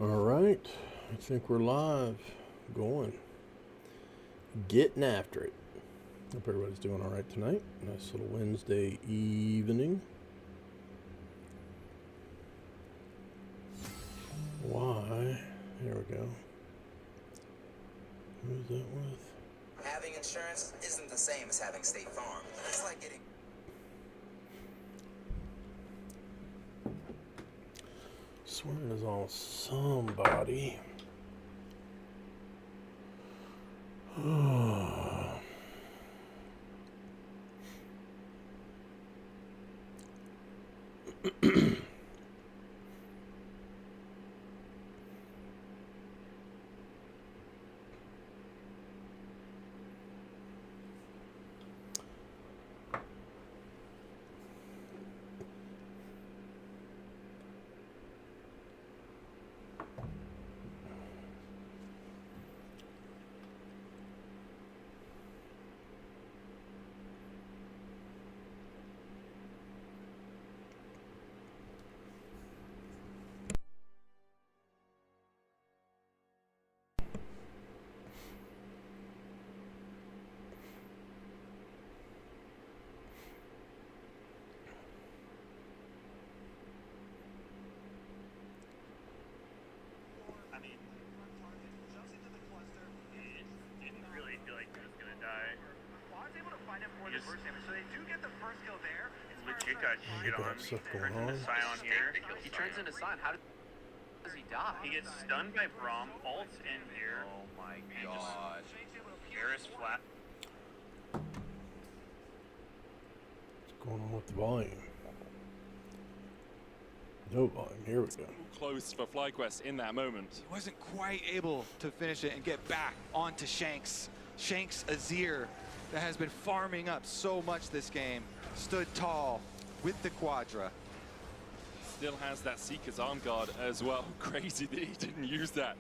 All right, I think we're live, going, getting after it. Hope everybody's doing all right tonight. Nice little Wednesday evening. Why? Here we go. Who's that with? Having insurance isn't the same as having State Farm. It's like getting... Swearing is on somebody. So they do get the first kill there. Legit got shit on. Turns into Silent here. He turns into Silent. How does he die? He gets stunned by Braum, ults in here. Oh my god. Eris flat. What's going on with the volume? No volume. Here we go. Close for FlyQuest in that moment. He wasn't quite able to finish it and get back onto Shanks. Shanks Azir, that has been farming up so much this game, stood tall with the Quadra. Still has that Seeker's arm guard as well. Crazy that he didn't use that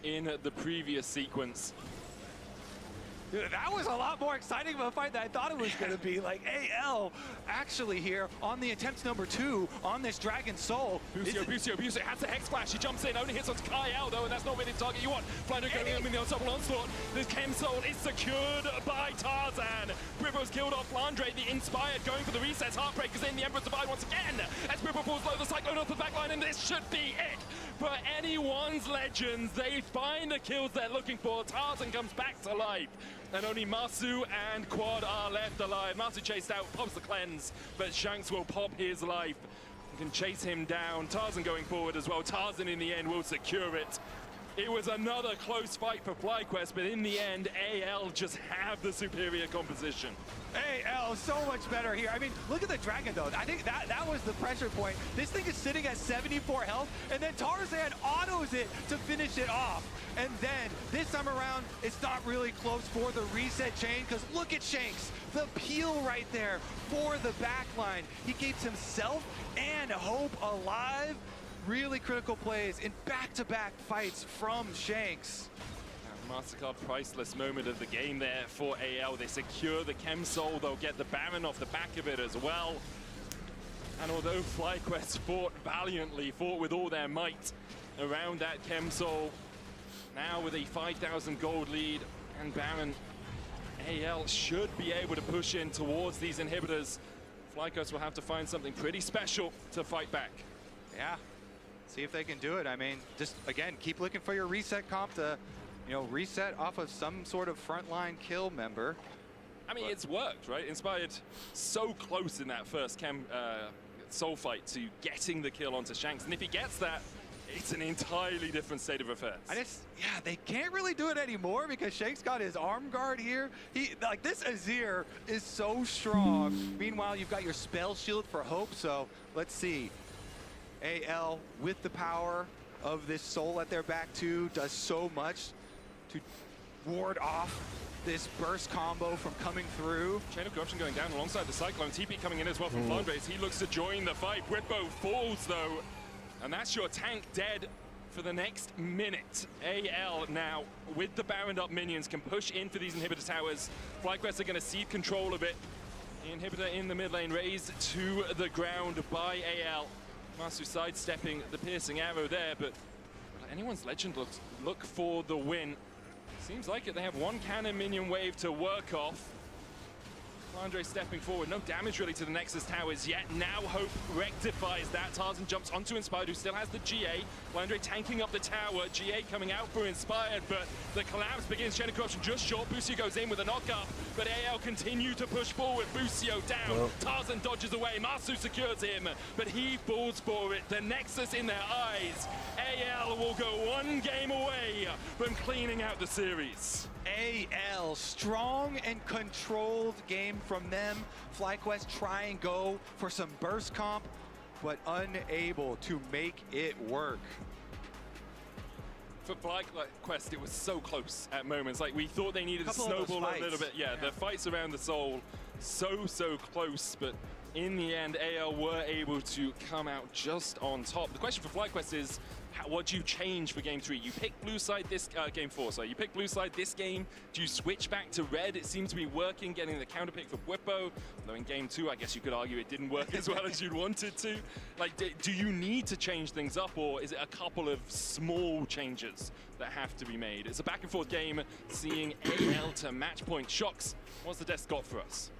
in the previous sequence. Dude, that was a lot more exciting of a fight than I thought it was going to be. Like, AL actually here on the attempt number 2 on this Dragon Soul. Busio has the Hex Flash. He jumps in, only hits onto Kyle though, and that's not really the target you want. Flounder going in with the double onslaught. This Chem Soul is secured by Tarzan. Bribbo's killed off Flandre, the Inspired going for the resets. Heartbreaker's in, the Emperor survived once again. As Bribbo falls low, the Cyclone off the backline, and this should be it. For anyone's Legends, they find the kills they're looking for. Tarzan comes back to life. And only Masu and Quad are left alive. Masu chased out, pops the cleanse, but Shanks will pop his life. You can chase him down. Tarzan going forward as well. Tarzan in the end will secure it. It was another close fight for FlyQuest, but in the end, AL just have the superior composition. AL so much better here. I mean, look at the Dragon though. I think that was the pressure point. This thing is sitting at 74 health, and then Tarzan autos it to finish it off. And then this time around, it's not really close for the reset chain, because look at Shanks, the peel right there for the backline. He keeps himself and Hope alive. Really critical plays in back-to-back fights from Shanks. MasterCard priceless moment of the game there for AL. They secure the Chem Soul, they'll get the Baron off the back of it as well. And although FlyQuest fought valiantly, fought with all their might around that Chem Soul, now with a 5,000 gold lead and Baron, AL should be able to push in towards these inhibitors. FlyQuest will have to find something pretty special to fight back. Yeah, see if they can do it. I mean, just again, keep looking for your reset comp to, you know, reset off of some sort of frontline kill member. I mean, it's worked, right? Inspired so close in that first Soul fight to getting the kill onto Shanks. And if he gets that, it's an entirely different state of affairs. Yeah, they can't really do it anymore because Shanks got his arm guard here. Like, this Azir is so strong. Meanwhile, you've got your spell shield for Hope, so let's see. AL with the power of this Soul at their back too, does so much to ward off this burst combo from coming through. Chain of Corruption going down alongside the Cyclone. TP coming in as well from Flandre. He looks to join the fight. Britbo falls though. And that's your tank dead for the next minute. AL now, with the Baroned up minions, can push in for these inhibitor towers. FlyQuest are going to cede control of it. The inhibitor in the mid lane raised to the ground by AL. Masu sidestepping the piercing arrow there, but Anyone's Legend look for the win. Seems like it. They have one cannon minion wave to work off. Flandre stepping forward. No damage really to the Nexus towers yet. Now Hope rectifies that. Tarzan jumps onto Inspired, who still has the GA. Flandre tanking up the tower. GA coming out for Inspired, but the collapse begins. Chain of Corruption just short. Busio goes in with a knock-up, but AL continue to push forward. Busio down. Well. Tarzan dodges away. Masu secures him, but he falls for it. The Nexus in their eyes. AL will go one game away from cleaning out the series. AL, strong and controlled game from them. FlyQuest try and go for some burst comp, but unable to make it work. For FlyQuest, it was so close at moments. Like, we thought they needed to snowball a little bit. Yeah, the fights around the Soul, so close, but in the end, AL were able to come out just on top. The question for FlyQuest is, what do you change for game 3? You pick blue side this game 4. So you pick blue side this game. Do you switch back to red? It seems to be working, getting the counter pick for Bwipo. Though in game 2, I guess you could argue it didn't work as well as you'd wanted to. Like, do you need to change things up, or is it a couple of small changes that have to be made? It's a back and forth game, seeing AL to match point. Shocks, what's the desk got for us?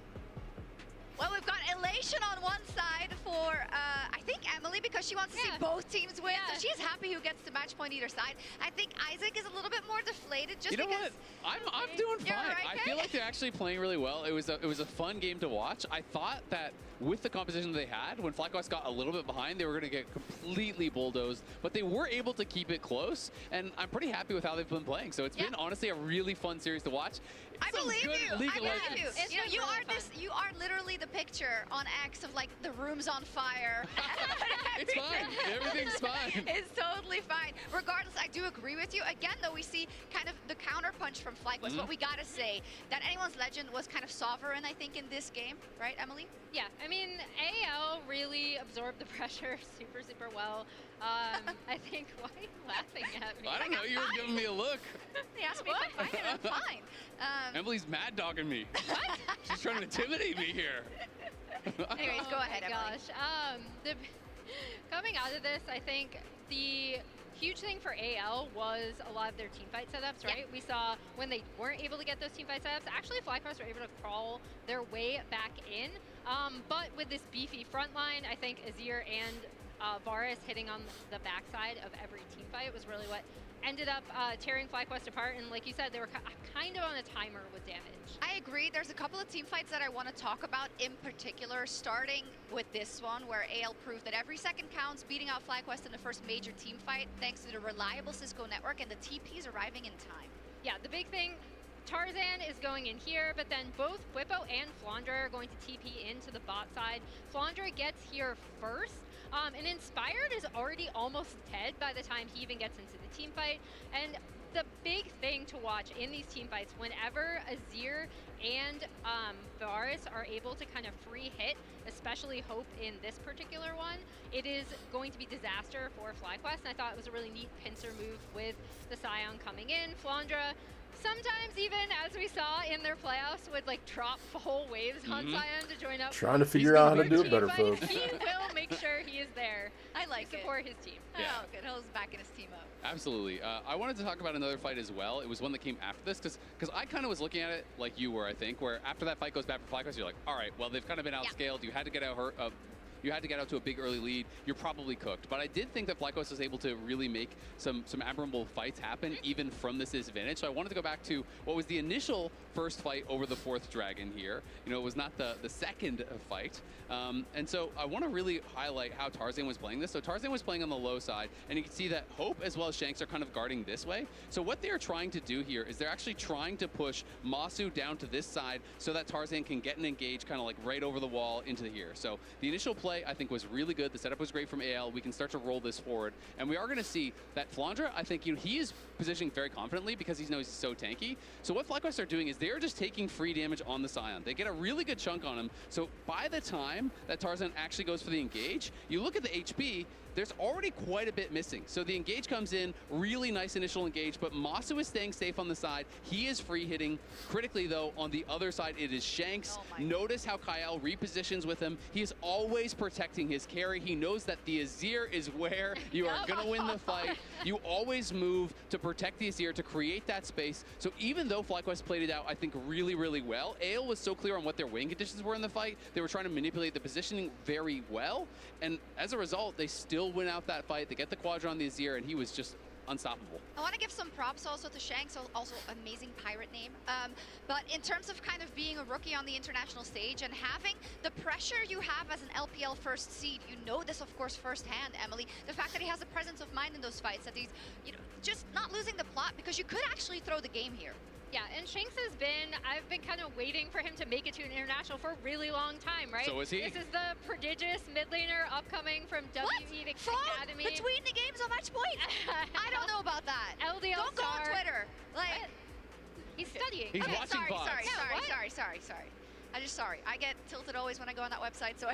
Well, we've got elation on one side for, I think, Emily, because she wants to see both teams win. So she's happy who gets the match point either side. I think Isaac is a little bit more deflated just you know because... what? I'm doing fine. Right, I feel like they're actually playing really well. It was a fun game to watch. I thought that with the composition they had, when FlyQuest got a little bit behind, they were going to get completely bulldozed, but they were able to keep it close, and I'm pretty happy with how they've been playing. So it's been honestly a really fun series to watch. I believe you. I believe you. It's You are this. You are literally the picture on X of like the room's on fire. It's fine. Everything's fine. It's totally fine. Regardless, I do agree with you. Again, though, we see kind of the counter punch from FlyQuest. But we gotta say that Anyone's Legend was kind of sovereign, I think, in this game, right, Emily? Yeah, I mean, AL really absorbed the pressure super well. I think, why are you laughing at me? I don't know, you were giving me a look. He asked me if I'm fine, and I'm fine. Emily's mad dogging me. What? She's trying to intimidate me here. Anyways, go ahead, Emily. Gosh, coming out of this, I think the huge thing for AL was a lot of their teamfight setups, right? We saw when they weren't able to get those teamfight setups, actually FlyQuest were able to crawl their way back in. But with this beefy front line, I think Azir and Varus hitting on the backside of every teamfight was really what ended up tearing FlyQuest apart. And like you said, they were kind of on a timer with damage. I agree. There's a couple of team fights that I want to talk about in particular, starting with this one where AL proved that every second counts, beating out FlyQuest in the first major team fight thanks to the reliable Cisco network and the TPs arriving in time. Yeah, the big thing, Tarzan is going in here, but then both Bwipo and Flandre are going to TP into the bot side. Flandre gets here first, and Inspired is already almost dead by the time he even gets into the team fight. And the big thing to watch in these team fights, whenever Azir and Varus are able to kind of free hit, especially Hope in this particular one, it is going to be disaster for FlyQuest. And I thought it was a really neat pincer move with the Scion coming in. Flandre, sometimes even, as we saw in their playoffs, would like drop whole waves on Scion to join up. Trying to figure out how to do it better, folks. He will make sure he is there. I like to support his team. Yeah. Oh, good. He'll back in his team up. Absolutely. I wanted to talk about another fight as well. It was one that came after this, because I kind of was looking at it like you were, I think, where after that fight goes back for FlyQuest, you're like, all right, well, they've kind of been outscaled. You had to get out you had to get out to a big early lead. You're probably cooked. But I did think that FlyQuest was able to really make some admirable fights happen, even from this disadvantage. So I wanted to go back to what was the initial first fight over the 4th dragon here. You know, it was not the second fight. And so I want to really highlight how Tarzan was playing this. So Tarzan was playing on the low side, and you can see that Hope as well as Shanks are kind of guarding this way. So what they are trying to do here is they're actually trying to push Masu down to this side so that Tarzan can get an engage kind of like right over the wall into here. So the initial play, I think, was really good. The setup was great from AL. We can start to roll this forward. And we are going to see that Flandre, I think, he is positioning very confidently because he knows he's so tanky. So what FlyQuest are doing is they're just taking free damage on the Scion. They get a really good chunk on him. So by the time that Tarzan actually goes for the engage, you look at the HP, there's already quite a bit missing. So the engage comes in, really nice initial engage, but Masu is staying safe on the side. He is free hitting. Critically though, on the other side, it is Shanks. Notice how Kyle repositions with him. He is always protecting his carry. He knows that the Azir is where you are going to win the fight. You always move to protect the Azir, to create that space. So even though FlyQuest played it out, I think, really, really well, AL was so clear on what their win conditions were in the fight. They were trying to manipulate the positioning very well. And as a result, they still win out that fight. They get the quadra on the Azir, and he was just unstoppable. I want to give some props also to Shanks, also amazing pirate name. But in terms of kind of being a rookie on the international stage and having the pressure you have as an LPL first seed, you know this of course firsthand, Emily. The fact that he has a presence of mind in those fights, that he's, you know, just not losing the plot, because you could actually throw the game here. Yeah, and Shanks has been, I've been kind of waiting for him to make it to an international for a really long time, right? So is he. This is the prodigious mid laner upcoming from WE Academy. Between the games on match point? I don't know about that. LDL Don't go on Twitter. Like, what? He's studying. He's okay, watching bots. sorry. I'm just sorry. I get tilted always when I go on that website, so I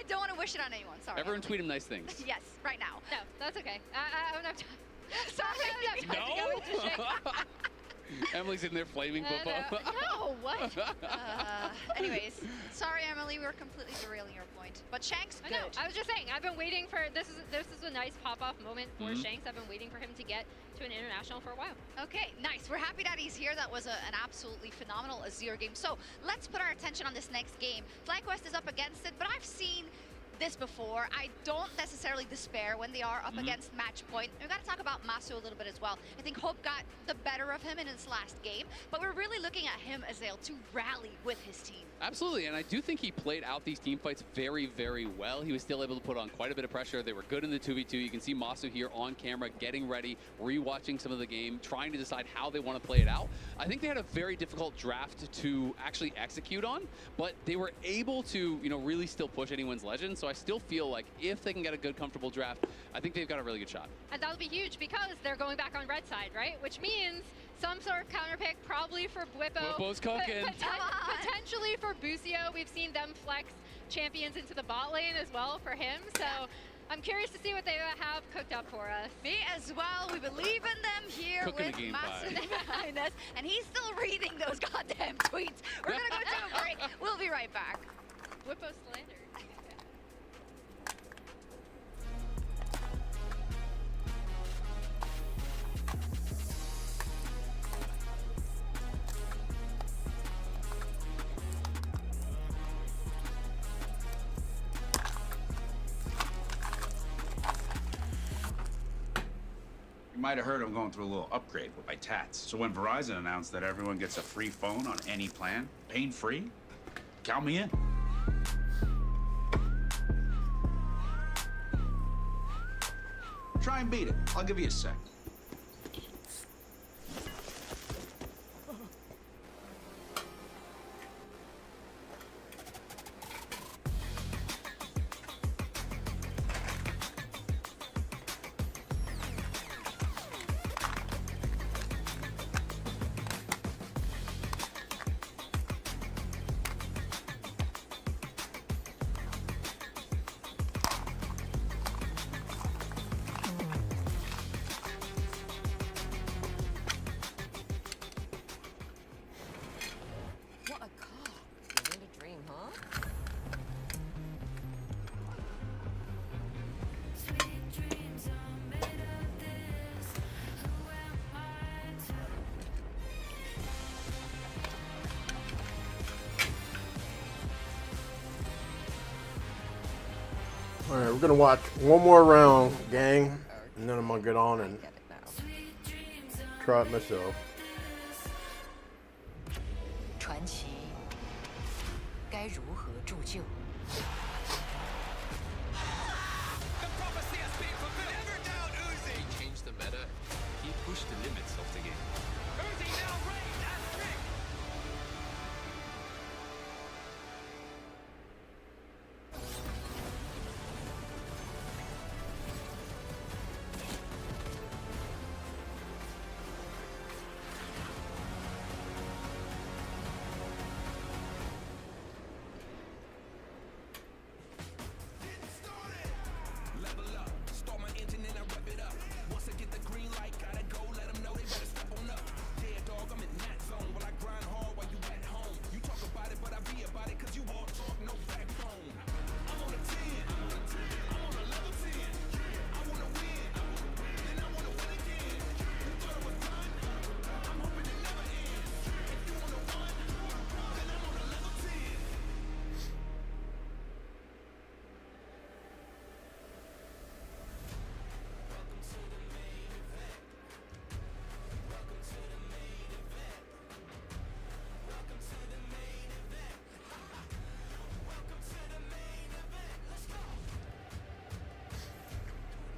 don't want to wish it on anyone. Sorry. Everyone tweet him nice things. Yes, right now. No, that's okay. I don't have time. Sorry. I don't have time to go into Shanks. Emily's in there flaming Popo. No, what? Anyways, sorry, Emily, we were completely derailing your point. But Shanks, I good. know. I was just saying, I've been waiting for this is a nice pop-off moment for Shanks. I've been waiting for him to get to an international for a while. Okay, nice. We're happy that he's here. That was an absolutely phenomenal Azir game. So let's put our attention on this next game. FlyQuest is up against it, but I've seen this before. I don't necessarily despair when they are up against match point. We've got to talk about Masu a little bit as well. I think Hope got the better of him in his last game, but we're really looking at him, Azale, to rally with his team. Absolutely, and I do think he played out these team fights very, very well. He was still able to put on quite a bit of pressure. They were good in the 2v2. You can see Masu here on camera, getting ready, rewatching some of the game, trying to decide how they want to play it out. I think they had a very difficult draft to actually execute on, but they were able to, you know, really still push anyone's legend. So I still feel like if they can get a good, comfortable draft, I think they've got a really good shot. And that'll be huge because they're going back on red side, right? Which means some sort of counter pick probably for Bwipo. Bwipo's cooking. Potentially for Busio. We've seen them flex champions into the bot lane as well for him. So I'm curious to see what they have cooked up for us. Me as well. We believe in them here Cooking with the game Masu behind us. And he's still reading those goddamn tweets. We're going to go to a break. We'll be right back. Bwipo slander. You might have heard I'm going through a little upgrade with my tats. So when Verizon announced that everyone gets a free phone on any plan, pain-free, count me in. Try and beat it. I'll give you a sec. All right, we're gonna watch one more round, gang, and then I'm gonna get on and try it myself. 传奇该如何铸就？ Changed the meta. He pushed the limits of the game.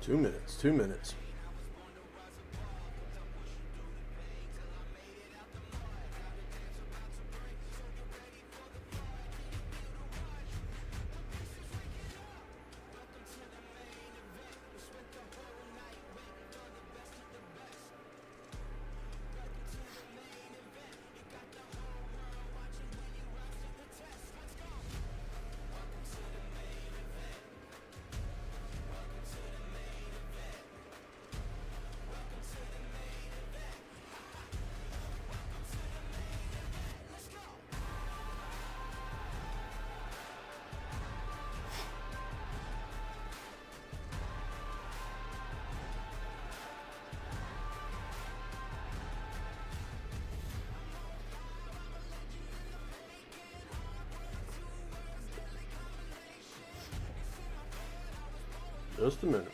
2 minutes, 2 minutes. Just a minute.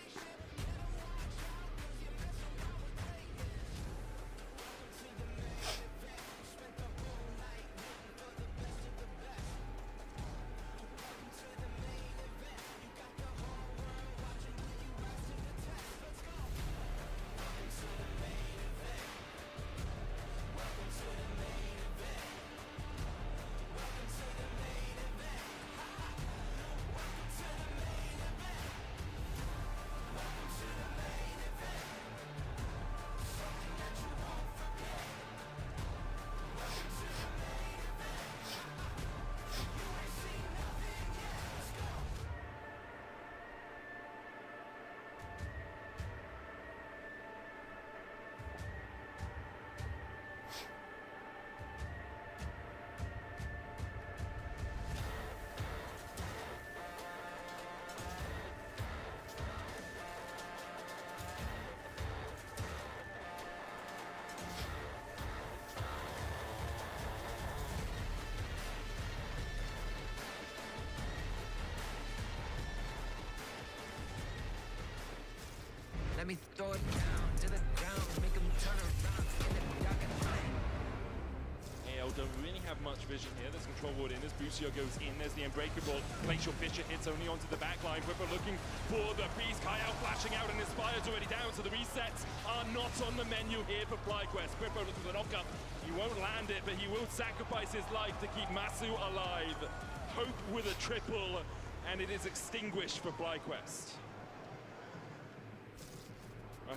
Let me throw it down to the ground, make them turn around, and then y'all can find. AL don't really have much vision here. There's control ward in as Busio goes in. There's the Unbreakable. Glacial Fissure hits only onto the back line. Whipper looking for the beast. Kyle flashing out and Inspired's already down. So the resets are not on the menu here for FlyQuest. Whipper looking for the knockup. He won't land it, but he will sacrifice his life to keep Masu alive. Hope with a triple, and it is extinguished for FlyQuest.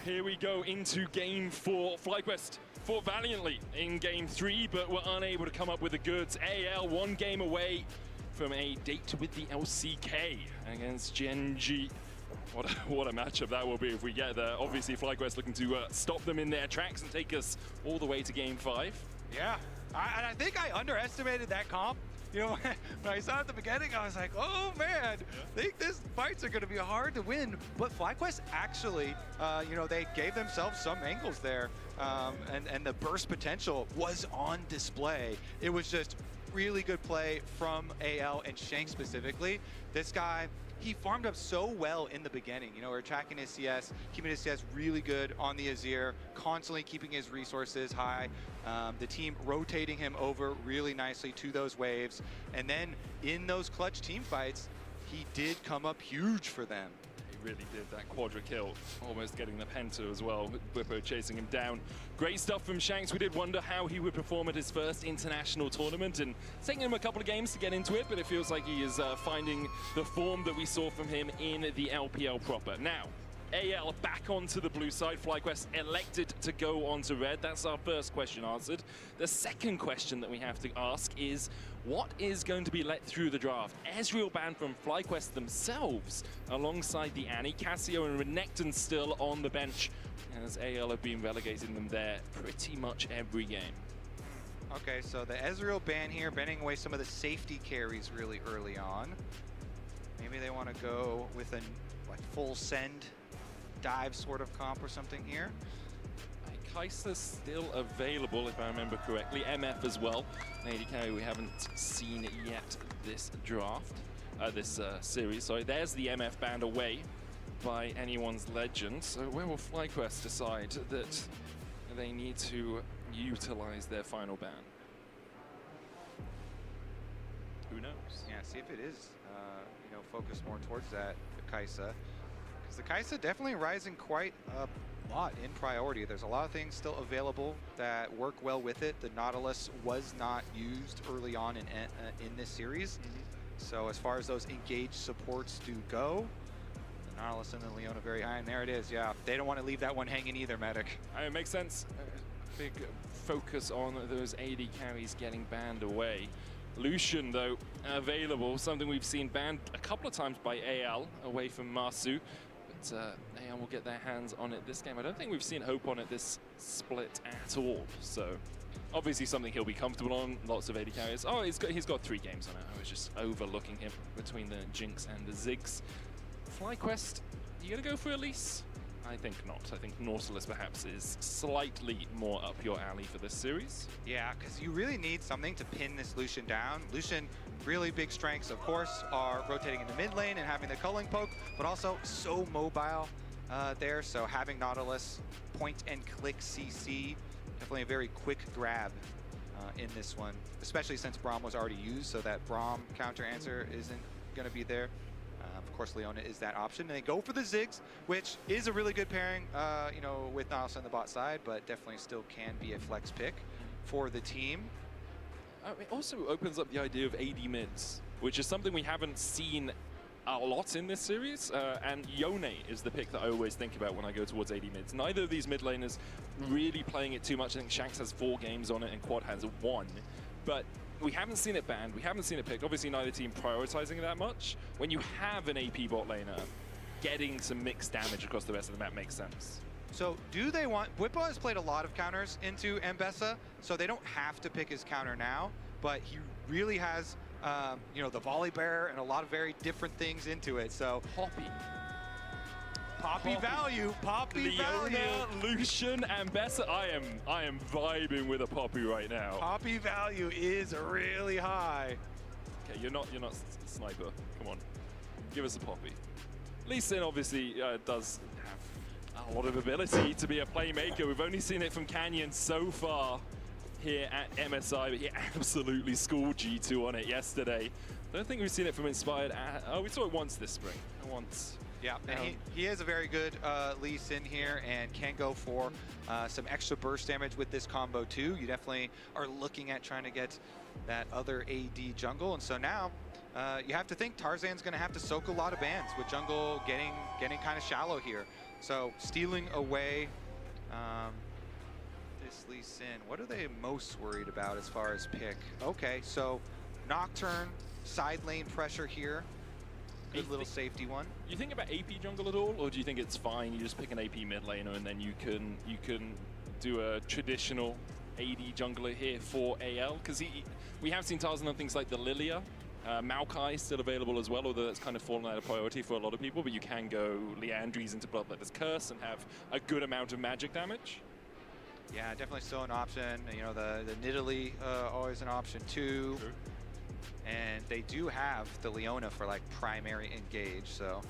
Here we go into game 4. FlyQuest fought valiantly in game 3, but were unable to come up with the goods. AL 1 game away from a date with the LCK against Genji. What a matchup that will be if we get there. Obviously, FlyQuest looking to stop them in their tracks and take us all the way to game 5. Yeah, and I think I underestimated that comp. You know, when I saw it at the beginning, I was like, oh man, I think these fights are going to be hard to win. But FlyQuest actually, you know, they gave themselves some angles there, and the burst potential was on display. It was just really good play from AL and Shank specifically. This guy, he farmed up so well in the beginning. You know, we're tracking his CS, keeping his CS really good on the Azir, constantly keeping his resources high. The team rotating him over really nicely to those waves. And then in those clutch team fights, he did come up huge for them. He really did that quadra kill, almost getting the penta as well, with Whippo chasing him down. Great stuff from Shanks. We did wonder how he would perform at his first international tournament, and it's taken him a couple of games to get into it, but it feels like he is finding the form that we saw from him in the LPL proper. Now, AL back onto the blue side. FlyQuest elected to go onto red. That's our first question answered. The second question that we have to ask is, what is going to be let through the draft? Ezreal banned from FlyQuest themselves, alongside the Annie, Cassio and Renekton still on the bench, as AL have been relegating them there pretty much every game. Okay, so the Ezreal ban here, banning away some of the safety carries really early on. Maybe they want to go with a full send dive sort of comp or something here. Kai'Sa's still available, if I remember correctly. MF as well. AD carry we haven't seen yet this draft, this series. Sorry, there's the MF banned away by anyone's legend. So where will FlyQuest decide that they need to utilize their final ban? Who knows? Yeah, see if it is, you know, focused more towards that Kai'Sa. Because the Kai'Sa definitely rising quite a lot in priority. There's a lot of things still available that work well with it. The Nautilus was not used early on in this series. So as far as those engaged supports do go, the Nautilus and the Leona very high, and there it is. Yeah, they don't want to leave that one hanging either, Medic. It makes sense. Big focus on those AD carries getting banned away. Lucian, though, available, something we've seen banned a couple of times by AL away from Masu. But AL will get their hands on it this game. I don't think we've seen Hope on it this split at all. So obviously something he'll be comfortable on. Lots of AD carriers. Oh, he's got 3 games on it. I was just overlooking him between the Jinx and the Ziggs. FlyQuest, you gonna go for Elise? I think not. I think Nautilus perhaps is slightly more up your alley for this series. Yeah, because you really need something to pin this Lucian down. Lucian, really big strengths, of course, are rotating in the mid lane and having the culling poke, but also so mobile there. So having Nautilus point and click CC, definitely a very quick grab in this one, especially since Braum was already used, so that Braum counter answer isn't going to be there. Of course, Leona is that option. And they go for the Ziggs, which is a really good pairing, you know, with Nautilus on the bot side, but definitely still can be a flex pick for the team. It also opens up the idea of AD mids, which is something we haven't seen a lot in this series. And Yone is the pick that I always think about when I go towards AD mids. Neither of these mid laners really playing it too much. I think Shanks has 4 games on it and Quad has 1. But we haven't seen it banned, we haven't seen it picked. Obviously neither team prioritizing it that much. When you have an AP bot laner, getting some mixed damage across the rest of the map makes sense. So do they want, Bwipo has played a lot of counters into Mbessa, so they don't have to pick his counter now, but he really has, you know, the volley bear and a lot of very different things into it, so. Poppy value, Poppy value. Lucian, and Bessa. I am vibing with a Poppy right now. Poppy value is really high. Okay, you're not Sniper. Come on, give us a Poppy. Lee Sin obviously does have a lot of ability to be a playmaker. We've only seen it from Canyon so far here at MSI, but he absolutely schooled G2 on it yesterday. I don't think we've seen it from Inspired. Oh, we saw it once this spring. Once. Yeah, and he is a very good Lee Sin here and can go for some extra burst damage with this combo too. You definitely are looking at trying to get that other AD jungle, and so now you have to think Tarzan's going to have to soak a lot of bans with jungle getting kind of shallow here. So stealing away this Lee Sin, what are they most worried about as far as pick? Okay, so Nocturne, side lane pressure here. Good little safety one. You think about AP jungle at all, or do you think it's fine? You just pick an AP mid laner and then you can do a traditional AD jungler here for AL? Because we have seen Tarzan on things like the Lilia. Maokai is still available as well, although that's kind of fallen out of priority for a lot of people. But you can go Liandry's into Bloodletter's Curse and have a good amount of magic damage. Yeah, definitely still an option. You know, the Nidalee always an option too. True. And they do have the Leona for like primary engage, so.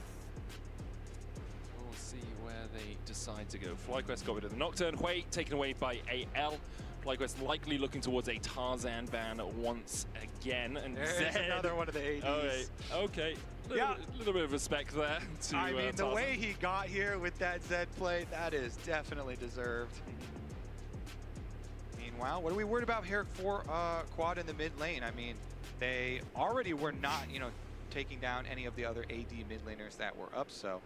We'll see where they decide to go. FlyQuest got rid of the Nocturne. Hui taken away by AL. FlyQuest likely looking towards a Tarzan ban once again. And there's another one of the ADs. Okay. Little bit of respect there to I mean, the Tarzan. way he got here with that Zed play, that is definitely deserved. Meanwhile, what are we worried about here for Quad in the mid lane? I mean, they already were not, you know, taking down any of the other AD mid laners that were up, so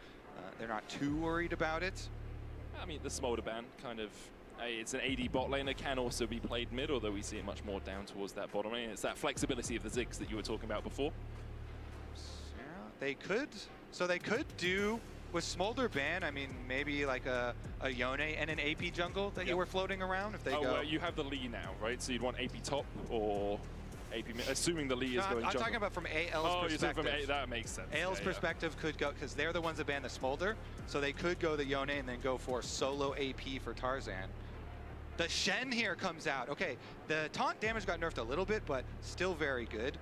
they're not too worried about it. I mean, the Smolder ban kind of, it's an AD bot laner, can also be played mid, although we see it much more down towards that bottom lane. It's that flexibility of the Ziggs that you were talking about before. Yeah, they could, so they could do with Smolder ban, I mean, maybe like a Yone and an AP jungle that you were floating around if they go. Well, you have the Lee now, right? So you'd want AP top or AP mid, assuming the Lee is going jungle. I'm talking about from AL's perspective. You're talking from that makes sense. AL's perspective could go, because they're the ones that ban the Smolder, so they could go the Yone and then go for solo AP for Tarzan. The Shen here comes out. Okay, the taunt damage got nerfed a little bit, but still very good.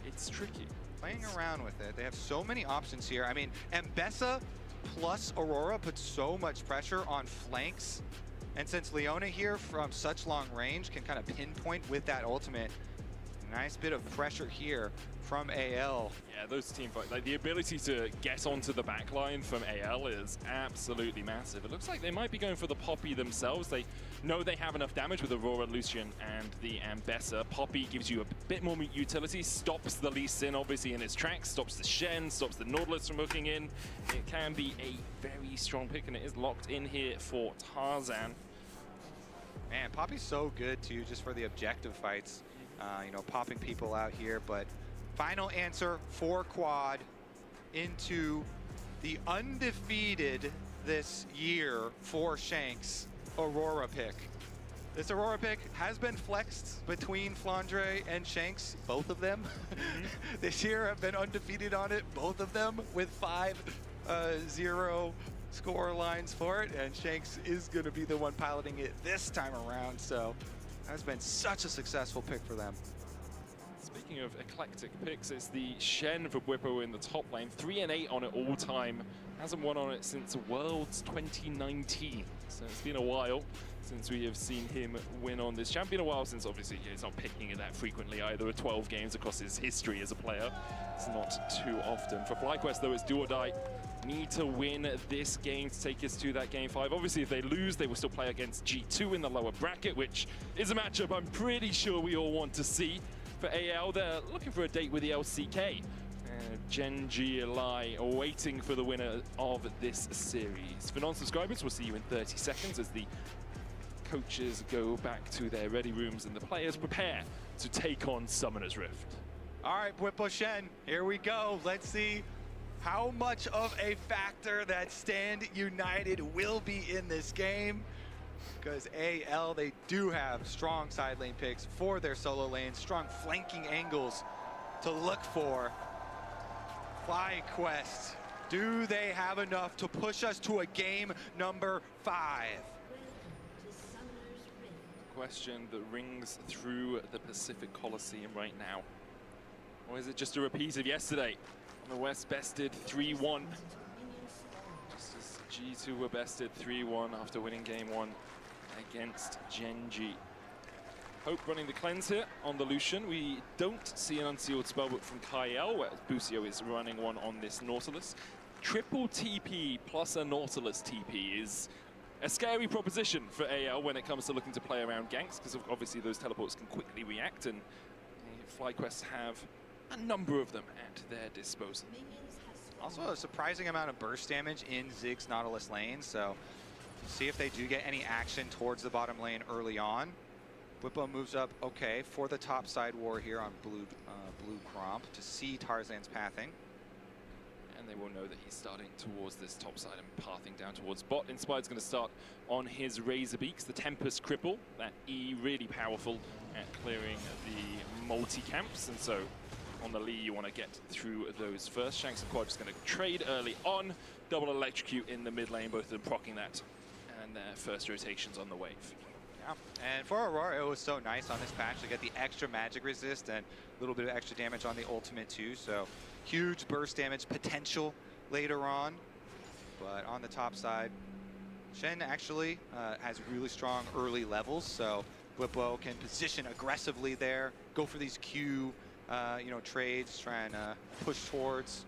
It's tricky. Playing around with it. They have so many options here. I mean, Mbessa plus Aurora puts so much pressure on flanks. And since Leona here from such long range can kind of pinpoint with that ultimate, Nice bit of pressure here from AL. Yeah, those team fights, like the ability to get onto the back line from AL is absolutely massive. It looks like they might be going for the Poppy themselves. They know they have enough damage with Aurora, Lucian, and the Ambessa. Poppy gives you a bit more utility, stops the Lee Sin obviously in its tracks, stops the Shen, stops the Nautilus from hooking in. It can be a very strong pick, and it is locked in here for Tarzan. Man, Poppy's so good too, just for the objective fights. You know, popping people out here, but final answer for Quad into the undefeated this year for Shanks Aurora pick. This Aurora pick has been flexed between Flandre and Shanks, both of them. This year have been undefeated on it, both of them, with 5-0 score lines for it, and Shanks is going to be the one piloting it this time around, so that's been such a successful pick for them. Speaking of eclectic picks, it's the Shen for Bwipo in the top lane. 3-8 on it all time. Hasn't won on it since Worlds 2019. So it's been a while since we have seen him win on this. It's been a while since, obviously, he's not picking it that frequently either. 12 games across his history as a player. It's not too often. For FlyQuest, though, it's do or die. Need to win this game to take us to that game 5. Obviously, if they lose, they will still play against G2 in the lower bracket, which is a matchup I'm pretty sure we all want to see. For AL, they're looking for a date with the LCK. Genji Lai waiting for the winner of this series. For non-subscribers, we'll see you in 30 seconds as the coaches go back to their ready rooms and the players prepare to take on Summoner's Rift. All right, Bwipo Shen, here we go. Let's see how much of a factor that Stand United will be in this game. Because AL, they do have strong side lane picks for their solo lanes, strong flanking angles to look for. FlyQuest, do they have enough to push us to a game number 5? Question that rings through the Pacific Coliseum right now. Or is it just a repeat of yesterday? On the West bested 3-1. Just as G2 were bested 3-1 after winning game 1 against Genji. Hope running the cleanse here on the Lucian. We don't see an unsealed spellbook from Kyle, whereas Busio is running one on this Nautilus. Triple TP plus a Nautilus TP is a scary proposition for AL when it comes to looking to play around ganks, because obviously those teleports can quickly react, and FlyQuest have a number of them at their disposal. Also a surprising amount of burst damage in Ziggs Nautilus lane, so see if they do get any action towards the bottom lane early on. Bwipo moves up, okay, for the top side war here on blue Cromp to see Tarzan's pathing. And they will know that he's starting towards this top side and pathing down towards bot. Inspired's going to start on his Razor Beaks, the Tempest Cripple. That E really powerful at clearing the multi-camps, and so on the Lee you want to get through those first. Shanks and Quad just going to trade early on, double electrocute in the mid lane, both of them proccing that, and their first rotations on the wave. Yeah, and for Aurora, it was so nice on this patch to get the extra magic resist and a little bit of extra damage on the ultimate too, so huge burst damage potential later on. But on the top side, Shen actually has really strong early levels, so Bwipo can position aggressively there, go for these Q trades, trying to push towards,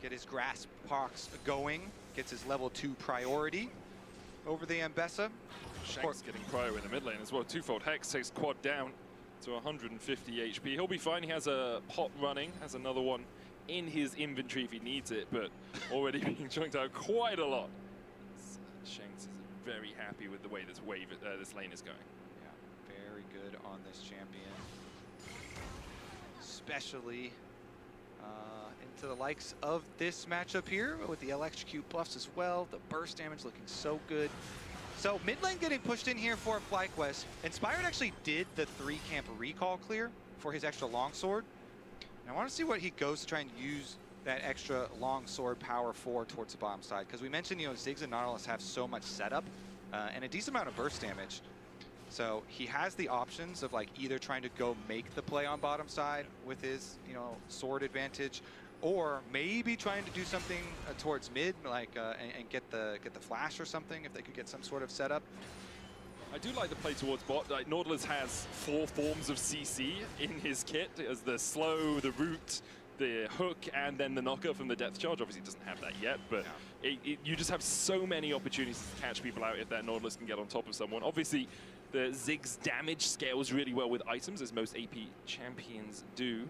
get his grasp pox going, gets his level 2 priority over the Ambessa. Shanks getting cryo in the mid lane as well. Twofold Hex takes Quad down to 150 HP. He'll be fine. He has a pot running, has another one in his inventory if he needs it, but already being chunked out quite a lot. Shanks is very happy with the way this this lane is going. Yeah, very good on this champion, especially into the likes of this matchup here with the electrocute buffs as well. The burst damage looking so good. So mid lane getting pushed in here for FlyQuest. Inspired actually did the 3-camp recall clear for his extra longsword. And I want to see what he goes to try and use that extra longsword power for towards the bottom side. Because we mentioned, Ziggs and Nautilus have so much setup and a decent amount of burst damage. So he has the options of like either trying to go make the play on bottom side with his, sword advantage, or maybe trying to do something towards mid, like and get the flash or something if they could get some sort of setup. I do like the play towards bot. Like Nautilus has 4 forms of CC in his kit, as the slow, the root, the hook, and then the knocker from the depth charge. Obviously, it doesn't have that yet, but you just have so many opportunities to catch people out if that Nautilus can get on top of someone. Obviously, the Zig's damage scales really well with items, as most AP champions do.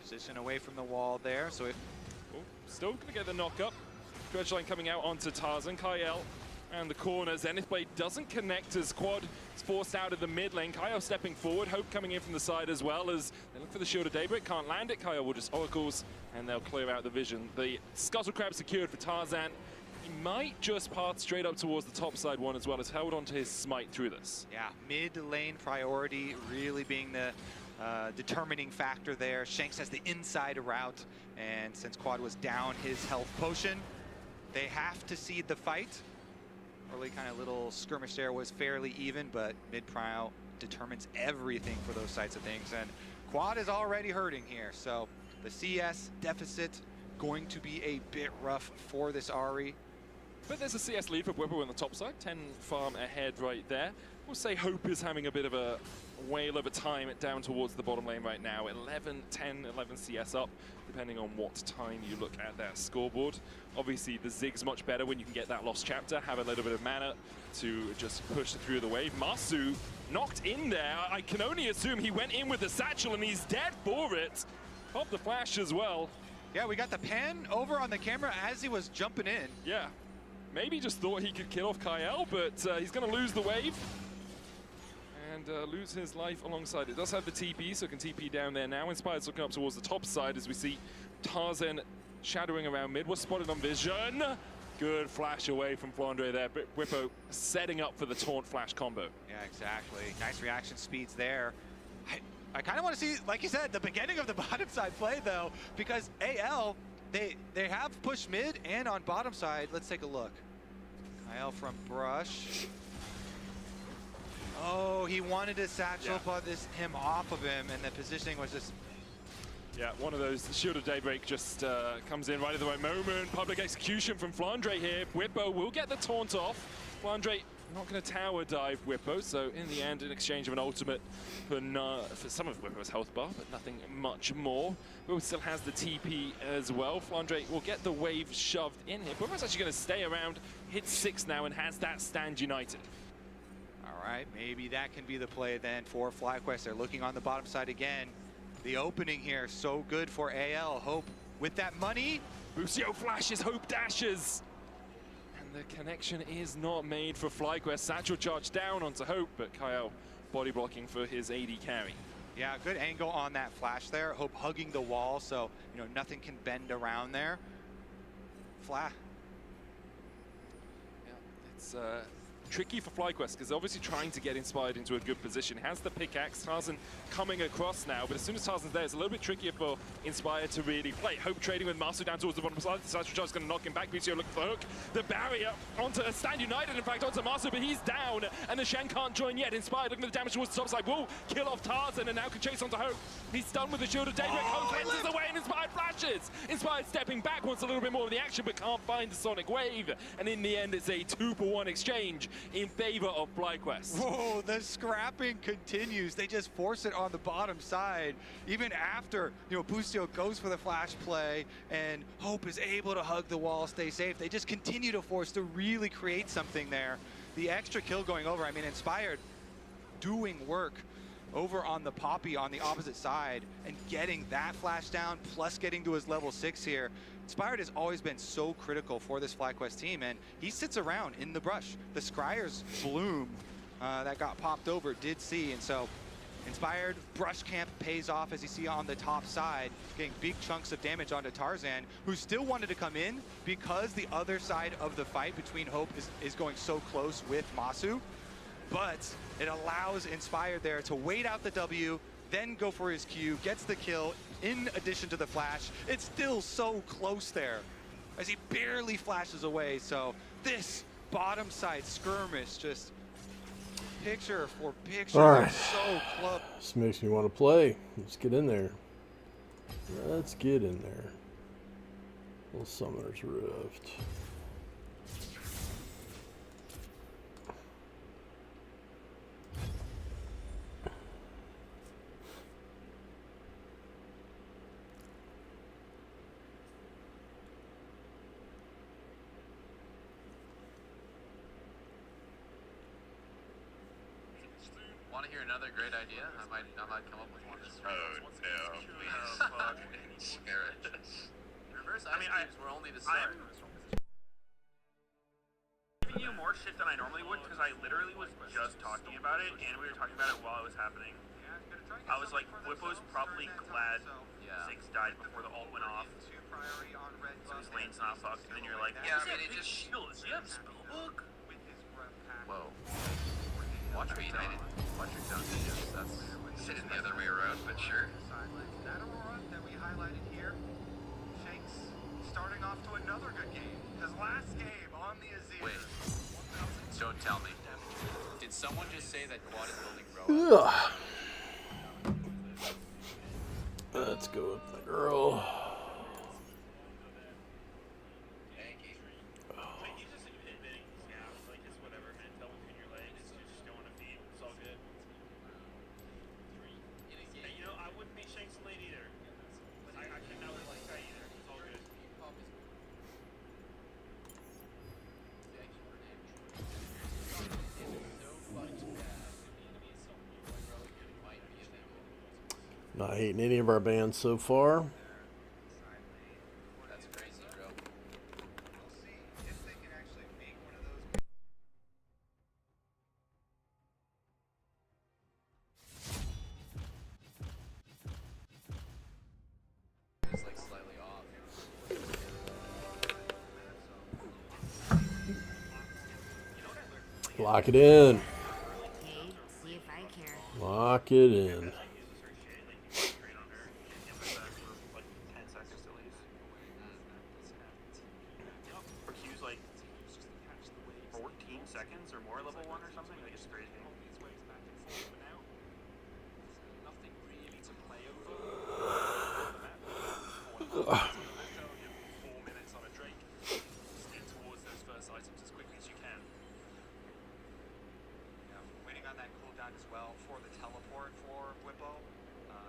Position away from the wall there, so still gonna get the knock up. Dredge line coming out onto Tarzan. Kyle and the corner. Zenith Blade doesn't connect as Quad is forced out of the mid lane. Kyle stepping forward. Hope coming in from the side as well, as they look for the Shield of Daybreak. Can't land it. Kyle will just oracles and they'll clear out the vision. The Scuttle Crab secured for Tarzan. He might just path straight up towards the top side one, as well as held onto his smite through this. Yeah, mid lane priority really being the determining factor there. Shanks has the inside route, and since Quad was down his health potion, they have to cede the fight. Early kind of little skirmish there was fairly even, but mid-prio determines everything for those types of things. And Quad is already hurting here, so the CS deficit going to be a bit rough for this Ahri. But there's a CS lead for Whippo on the top side, 10 farm ahead right there. We'll say Hope is having a bit of a whale of a time down towards the bottom lane right now. 11 CS up, depending on what time you look at that scoreboard. Obviously, the Zig's much better when you can get that lost chapter, have a little bit of mana to just push through the wave. Masu knocked in there. I can only assume he went in with the satchel and he's dead for it. Pop the flash as well. Yeah, we got the pan over on the camera as he was jumping in. Yeah, maybe just thought he could kill off Kyle, but he's going to lose the wave. And lose his life alongside. It does have the TP, so it can TP down there now. Inspired's looking up towards the top side as we see Tarzan shadowing around mid. Was spotted on vision. Good flash away from Fumpday there. Whippo setting up for the taunt flash combo. Yeah, exactly. Nice reaction speeds there. I kind of want to see, like you said, the beginning of the bottom side play though, because AL, they have pushed mid and on bottom side. Let's take a look. Kyle from Brush. Oh, he wanted to satchel him off of him, and the positioning was just... Yeah, one of those. The Shield of Daybreak just comes in right at the right moment. Public execution from Fumpday here. Whippo will get the taunt off. Fumpday not going to tower dive Whippo, so in the end, an exchange of an ultimate for some of Whippo's health bar, but nothing much more. Whippo still has the TP as well. Fumpday will get the wave shoved in here. Whippo's actually going to stay around, hit 6 now, and has that stand united. All right, maybe that can be the play then for FlyQuest. They're looking on the bottom side again. The opening here, so good for AL. Hope with that money. Busio flashes, Hope dashes. And the connection is not made for FlyQuest. Satchel charge down onto Hope, but Kyle body blocking for his AD carry. Yeah, good angle on that flash there. Hope hugging the wall, so you know nothing can bend around there. Yeah, it's tricky for FlyQuest, because they're obviously trying to get Inspired into a good position. Has the pickaxe, Tarzan coming across now, but as soon as Tarzan's there, it's a little bit trickier for Inspired to really play. Hope trading with Masu down towards the bottom side. The Satchel Charge is going to knock him back. Busio looking for hook. The barrier onto a Stand United, in fact, onto Masu, but he's down, and the Shen can't join yet. Inspired looking at the damage towards the top side. Will kill off Tarzan, and now can chase onto Hope. He's done with the Shield of Daybreak. Hope cleanses away, and Inspired flashes. Inspired stepping back, wants a little bit more of the action, but can't find the Sonic Wave. And in the end, it's a 2-for-1 exchange in favor of FlyQuest. Whoa, the scrapping continues. They just force it on the bottom side. Even after, you know, Busio goes for the flash play and Hope is able to hug the wall, stay safe. They just continue to force to really create something there. The extra kill going over, I mean, Inspired doing work over on the Poppy on the opposite side and getting that flash down, plus getting to his level 6 here. Inspired has always been so critical for this FlyQuest team, and he sits around in the brush. The Scryer's bloom that got popped over did see, and so Inspired brush camp pays off, as you see on the top side, getting big chunks of damage onto Tarzan, who still wanted to come in because the other side of the fight between Hope is going so close with Masu. But it allows Inspired there to wait out the W, then go for his Q, gets the kill in addition to the flash. It's still so close there as he barely flashes away. So this bottom side skirmish, just picture for picture. All right. So close. This makes me want to play. Let's get in there. Let's get in there. Little Summoner's Rift. Want to hear another great idea? I might come up with one. Oh no. Please. Fuck. Scare it. Reverse ice cubes were only the start. Giving you more shit than I normally would because I literally was just talking about it and we were talking about it while it was happening. I was like, Whippo's probably glad Ziggs died before the ult went off. So his lane's not fucked. And then you're like, yeah, I mean, it just shield. Does he have spellbook? Whoa. Watch your tone. Watch your tone. That's sitting the other way around, but sure. That Aurora that we highlighted here, Shanks starting off to another good game. His last game on the Azir. Wait. Don't tell me. Did someone just say that Quad is building Roa? Let's go with my girl. Not hating any of our bands so far. That's crazy, bro. We'll see if they can actually make one of those. It's like slightly off. Lock it in. Okay, see if I care. Lock it in. Seconds or more level 1 or something, like it's crazy. Nothing really to play over. 4 minutes on a Drake. Get towards those first items as quickly as you can. Yeah, waiting on that cooldown as well for the teleport for Whippo.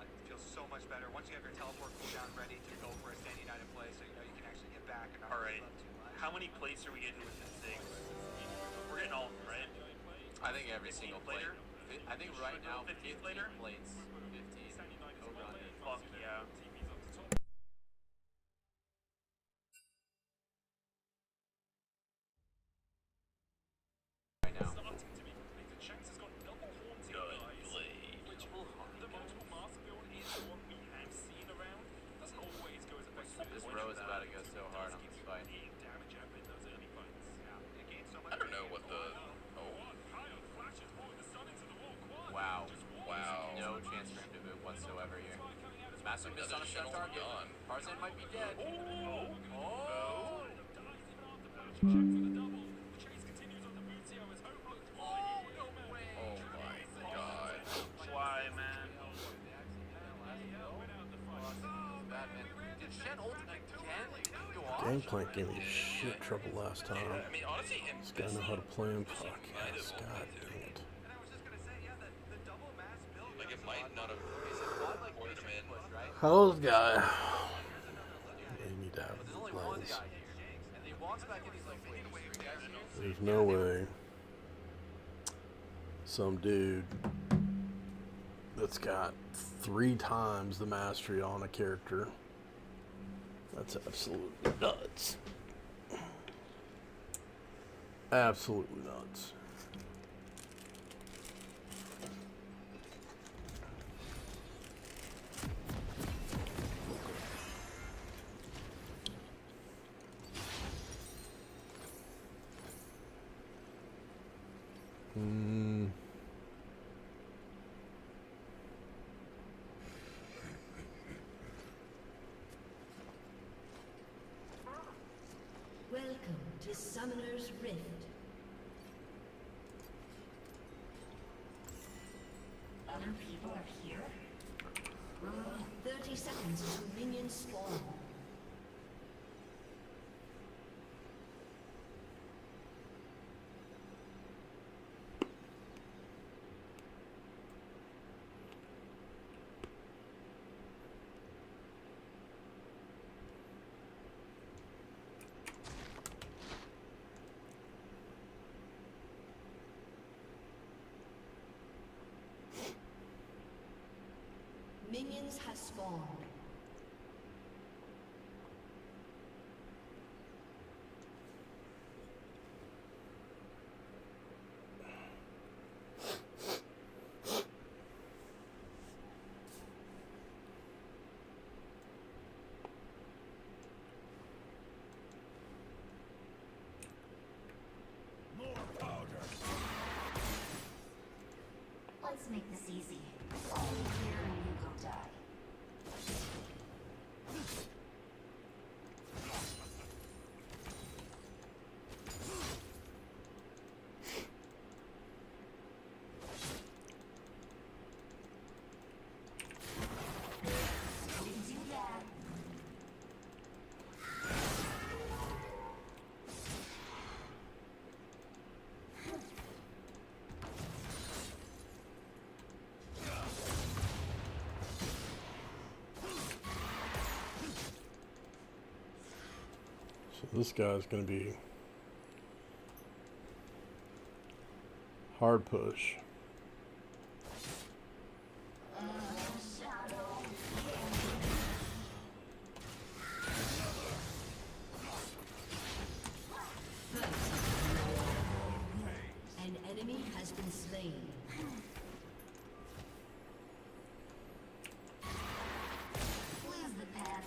It feels so much better once you have your teleport cooldown ready to go for a standing item play, so you know you can actually get back and not Alright, too much. how many plates are we getting with this thing? We're getting all of them, right? I think every single plate. later? I think right now 15 15 later? plates. 15. Over on it. Fuck yeah. Right now. Shanks has got double haunting guys, which the multiple master build is what we have seen around. Doesn't always go as effectively. This bro is about to go so hard on this fight. Damage up in those early fights. It gains so much. I don't know what the. Wow. Wow. No chance for him to move whatsoever here. Massive miss on a stun target. Tarzan might be dead. Oh! Oh my god. Why, man? Did Shen ult again? Go off? Gangplank gave me shit trouble last time. I mean, honestly, This guy know how to play him. Fuck yes. God dang it. And I was just gonna say, yeah, the double mass build. Like, it might not have ported him in. How's guy? They need to have There's only one lens. guy here. And he walks back in, he's like, wait, you guys here? There's no way some dude that's got 3 times the mastery on a character. That's absolutely nuts. Absolutely nuts. Welcome to Summoner's Rift. Other people are here? 30 seconds until minions spawn. Minions have spawned. Let's make this easy. Only here and you go die. Didn't do that. So this guy's going to be hard push. An enemy has been slain. Where's the path?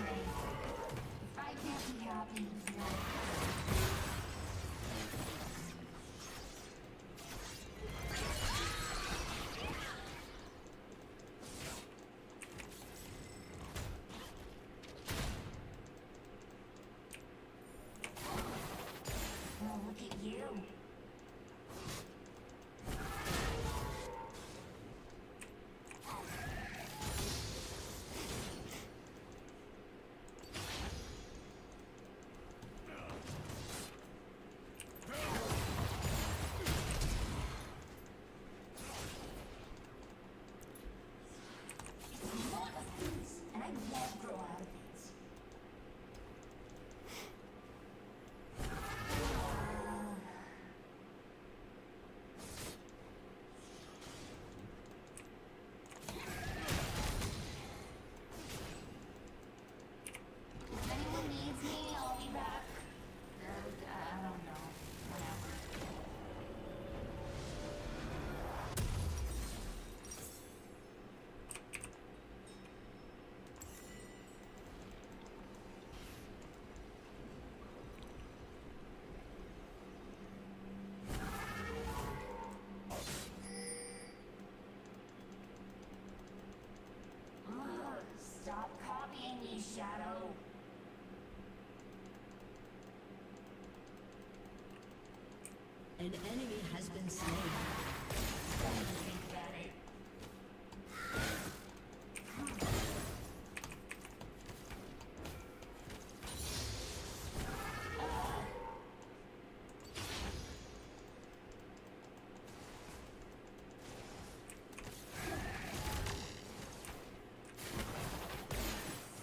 If I can't be happy, well, look at you. It's a lot of things, and I won't grow out of it. If anyone needs me, I'll be back. I don't know. Whatever. Ugh, stop copying me, Shadow. An enemy has been slain. Think about it.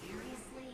Seriously?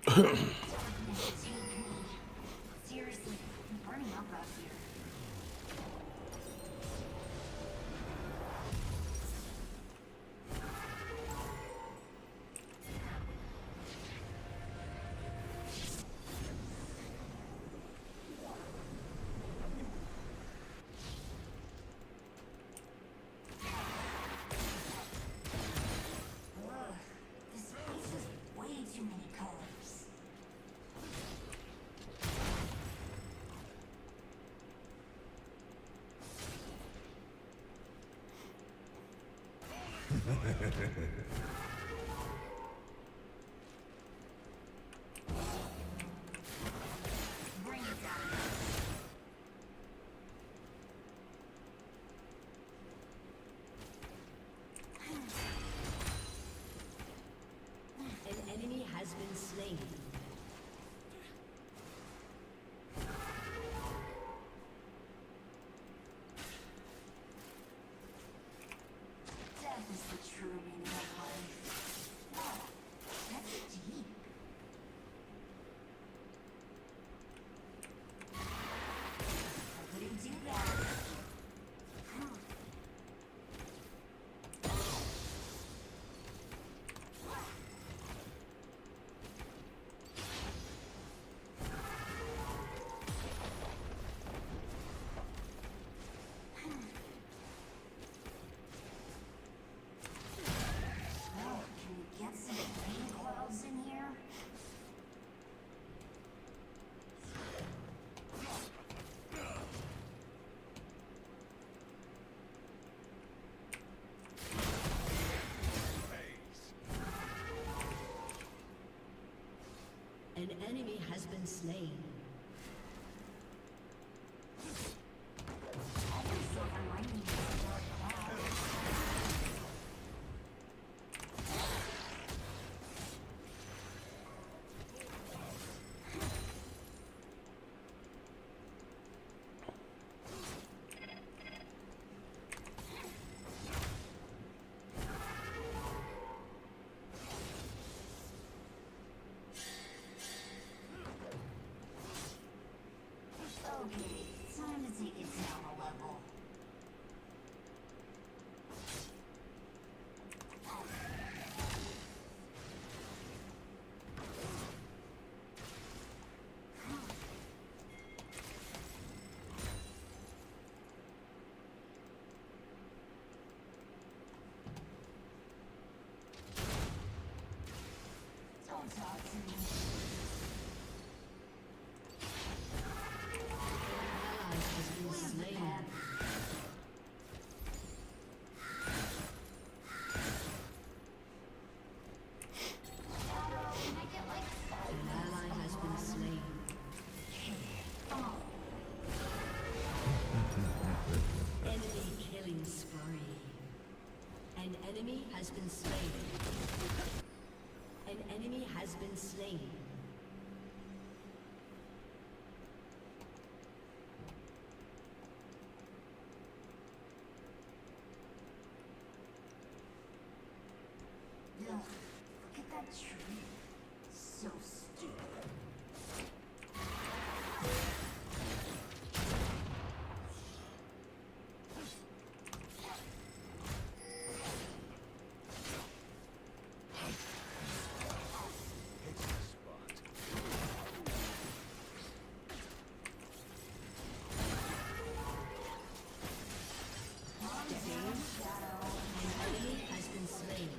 Seriously, I'm burning up out here. Ugh, this place has way too many colors. Bring it down. An enemy has been slain. Death is the true meaning of life. Wow, that's deep. I wouldn't do that. Oh, can we get some rain clouds in here? An enemy has been slain. Every silver lining is a dark cloud. Okay, time to take it down a level. Don't talk to me. Ally has been Where's the slain. pad? Arrow, can I get like 5 An ally has been slain. Oh, Enemy killing spree. An enemy has been slain. An enemy has been slain. ugh, look at that tree. So stupid. An enemy has been slain.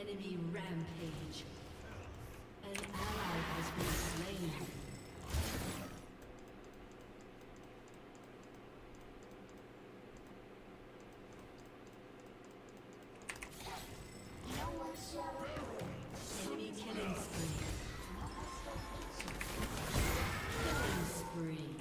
Enemy rampage. An ally has been slain. Enemy killing spree. Killing spree.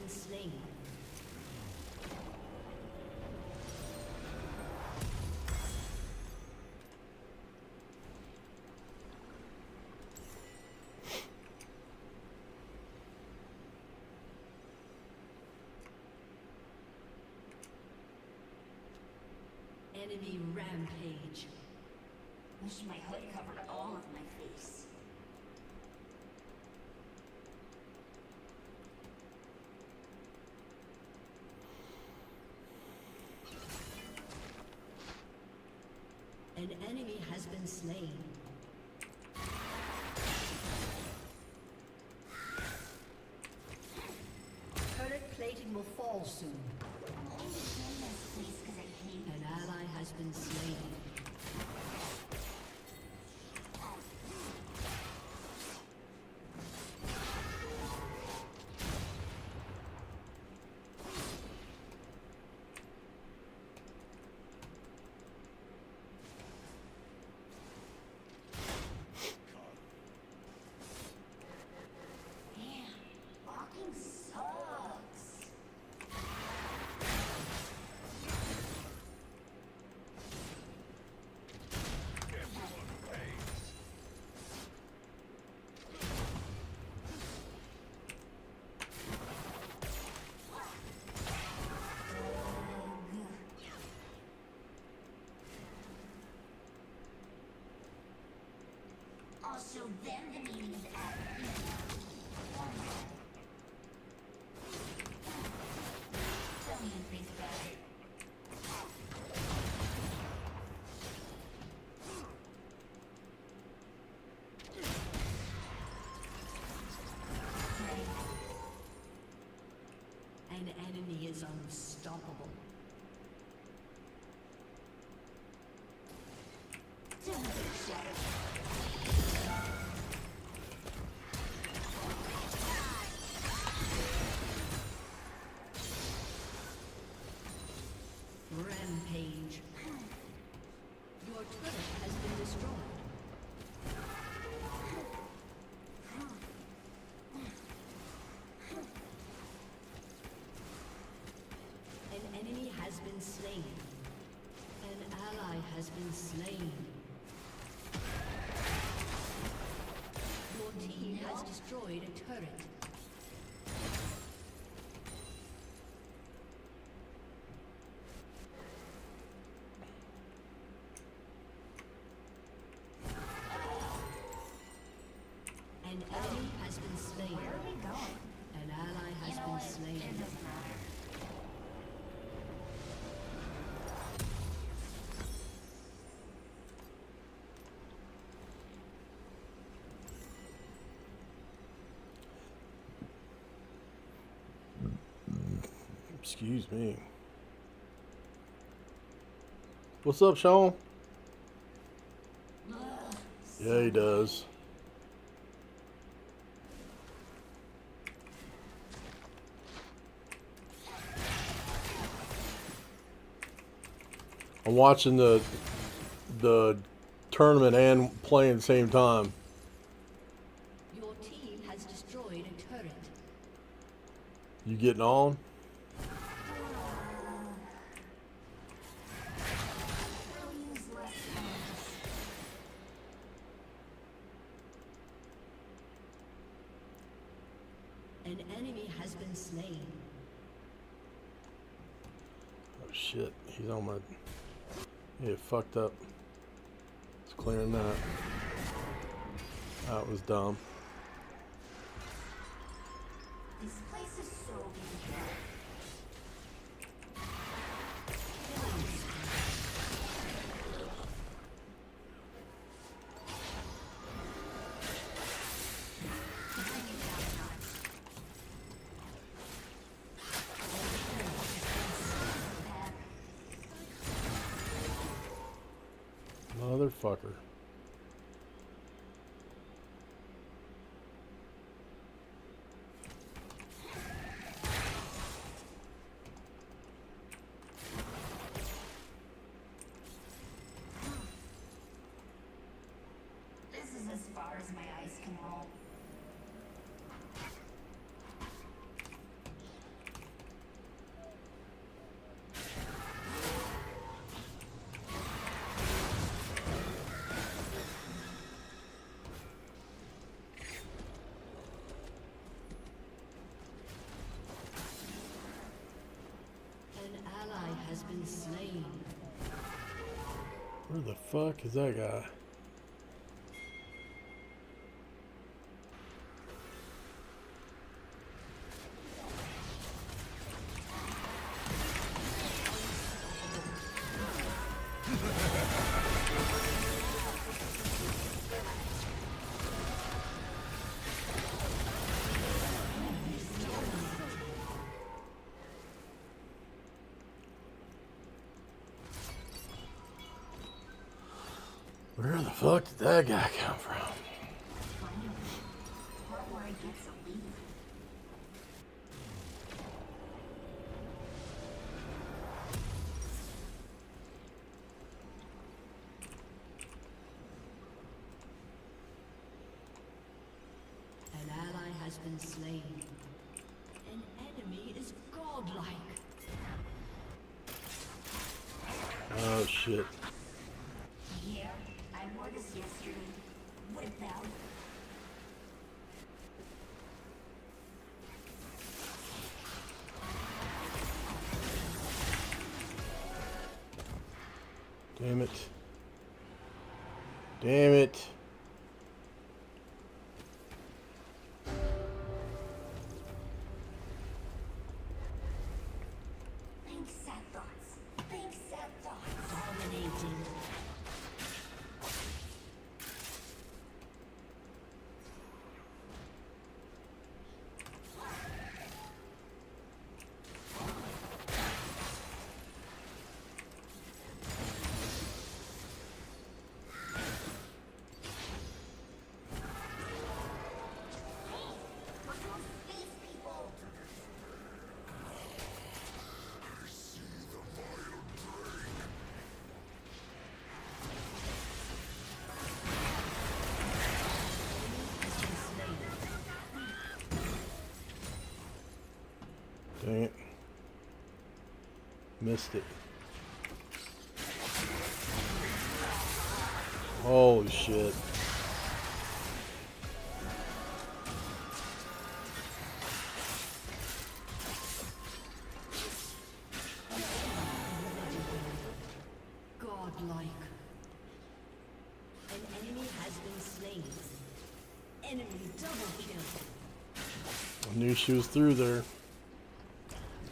Slain. Enemy rampage. Wish my hood covered all of my face. An enemy has been slain. Turret plating will fall soon. An ally has been slain. Also, then the meaning is added. Tell me in face value. An enemy is unstoppable. Rampage. Your turret has been destroyed. An enemy has been slain. An ally has been slain. Your team has destroyed a turret. An enemy has been slain. Where are we going? An ally has been slain. It doesn't matter. Excuse me. What's up, Sean? Yeah, he does. I'm watching the tournament and playing at the same time. Your team has destroyed a turret. You getting on? been slain. Oh shit, he's on my... Yeah, fucked up. It's clearing that. That was dumb. This place is so beautiful. Motherfucker. This is as far as my eyes can roll. An ally has been slain. Where the fuck is that guy? Where the fuck did that guy come from? Where I get some leave. An ally has been slain. An enemy is godlike. Oh shit. Yeah, I wore this yesterday. With belt. Damn it. Damn it. Think sad thoughts. Think sad thoughts. Dominating. Space people. Dang it. Missed it. Holy shit. Godlike. An enemy has been slain. Enemy double kill. I knew she was through there.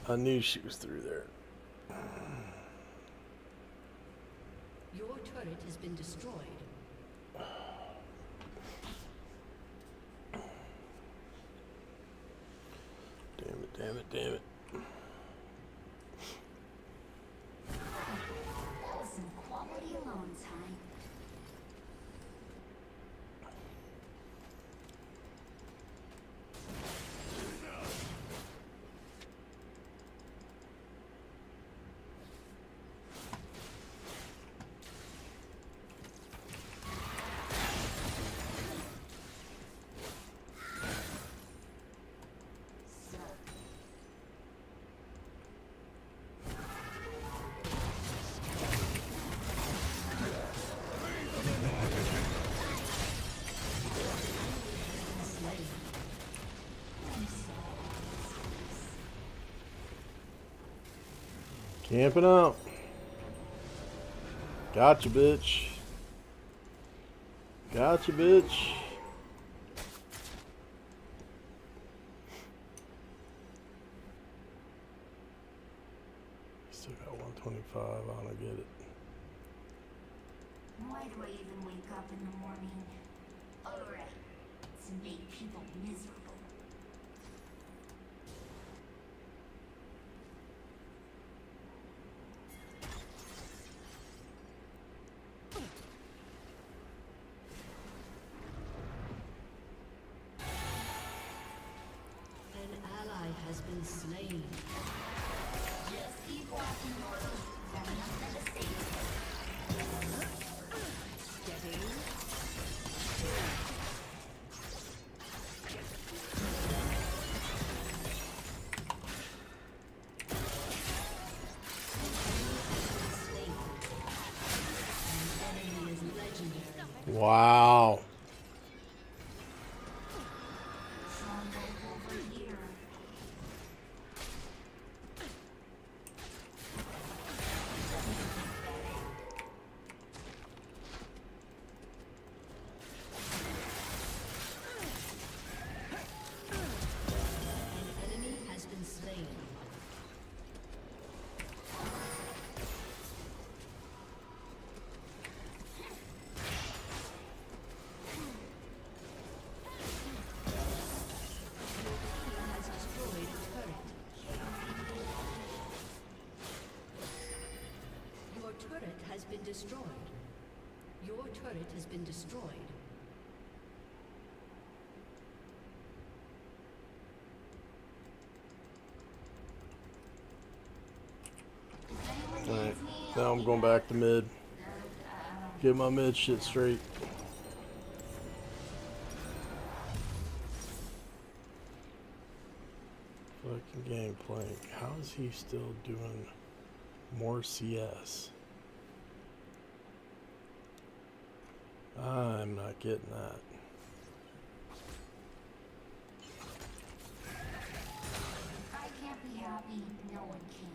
I knew she was through there. Your turret has been destroyed. Damn it, damn it, damn it. That was some quality alone time. Camping out. Gotcha, bitch. Gotcha, bitch. Still got 125. I don't get it. Why do I even wake up in the morning? Alright, to make people miserable. An ally has been slain. Just keep walking, mortals. There's nothing to save. Wow. Over here. An enemy has been slain. Has destroyed a turret. Your turret has been destroyed. Your turret has been destroyed. Alright, now I'm going back to mid. Get my mid shit straight. Fucking gameplay. How is he still doing more CS? I'm not getting that. If I can't be happy, no one can.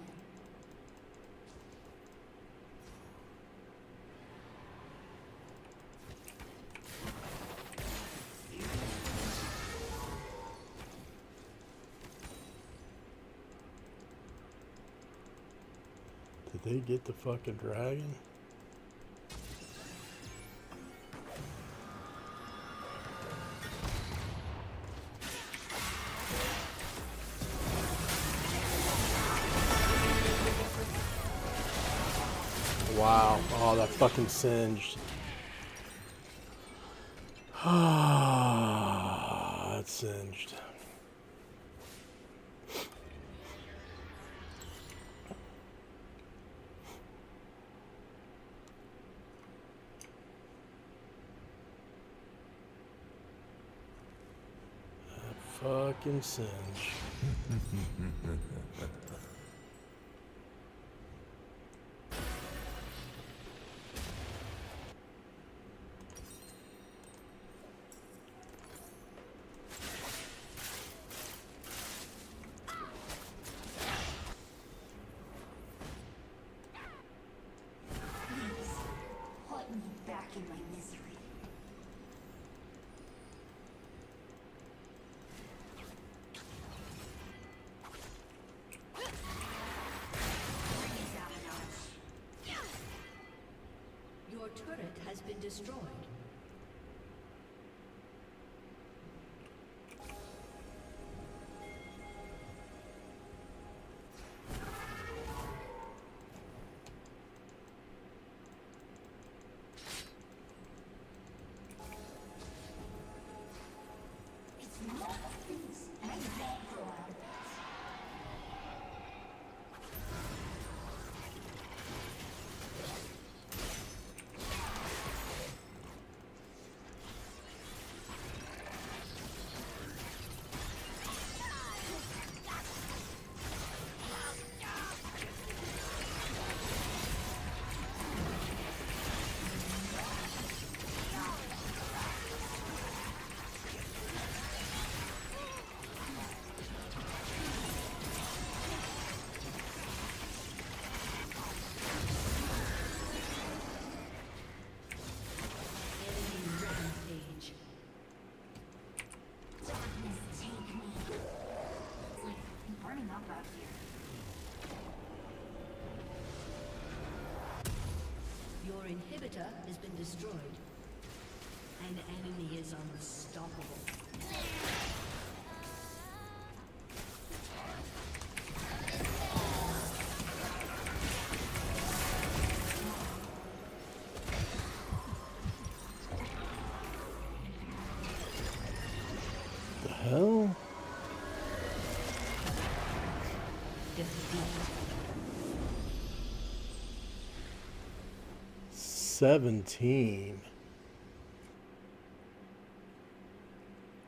Did they get the fucking dragon? Wow. Oh, that fucking singed. Ah, that's singed. That fucking singe. Please, put me back in my misery. Your turret has been destroyed. It's more things and that grow out of it. inhibitor has been destroyed. An enemy is unstoppable. The hell? Defeat. 17.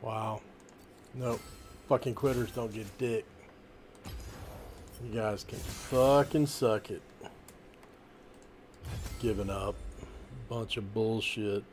Wow. Nope. Fucking quitters don't get dick. You guys can fucking suck it. Giving up. Bunch of bullshit.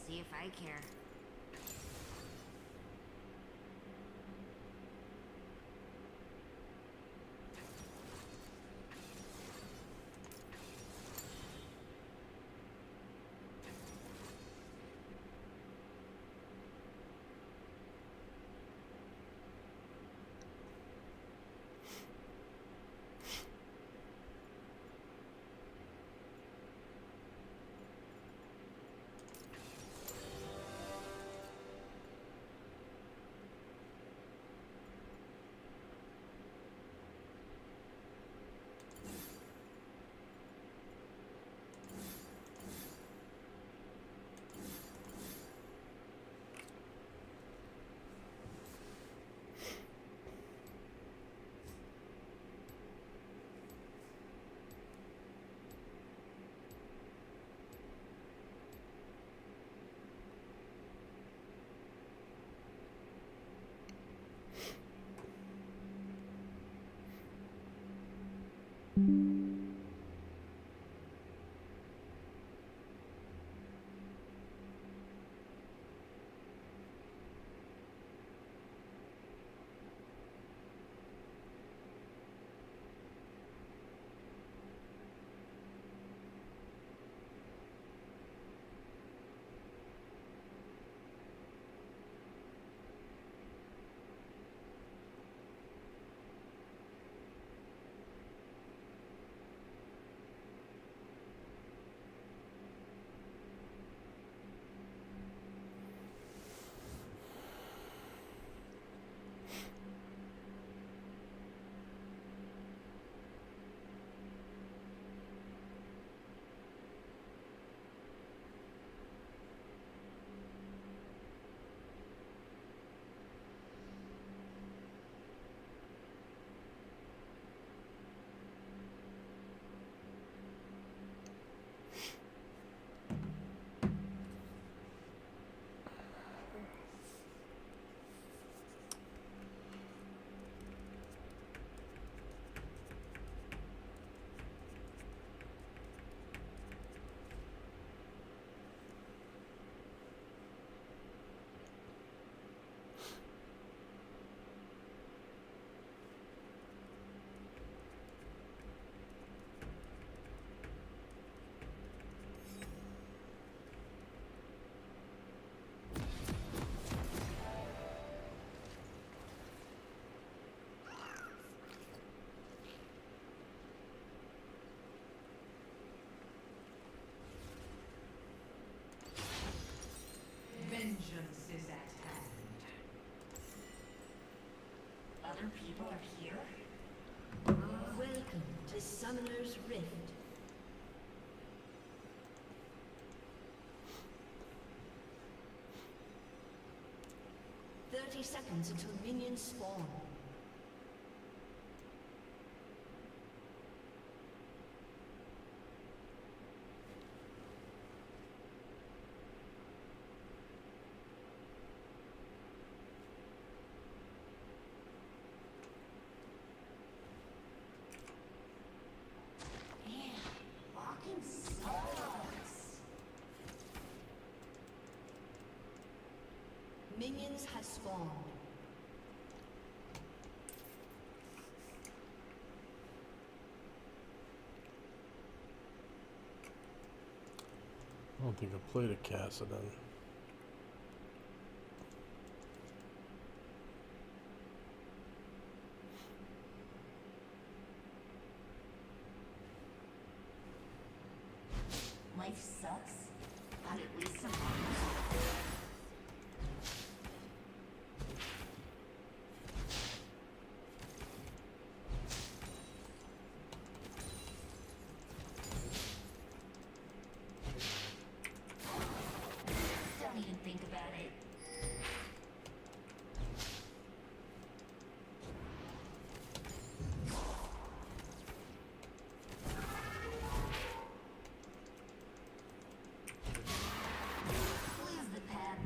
See if I care. vengeance is at hand. Other people are here? Welcome to Summoner's Rift. 30 seconds until minions spawn. Minions have spawned. I don't think I played a Cassidon. Life sucks, but at least some don't even think about it. Lose the pep.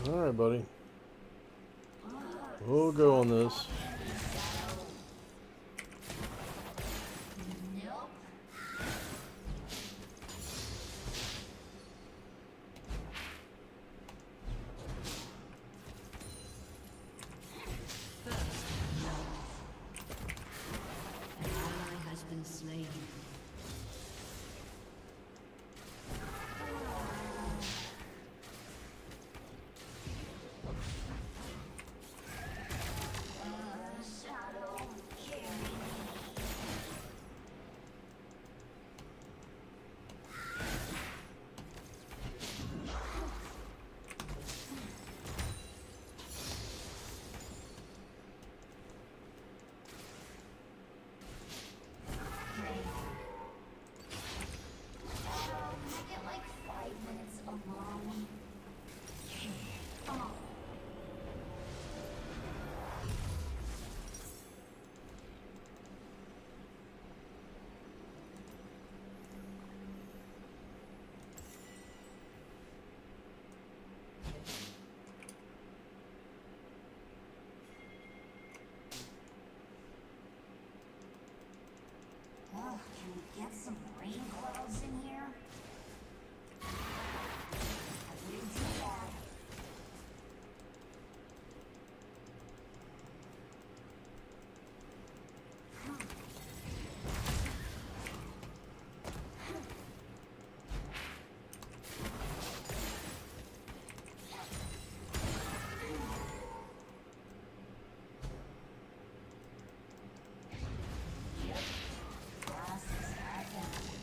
All right, buddy. We'll go on this. Nope. An ally has been slain. Shadow, carry me. Shadow, can I get like 5 minutes alone? Oh. Oh, can we get some rain clouds in here? I wouldn't do that. Yep. Glass is half empty.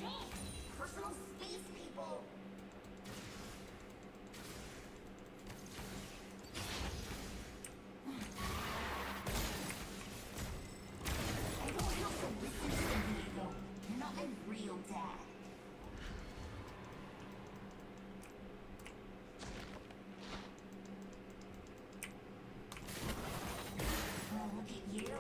Dang! Personal space, people! I don't have to listen to them, Diego. You're not my real dad. Well, look at you.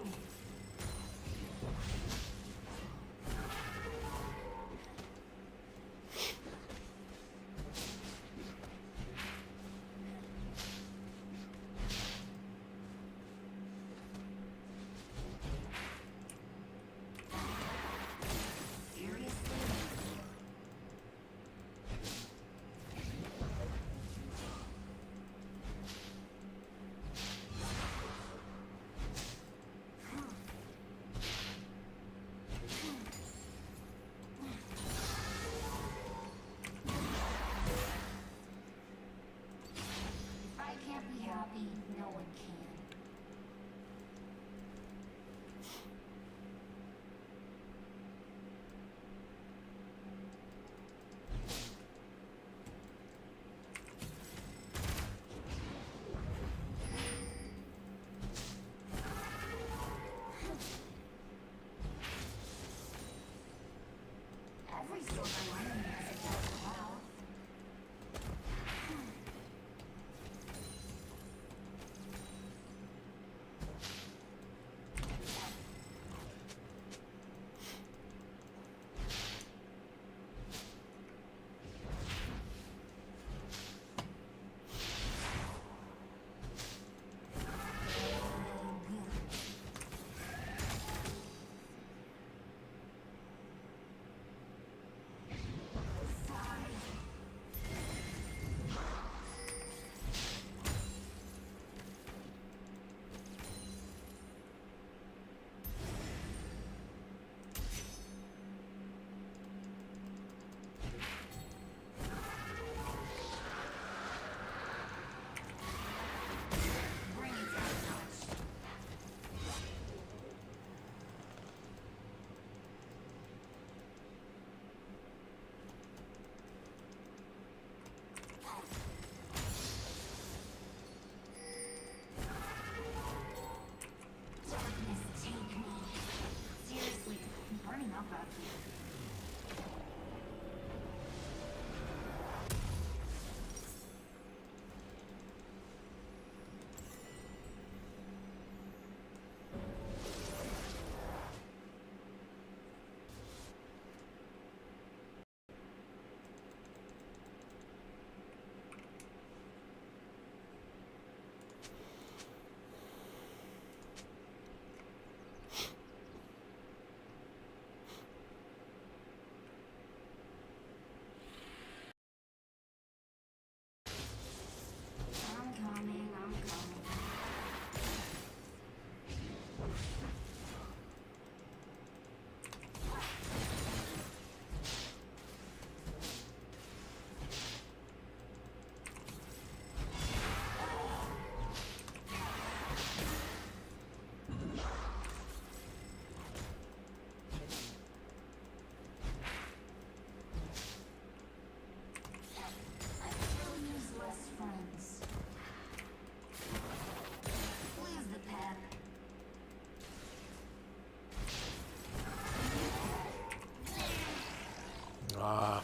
Ah.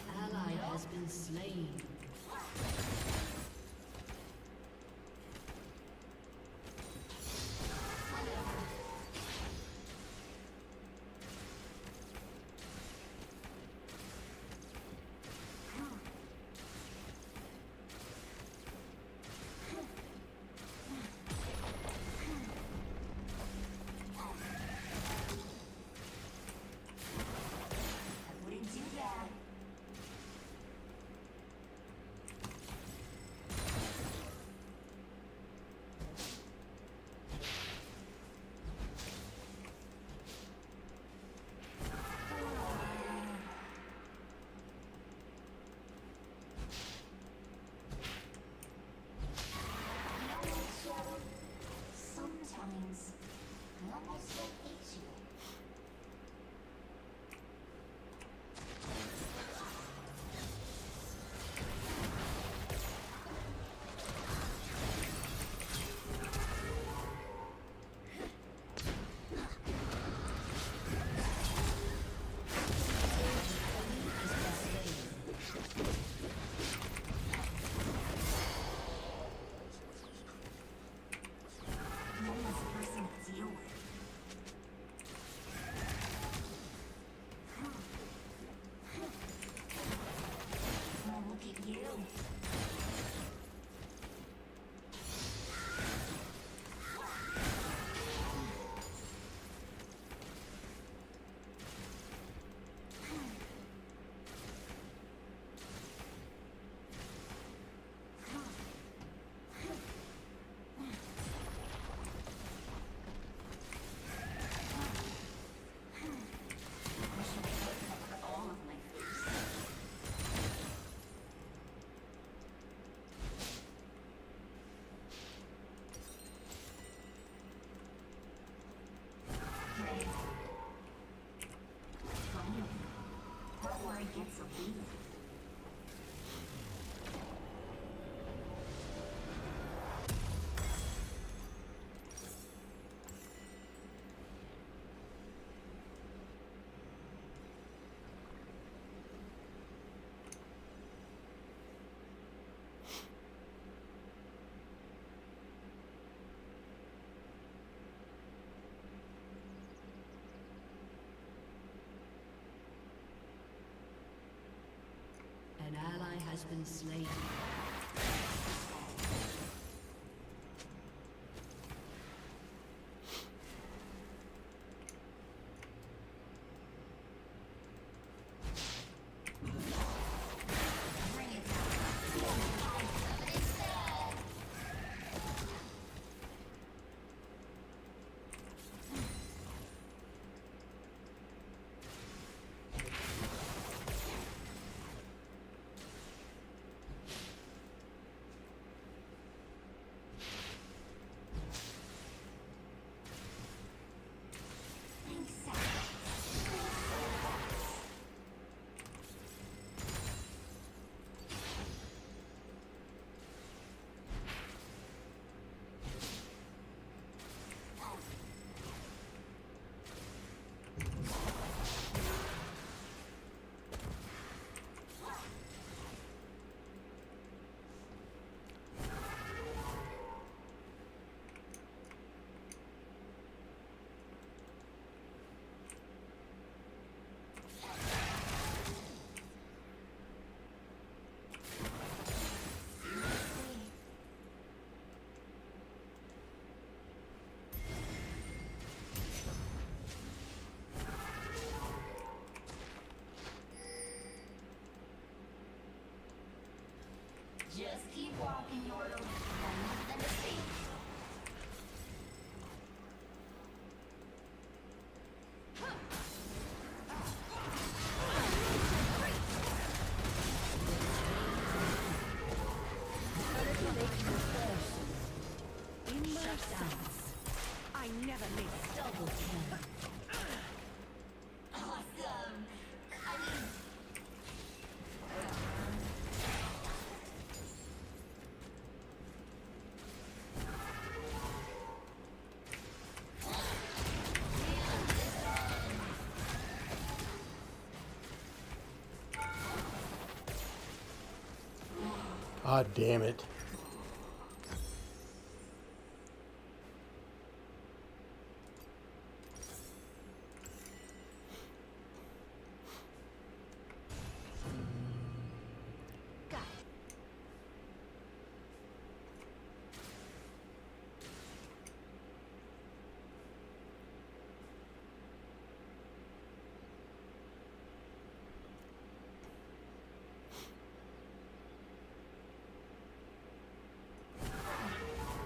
An ally has been slain. Sometimes I almost hate you. No one's a person to deal with. Well, look at you. All of my face. Right. Finally, that word gets a beat. An ally has been slain. Just keep walking, Yordle. Nothing to see. I never miss. Double kill. Awesome. I mean, Ah, damn it.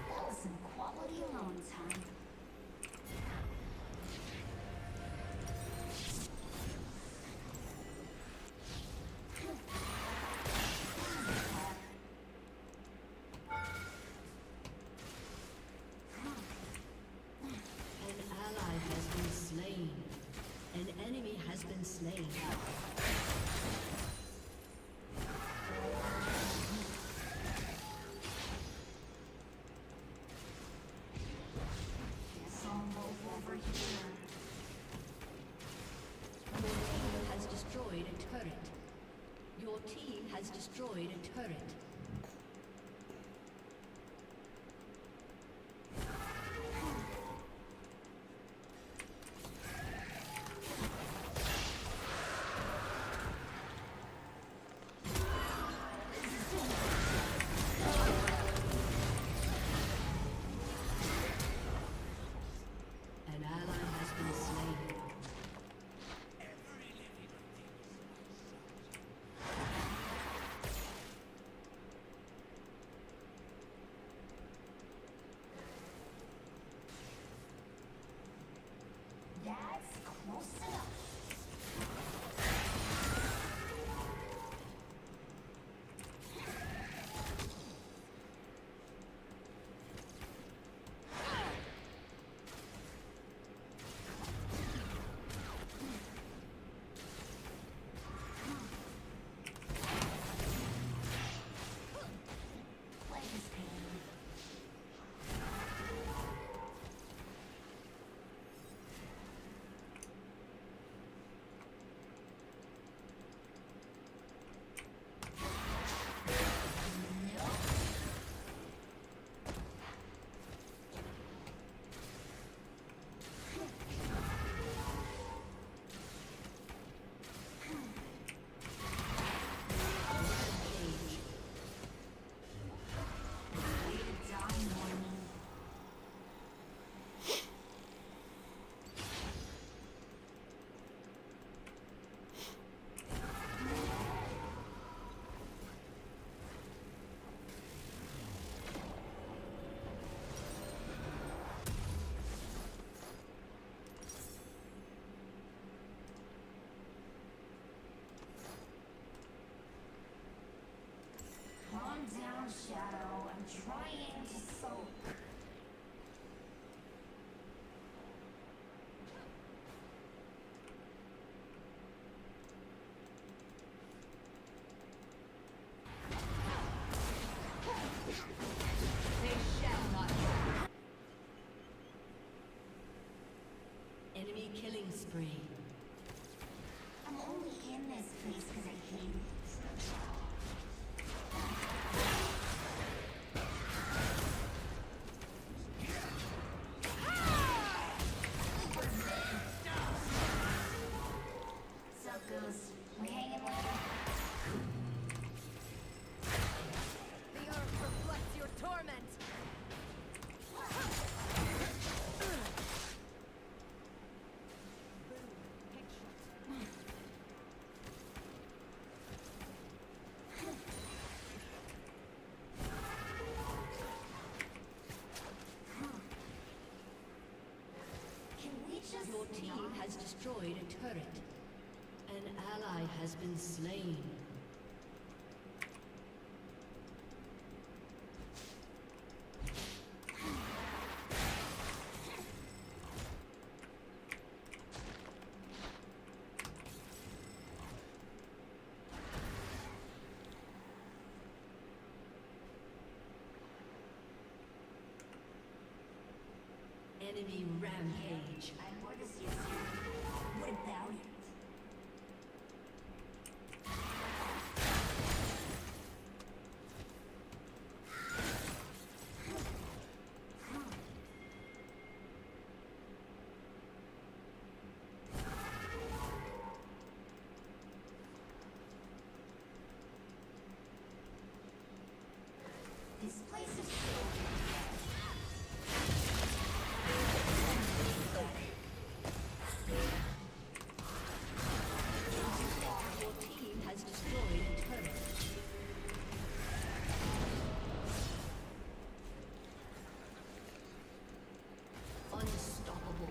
That was some quality alone time. An ally has been slain. An enemy has been slain. Guess I'll move over here. Your team has destroyed a turret. Your team has destroyed a turret. An ally has been slain. That's close enough. Play this pain. Way to die, Norman. Calm down, Shadow. I'm trying to soak. They shall not. Enemy killing spree. I'm only in this place because I hate it. Sup, Goose? We hanging later? The earth reflects your torment. Can we just Your team has destroyed a turret. An ally has been slain. Enemy rampage. I'm more to see you soon. What about it? This place is so Your team has destroyed a turret. Unstoppable.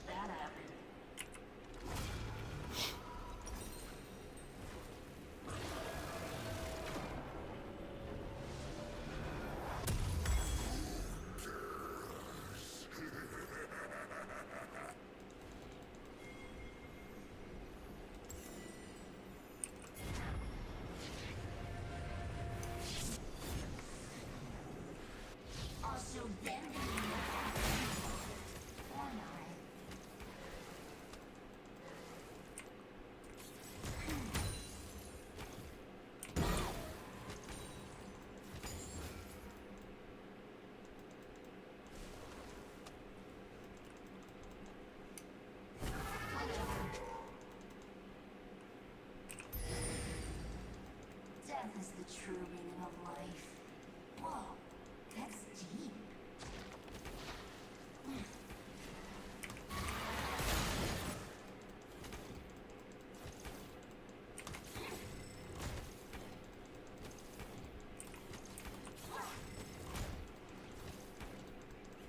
that happened. Also, then or not. Death is the true meaning of life. Whoa, that's deep.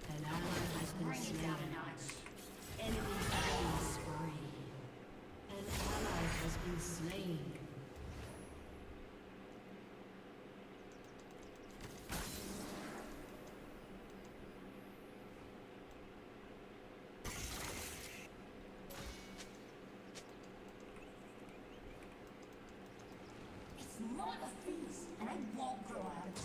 An ally has been Bring it slain. down a notch. Enemy killing spree. An ally has been slain. It's not a feast, and I won't grow out of it.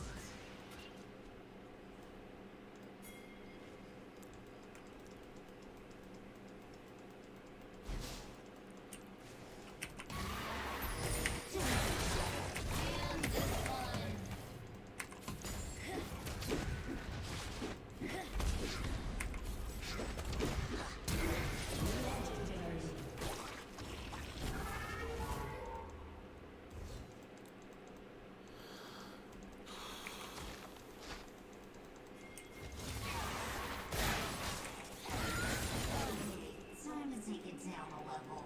Time to take it down a level.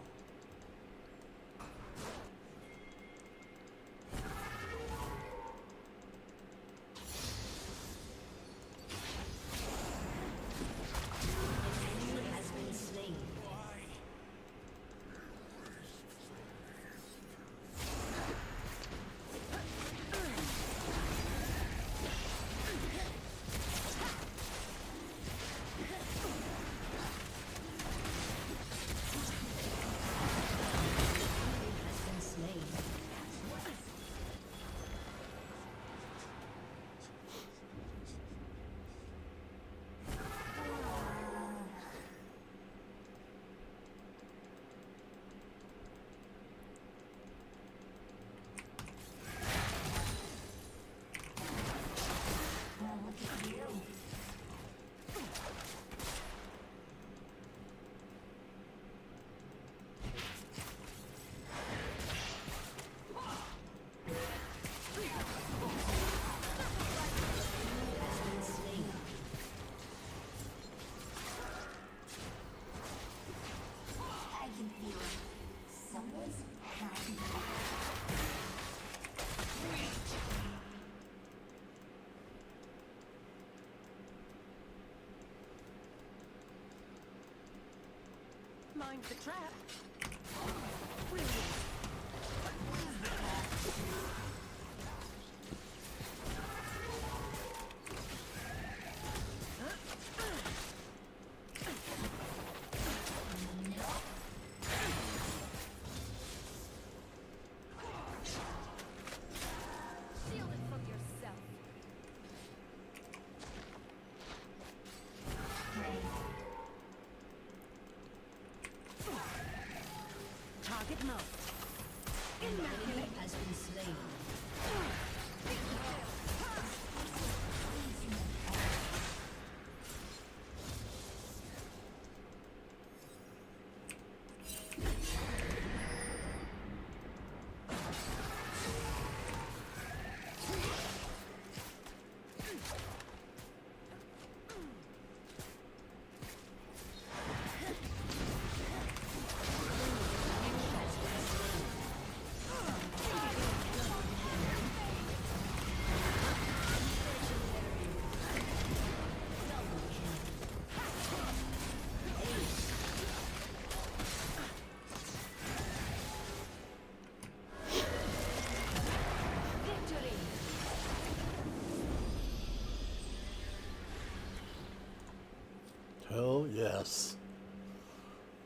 Enemy has been slain. Has been slain. Well, look at you. Has been slain. I can feel it. Someone's happy. Mind the trap. Shield it from yourself. Target marked. Hell yes.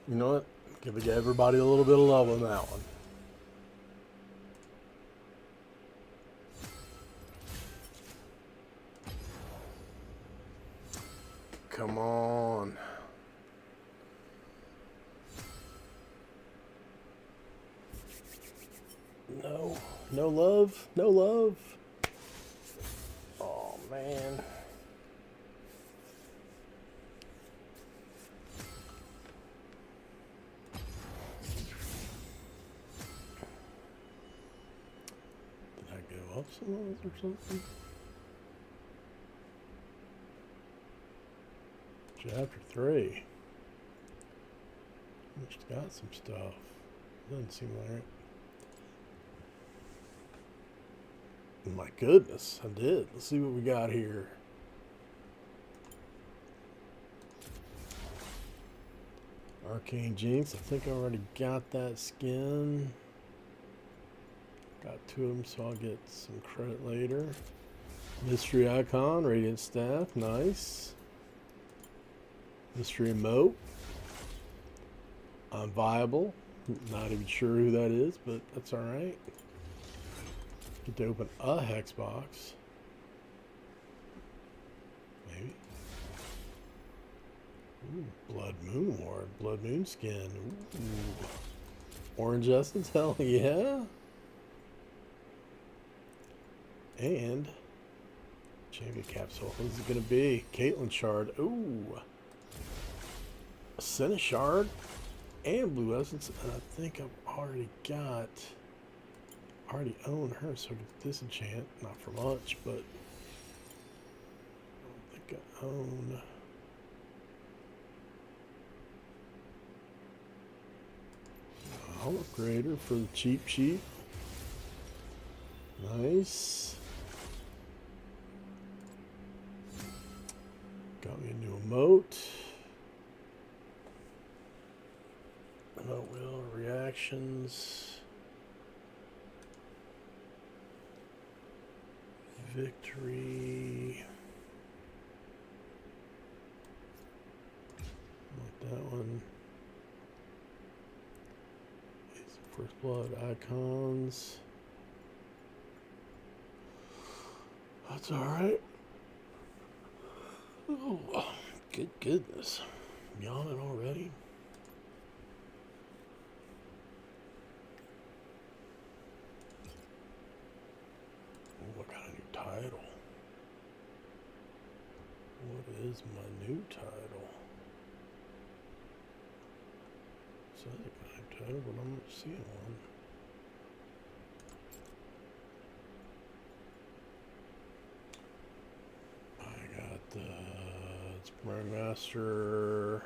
You know what? Give everybody a little bit of love on that one. Come on. No. No love. No love. Oh, man. Did I go up some of those or something? Chapter 3. Just got some stuff. Doesn't seem like it. My goodness, I did. Let's see what we got here. Arcane Jinx. I think I already got that skin. Got 2 of them, so I'll get some credit later. Mystery Icon, Radiant Staff, nice. Mystery Emote. Unviable. Not even sure who that is, but that's alright. Get to open a hex box. Maybe. Ooh, Blood Moon Ward. Blood Moon skin. Ooh. Orange Essence, hell yeah. And Champion Capsule. What is it going to be? Caitlyn Shard. Ooh. Senna Shard. And Blue Essence. And I think I've already own her, so I can disenchant. Not for much, but I don't think I own. I'll upgrade her for the cheap. Nice. Got me a new emote. Emote wheel reactions. Victory. Like that one. First Blood icons. That's alright. Oh, good goodness. Yawning already. Oh, I got a new title. What is my new title? Says I got a new title, but I'm not seeing one. I got it's Grandmaster.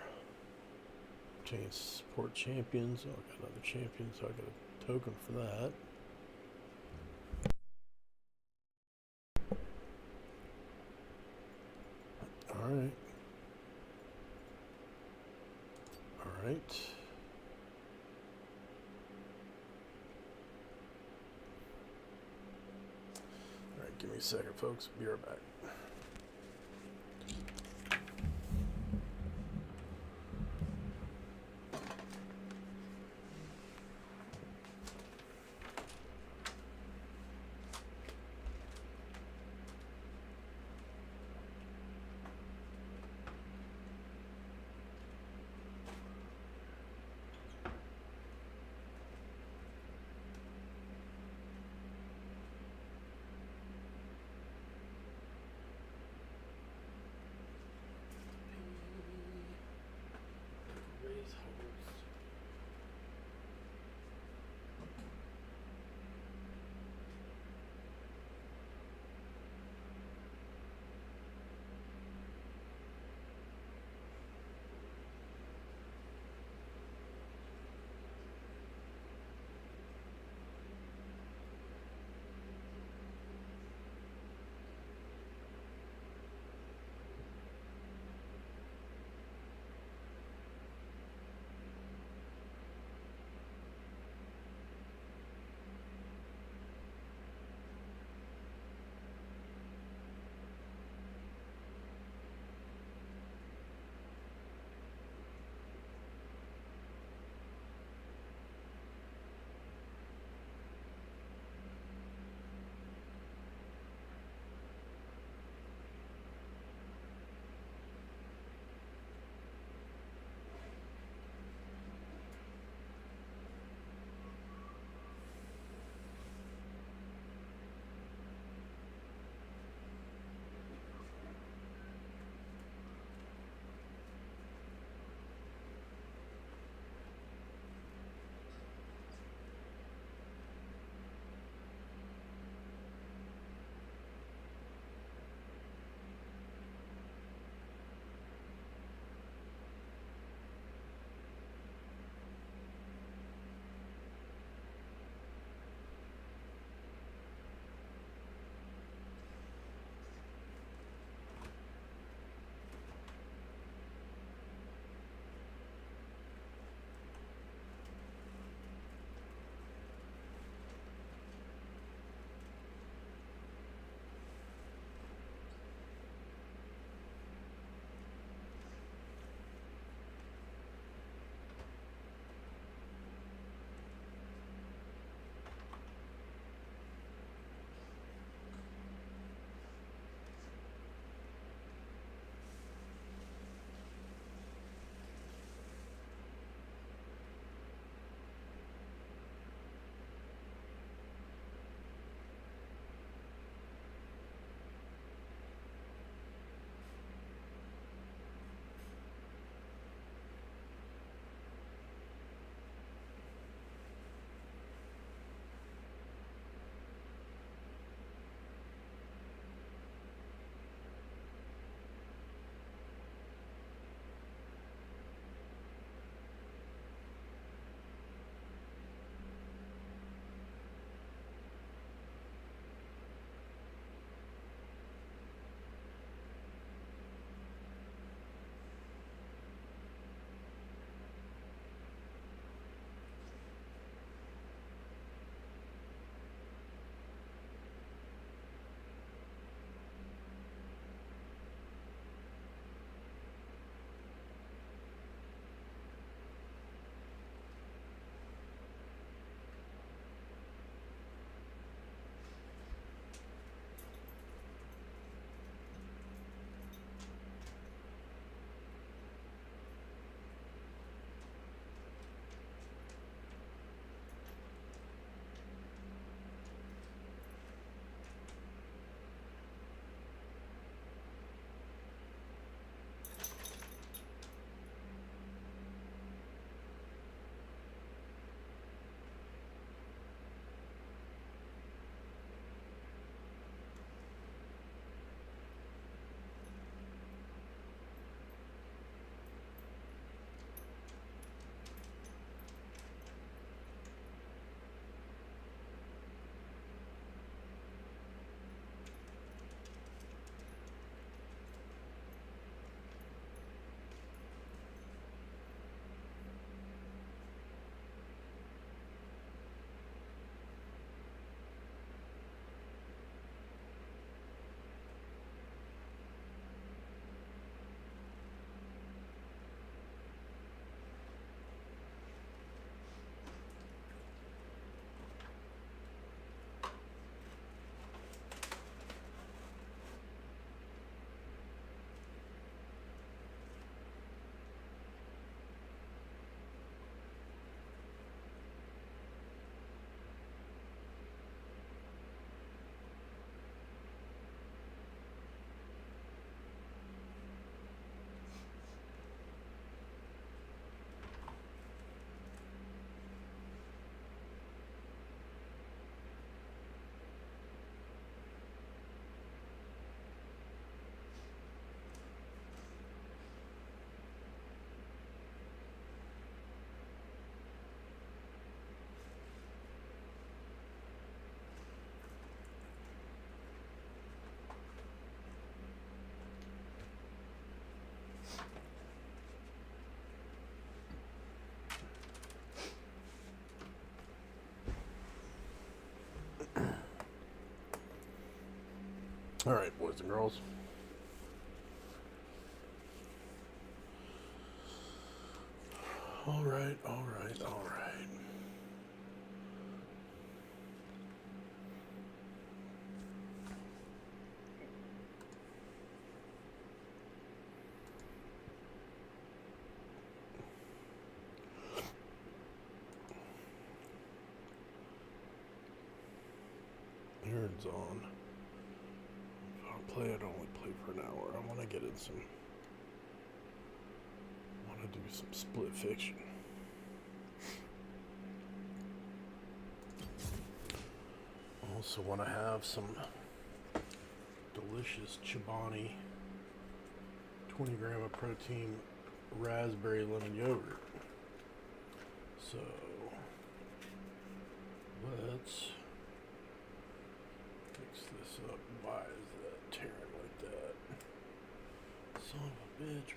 Change support champions. Oh, I got another champion, so I got a token for that. Alright. Alright. Alright, give me a second, folks. Be right back. All right, boys and girls. All right, all right, all right. Aaron's on. If I'll play, I'd only play for an hour. I want to get in some. I want to do some split fiction. Also want to have some delicious Chobani 20 gram of protein raspberry lemon yogurt. So let's mix this up. Why is that tearing like that? Son of a bitch.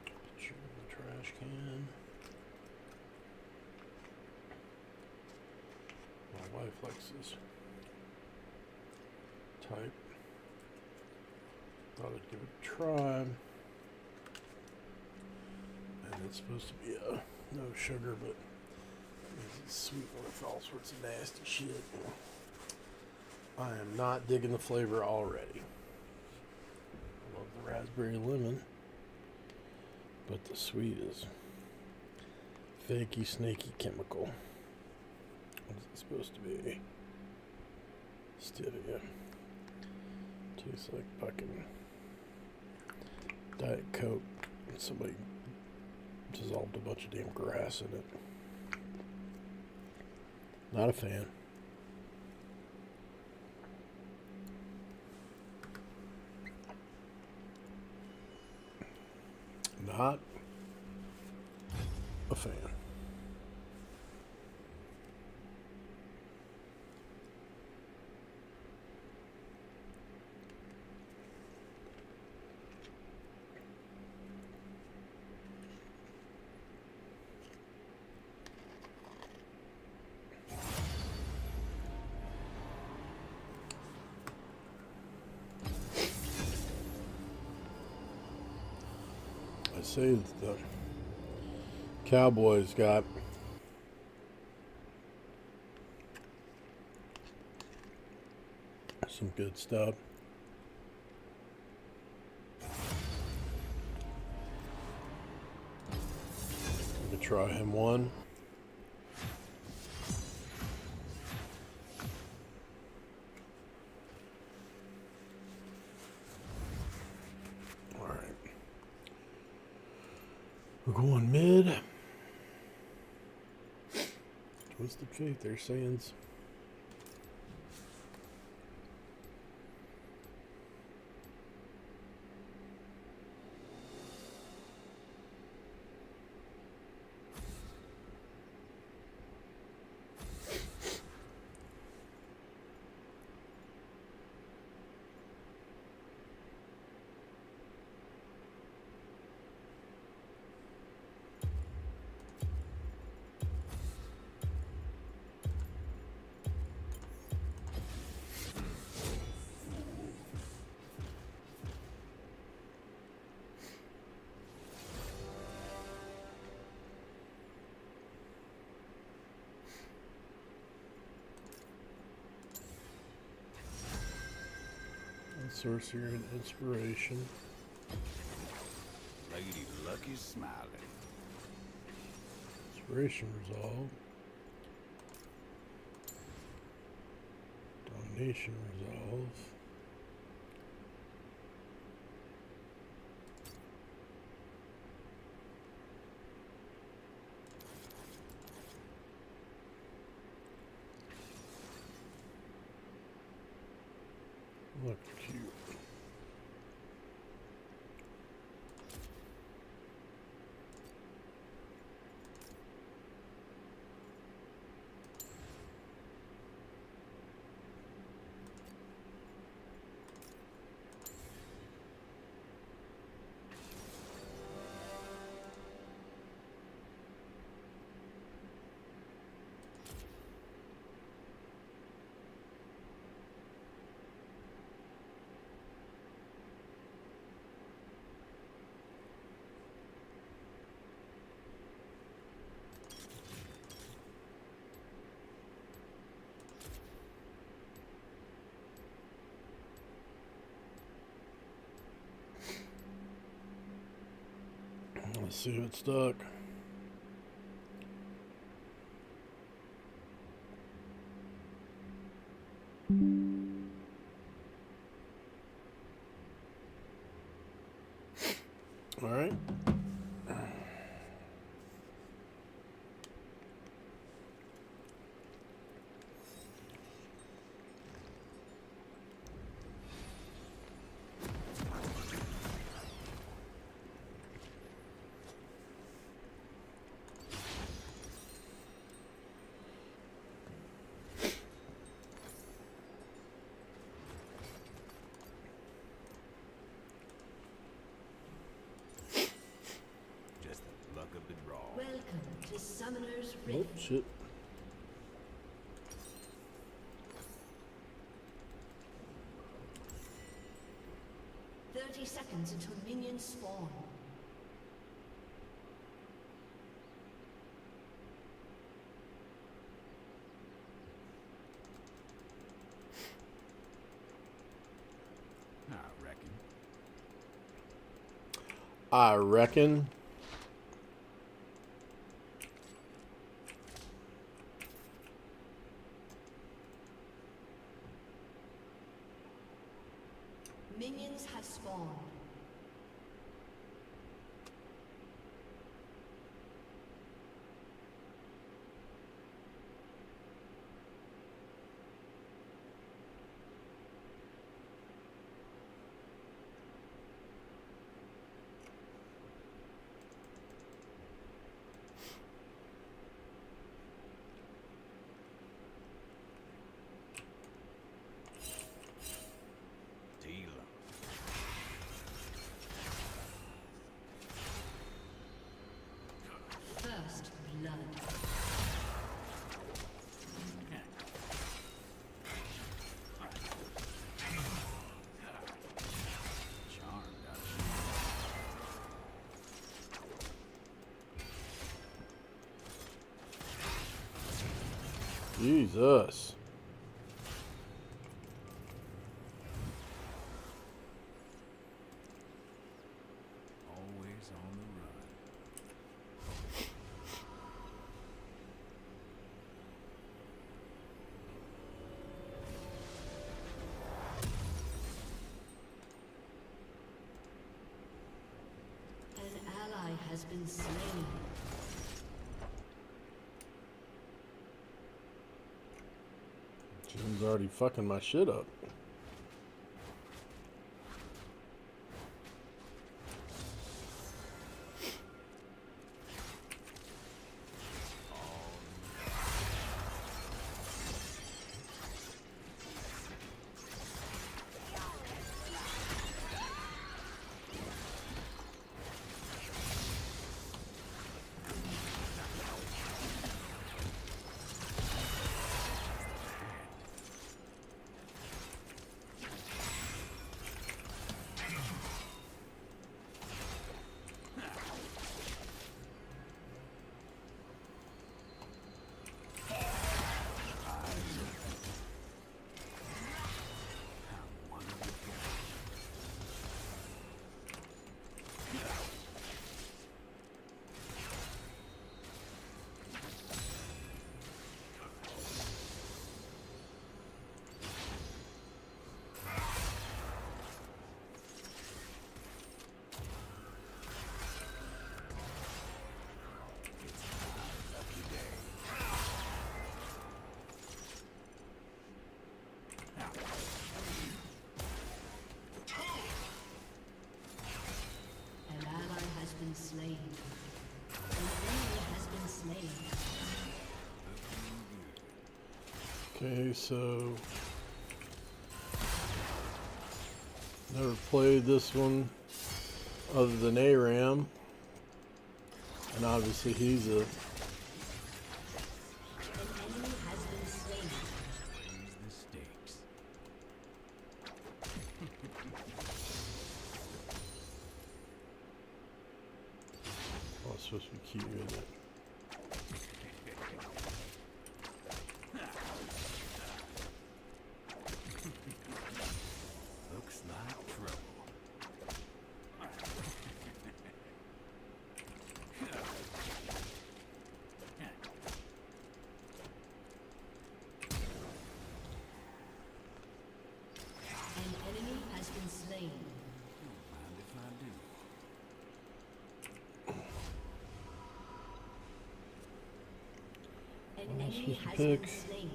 Put you in the trash can. My wife likes this type. Thought I'd give it a try. And it's supposed to be a no sugar, but it's sweet with all sorts of nasty shit. I am not digging the flavor already. I love the raspberry lemon, but the sweet is fakey, snaky chemical. What is it supposed to be? Stevia. Tastes like fucking Diet Coke. Somebody dissolved a bunch of damn grass in it. Not a fan. Not a fan. I say that the Cowboys got some good stuff. We could try him one. All right. We're going mid. Twisted Faith, they're saying. Sorcery and Inspiration. Lady Lucky's smiling. Inspiration Resolve. Domination Resolve. Look cute. Let's see what's stuck. All right. Just the luck of the draw. Welcome to Summoner's Oh, Rift. shit. Seconds until minions spawn. I reckon. Minions have spawned. First blood. Jesus. Always on the run. An ally has been slain. Jim's already fucking my shit up. An ally has been slain. An enemy has been slain. Okay, so never played this one other than ARAM, and obviously he's a An enemy has been slain. Raise the stakes. supposed to be cute, isn't it? Looks like trouble. enemy has pick. been slain.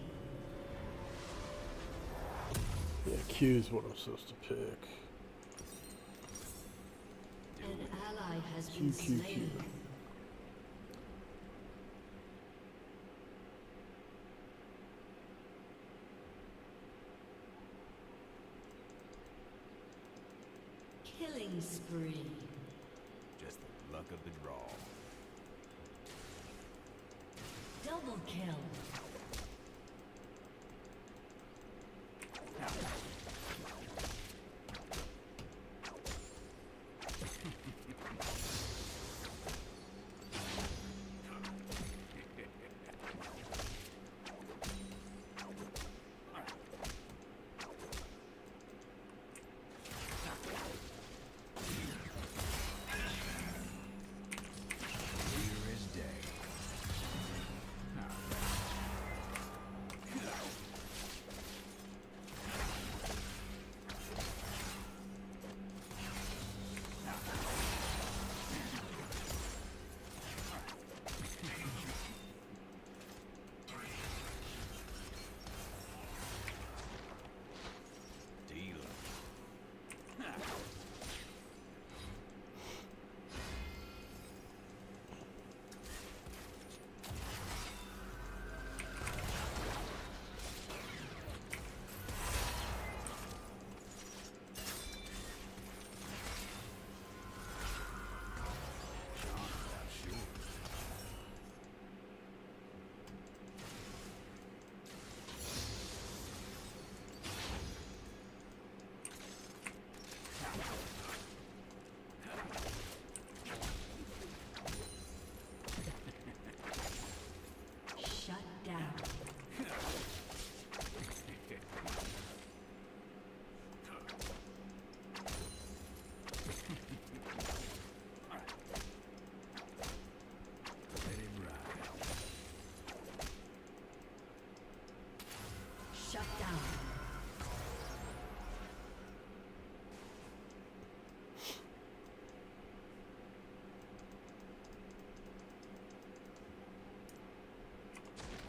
Yeah, Q is what I'm supposed to pick. An ally has Q, been Q, slain. Q. Killing spree. Just the luck of the draw. Double kill. Clear as day. Shut down. Let it ride. Shut down.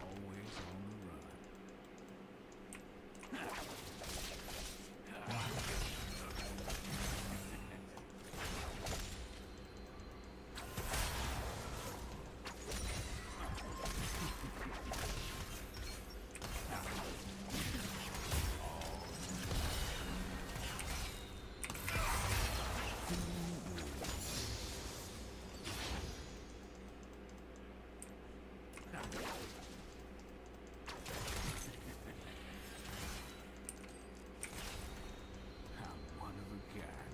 Always on the run. I'm one of a kind.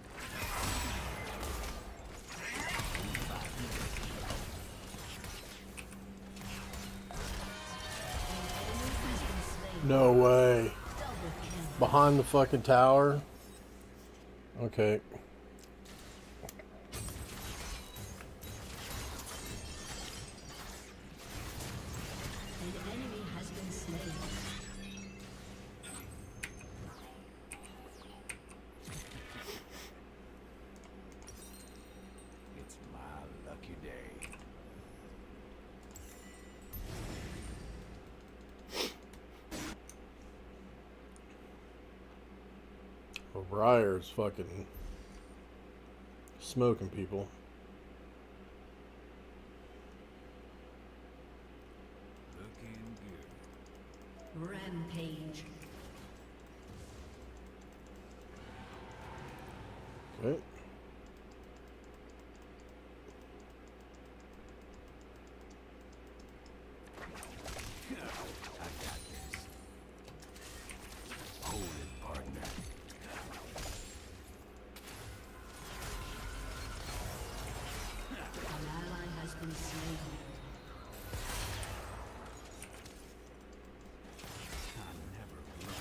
No way. Double kill. Behind the fucking tower? Okay. An enemy has been slain. It's my lucky day. Well, Briar's fucking smoking people. Looking good. Rampage. Okay. I got this. Hold it, partner. An ally has been slain. I never run.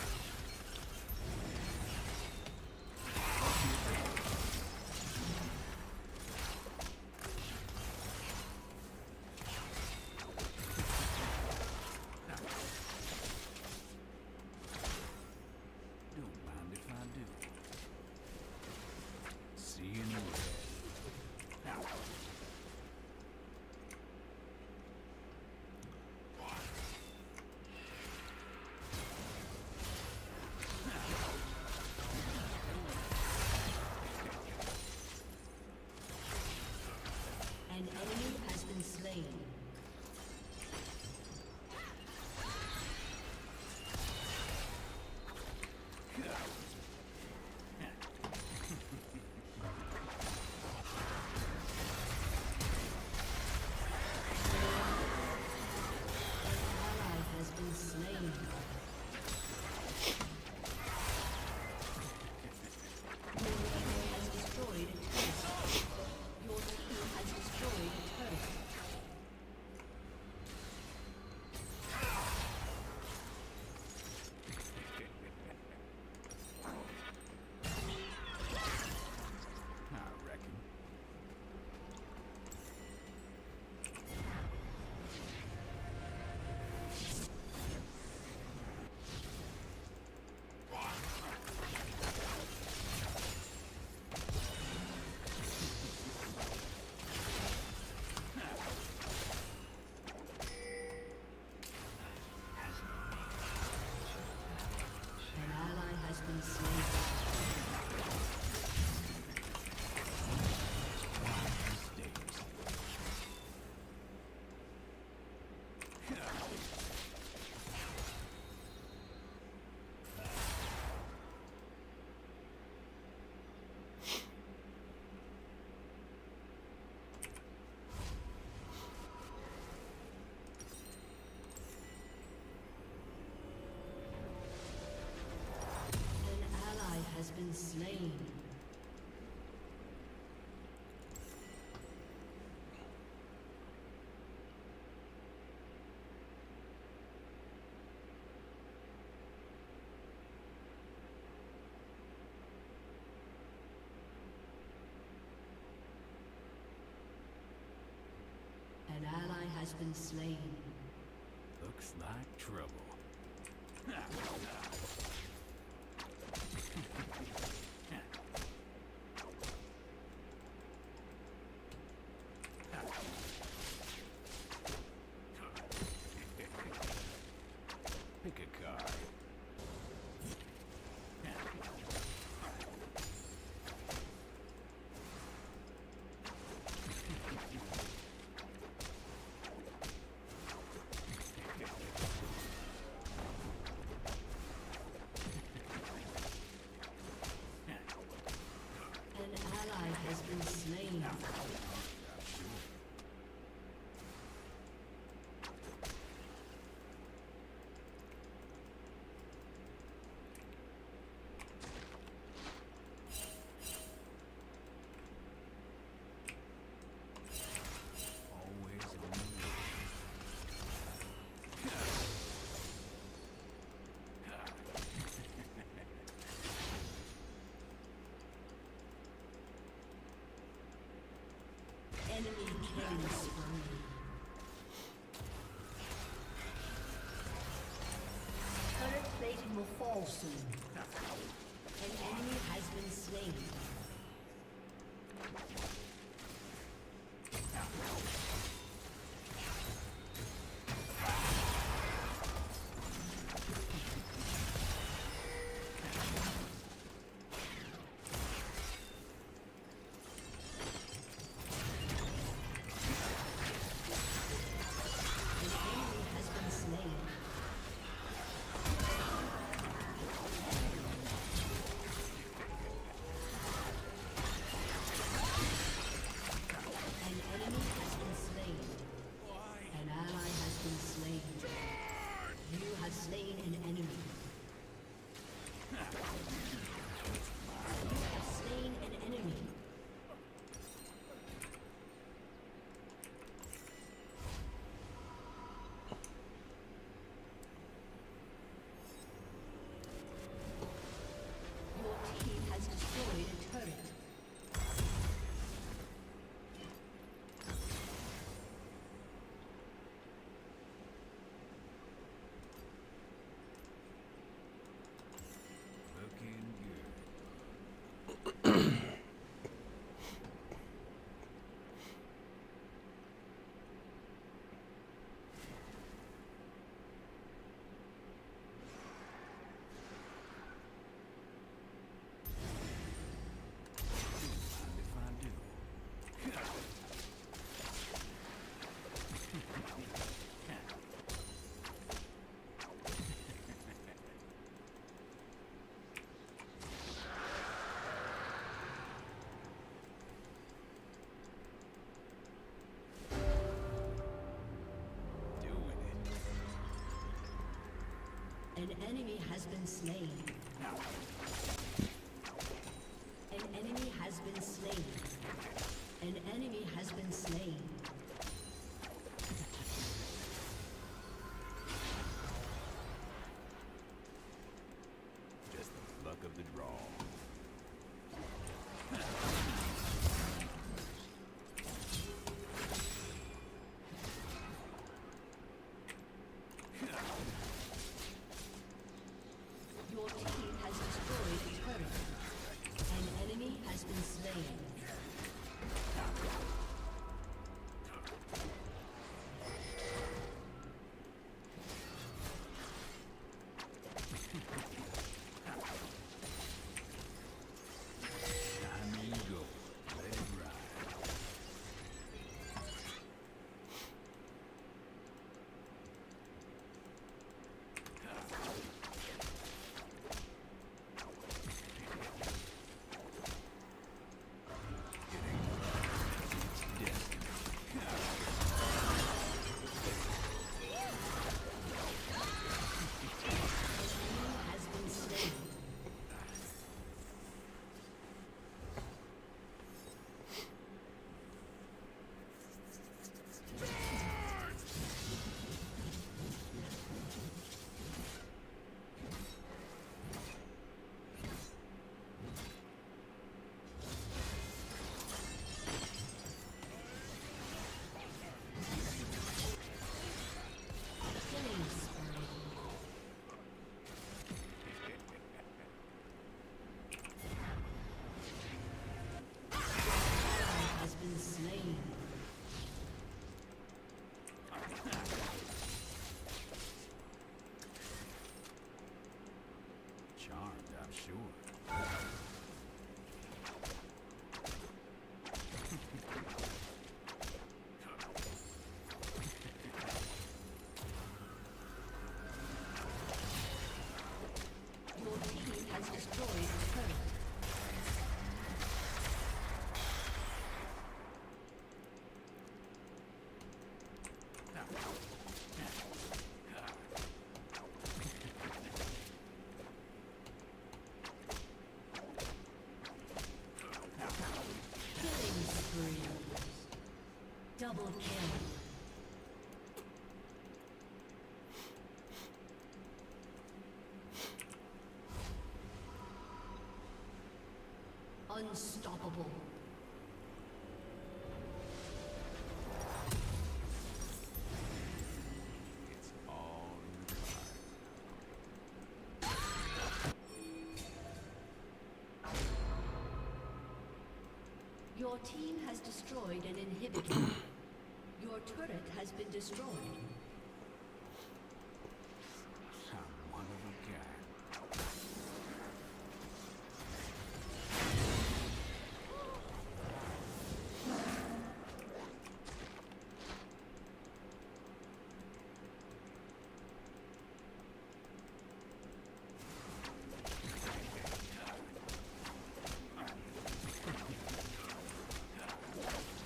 been slain. Looks like trouble. Pick a card. An ally has been slain. Always on the move. Enemy killing spree. Turret plating will fall soon. An enemy has been slain. An enemy has been slain. An enemy has been slain. An ally has been slain. You have slain an enemy. You have slain an enemy. Your team has destroyed a turret. Looking good. Mind if I do? Doing it. An enemy has been slain. An enemy has been slain. An enemy has been slain. Just the luck of the draw. Your team has destroyed a turret. An enemy has been slain. Charmed, I'm sure. Your team has destroyed a turret. Killing spree. Double kill. Unstoppable. It's all in the cards. Your team has destroyed an inhibitor. Your turret has been destroyed. I'm one of a kind.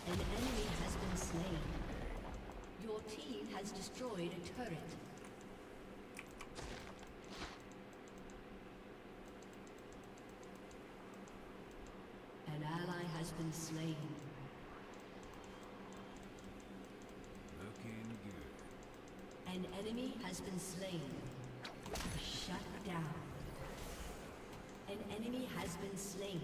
An enemy has been slain. Your team has destroyed a turret. An ally has been slain. Looking good. An enemy has been slain. Shut down. An enemy has been slain.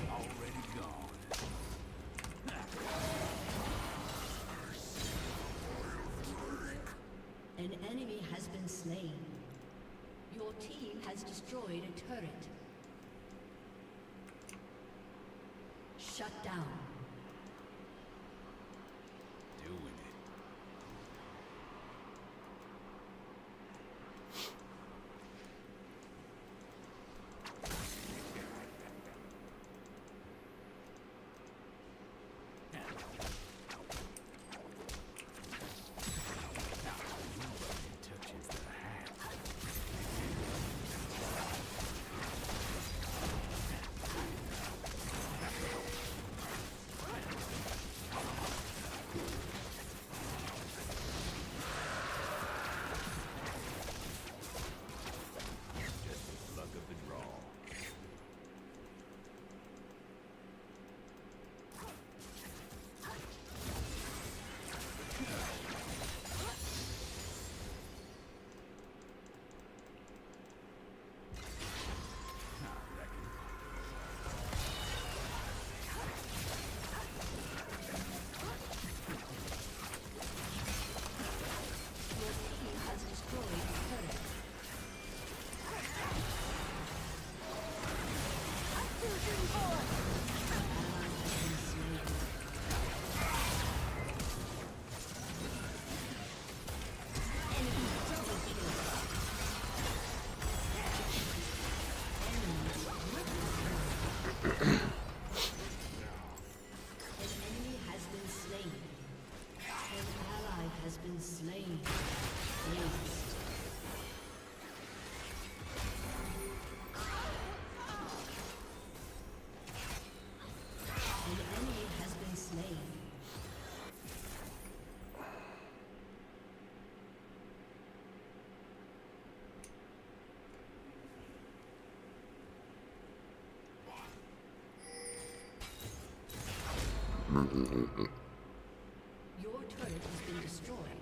Already gone. An enemy has been slain. Your team has destroyed a turret. Shut down. Doing it. Touches the hat. Just the luck of the draw. I reckon. Your team has destroyed a turret. Ally has been slain. Enemy double kill. Enemy triple kill. An enemy has been slain. An ally has been slain. Aced. An enemy has been slain. Your turret has been destroyed.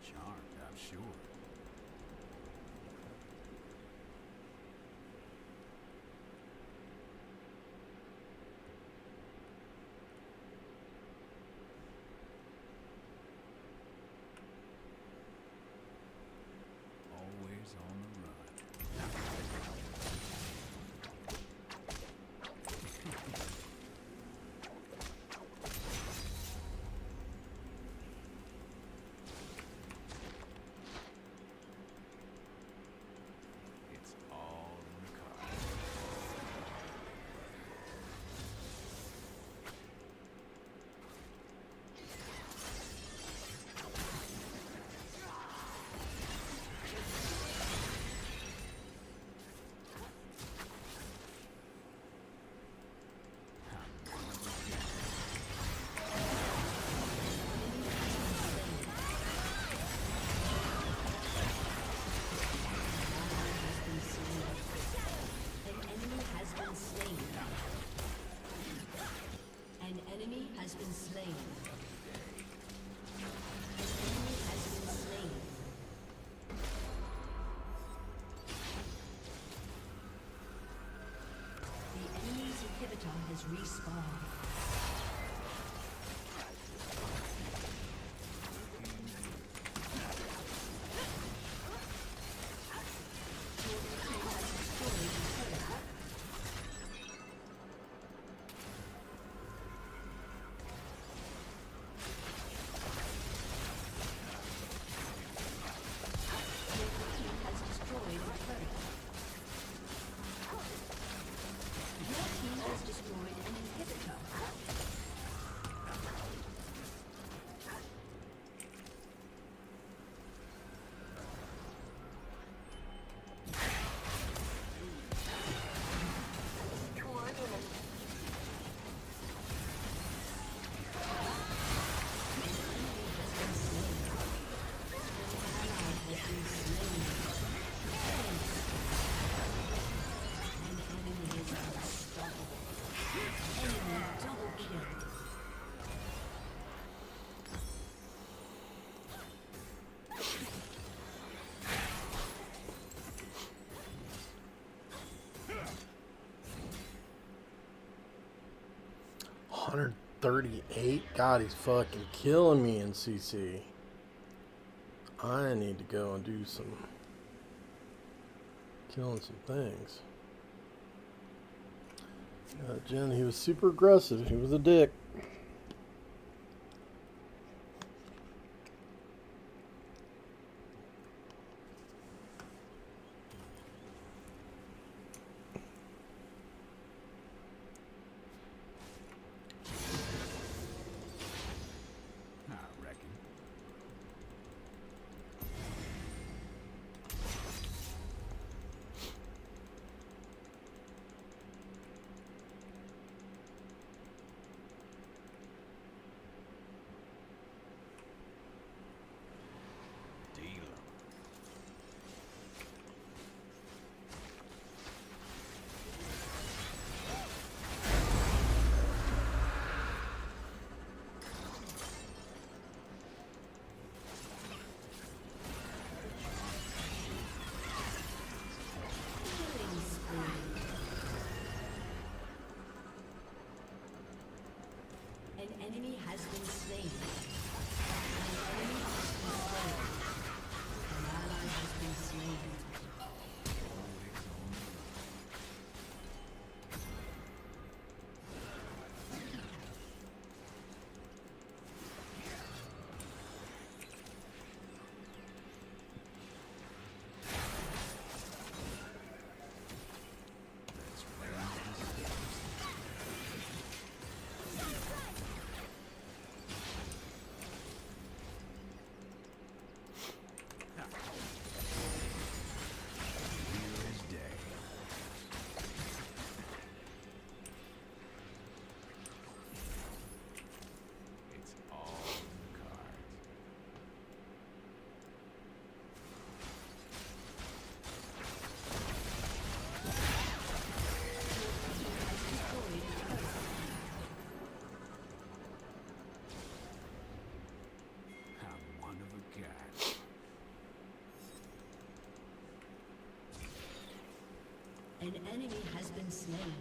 Charmed, I'm sure. has respawned. $138. God, he's fucking killing me in CC. I need to go and do some killing some things. Jen, he was super aggressive. He was a dick. An enemy has been slain. An enemy has been slain. An ally has been slain. An enemy has been slain.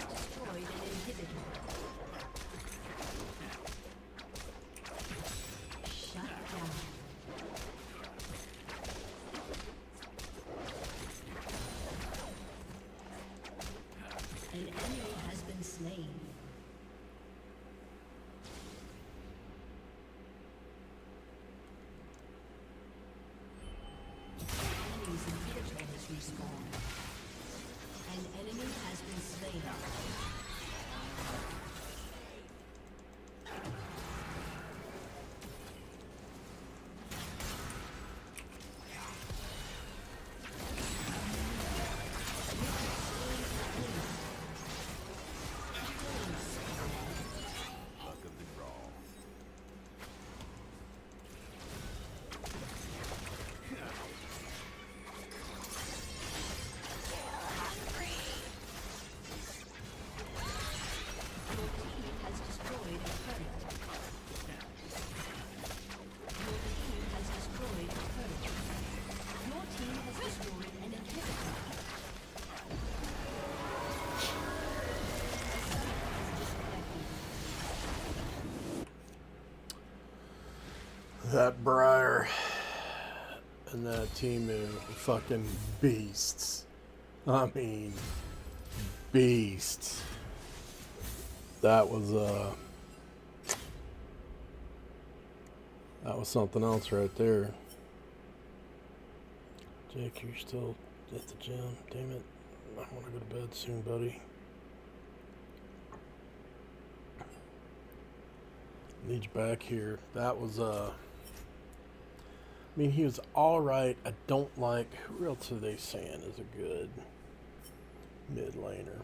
destroyed an inhibitor. Shut down. An enemy has been slain. Enemy's inhibitor has respawned. An enemy has been slain. Luck of the draw. Your team has destroyed a turret. Your team has destroyed a turret. Your team has destroyed an inhibitor. A summoner has disconnected. That Briar and that team is fucking beasts. I mean, beasts. That was something else right there. Jake, you're still at the gym. Damn it. I want to go to bed soon, buddy. Need you back here. That was I mean, he was alright. I don't like, who else are they saying is a good mid laner?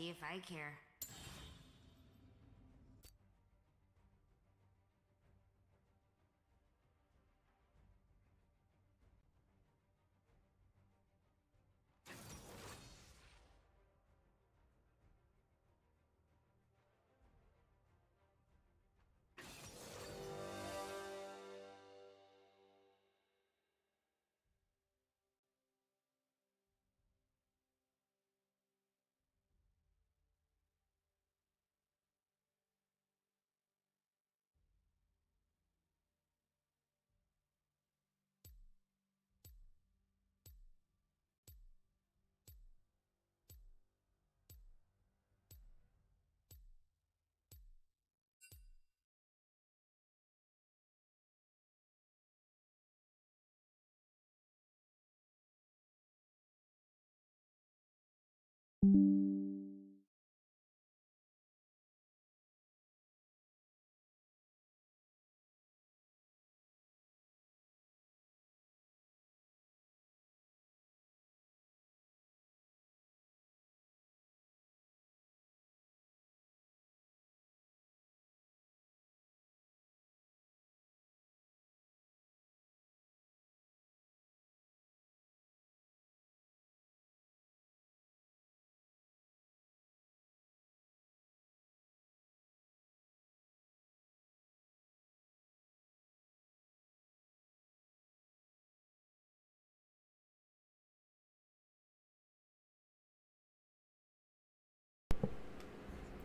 see if I care.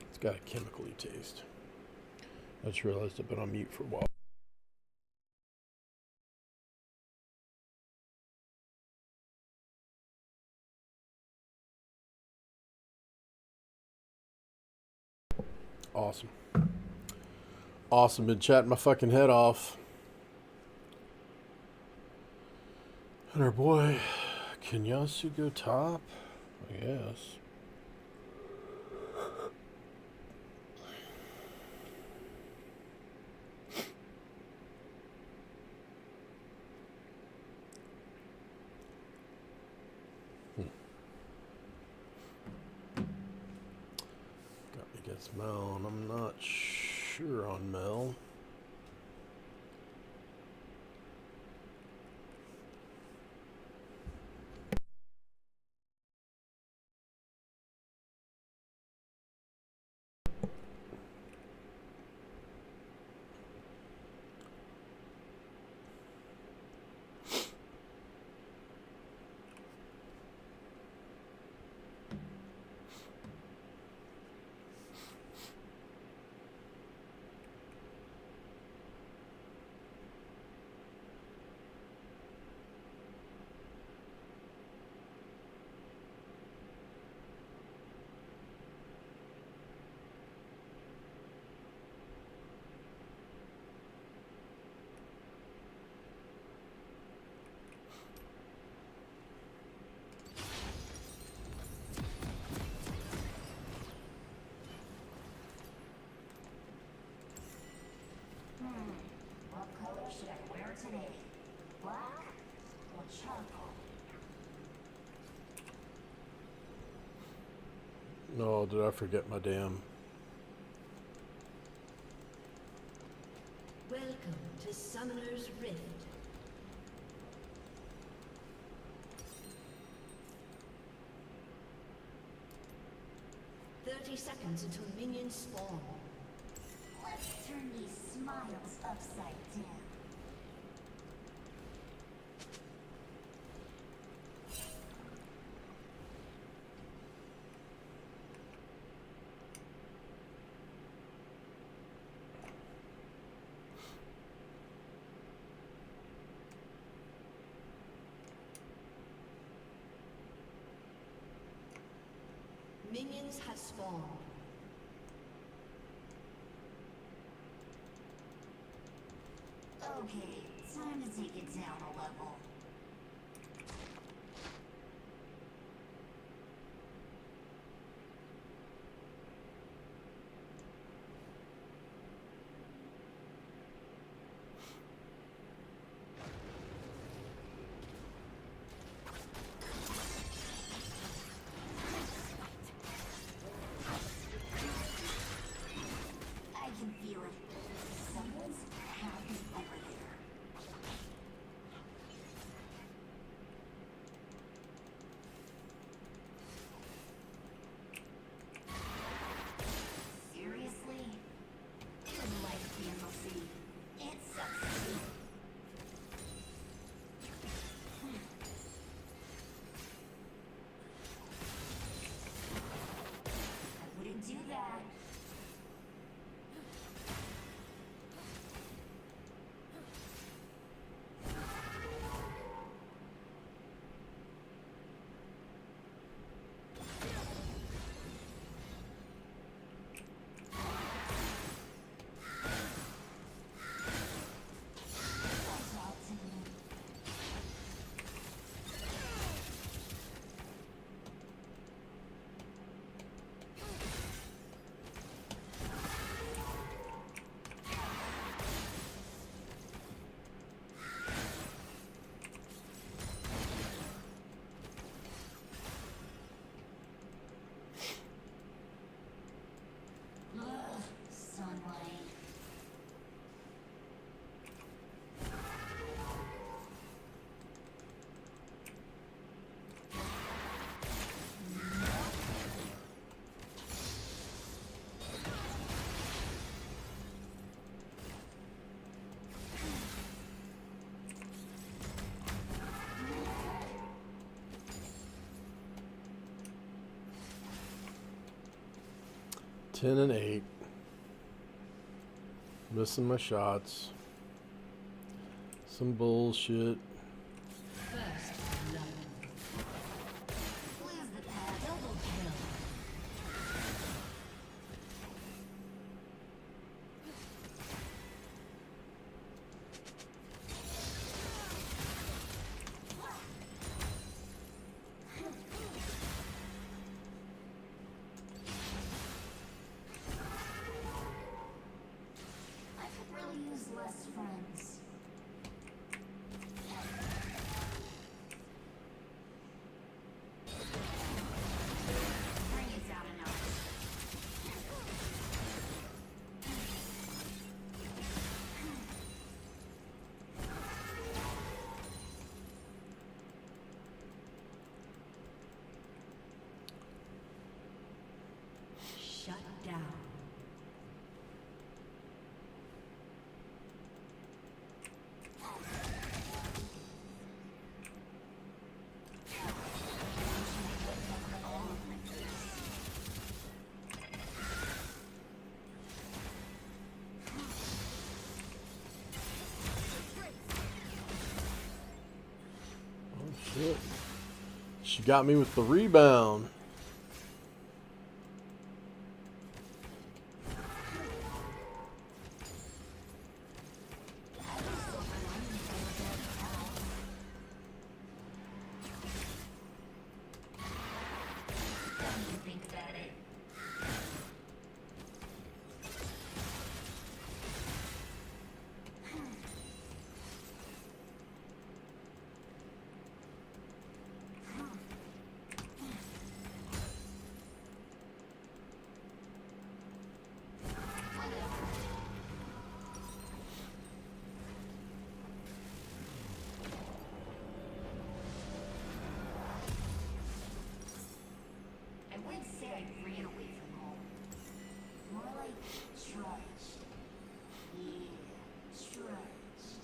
It's got a chemically taste. I just realized I've been on mute for a while. Awesome. Awesome. Been chatting my fucking head off. And our boy, can Yasu go top? I guess. Got me against Mel, and I'm not sure on Mel. What color should I wear today? Black or charcoal? No, did I forget my damn... Welcome to Summoner's Rift. Seconds until minions spawn. Let's turn these smiles upside down. Minions have spawned. Okay, time to take it down a level. 10 and 8. Missing my shots. Some bullshit. First blood. Where's the path? Double kill. I could really use less friends. Bring it down a notch. Shut down. Oh shit. She got me with the rebound. You think that it? I wouldn't say I ran away from home. More like trudged. Yeah, trudged.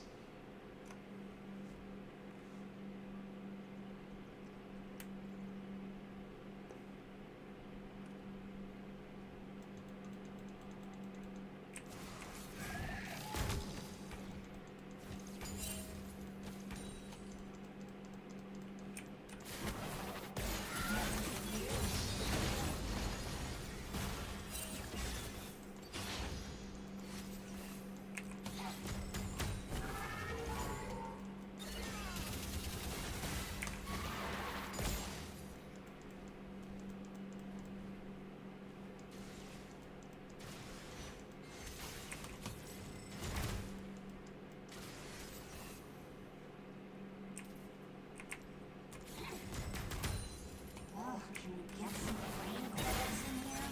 Oh, can we get some flame clouds in here?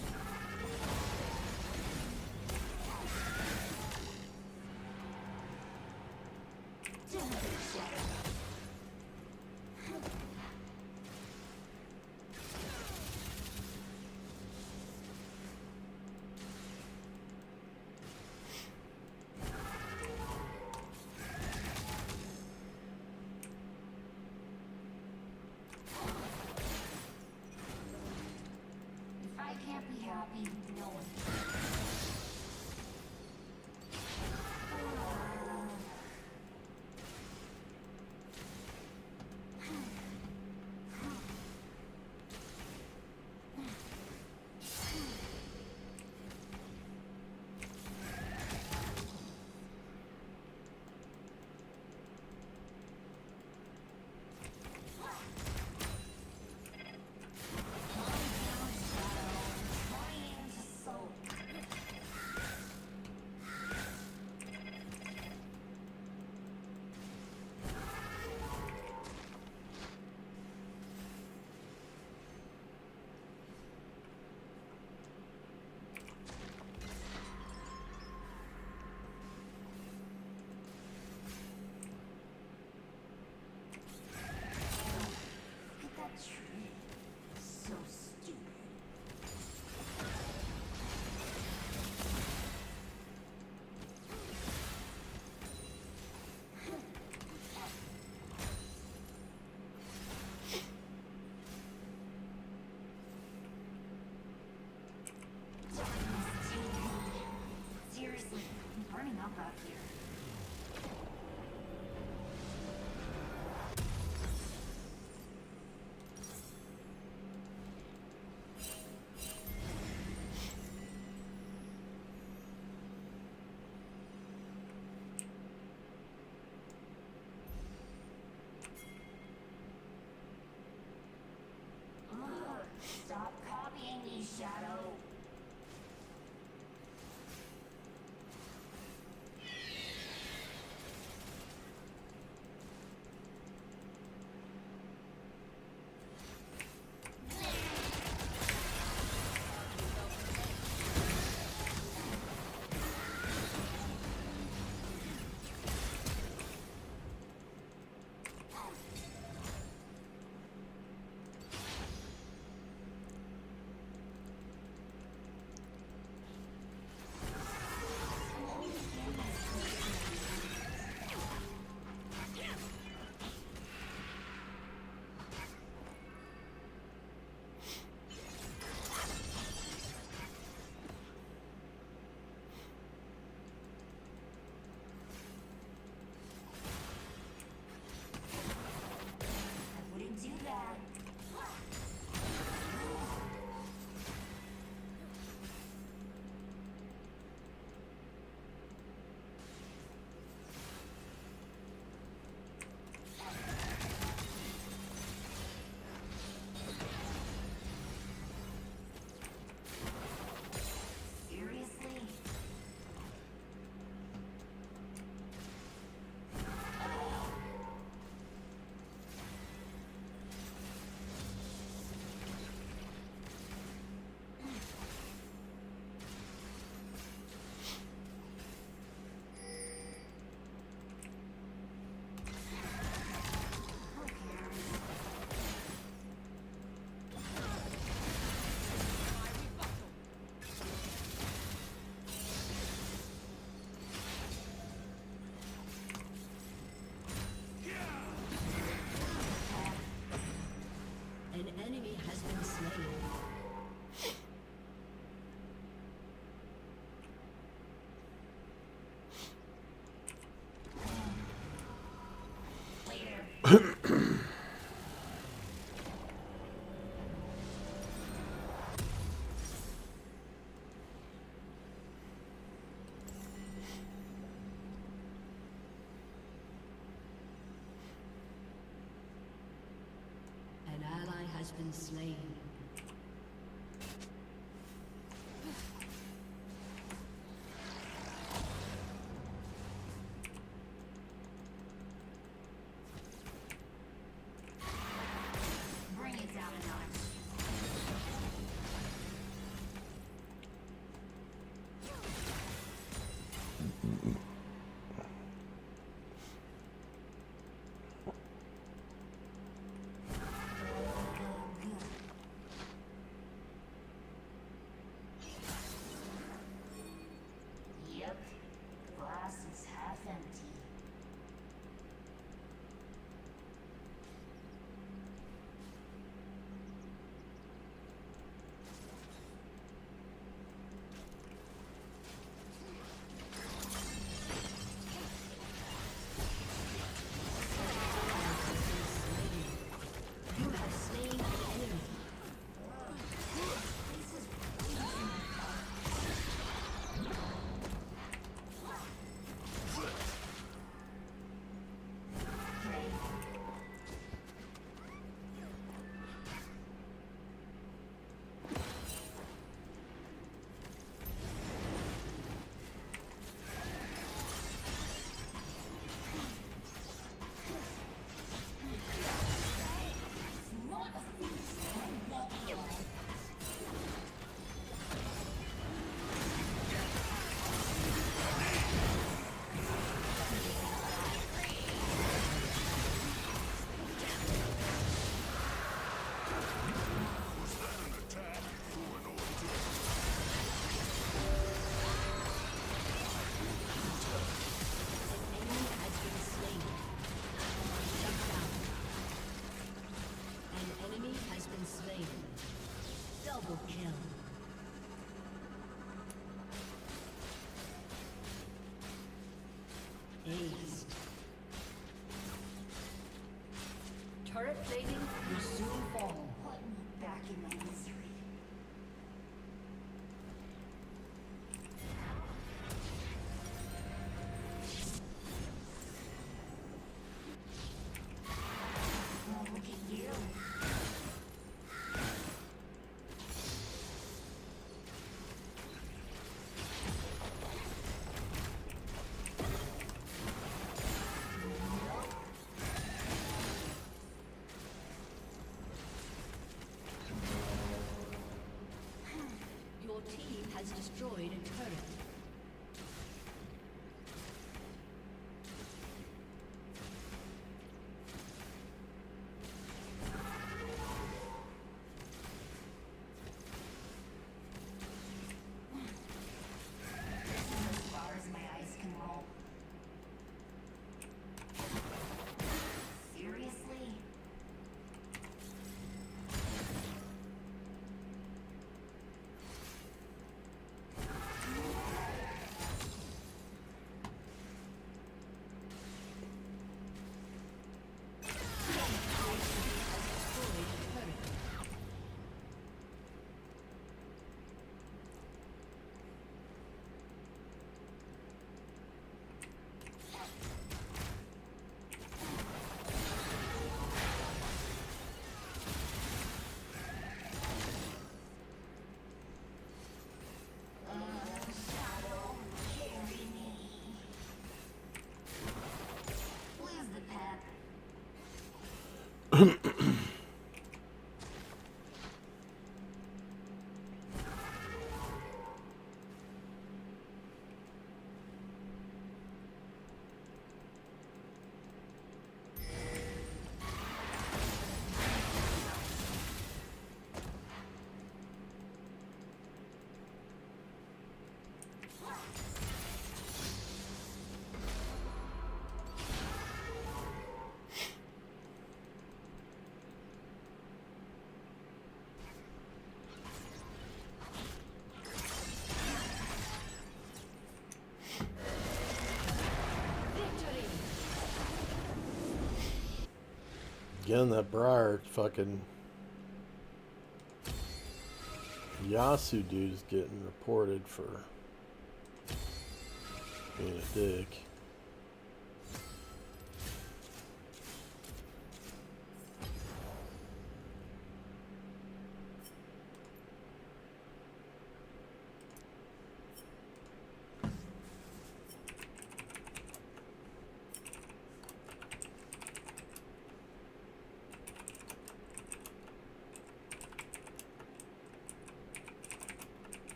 If I can't be happy, no one can. An ally has been slain. Bring it down a notch. Yep, glass is half empty. You have slain an enemy. An enemy has been slain. Double kill. Aced. Turret plating will soon fall. Put me back in my misery. Well, look at you. Your team has destroyed a turret. As far as my eyes can roll. Seriously? Shadow, carry me. Lose the pep. Again, that Briar fucking Yasu dude is getting reported for being a dick.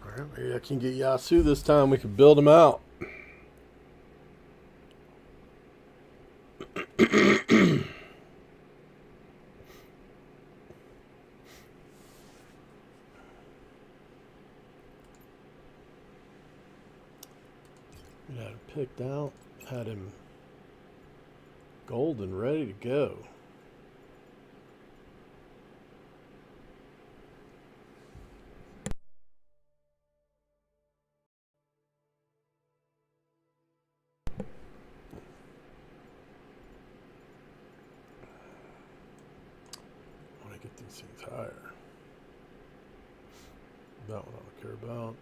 Alright, maybe I can get Yasu this time. We can build him out. We had him picked out, had him golden, ready to go. I want to get these things higher. That one I don't care about.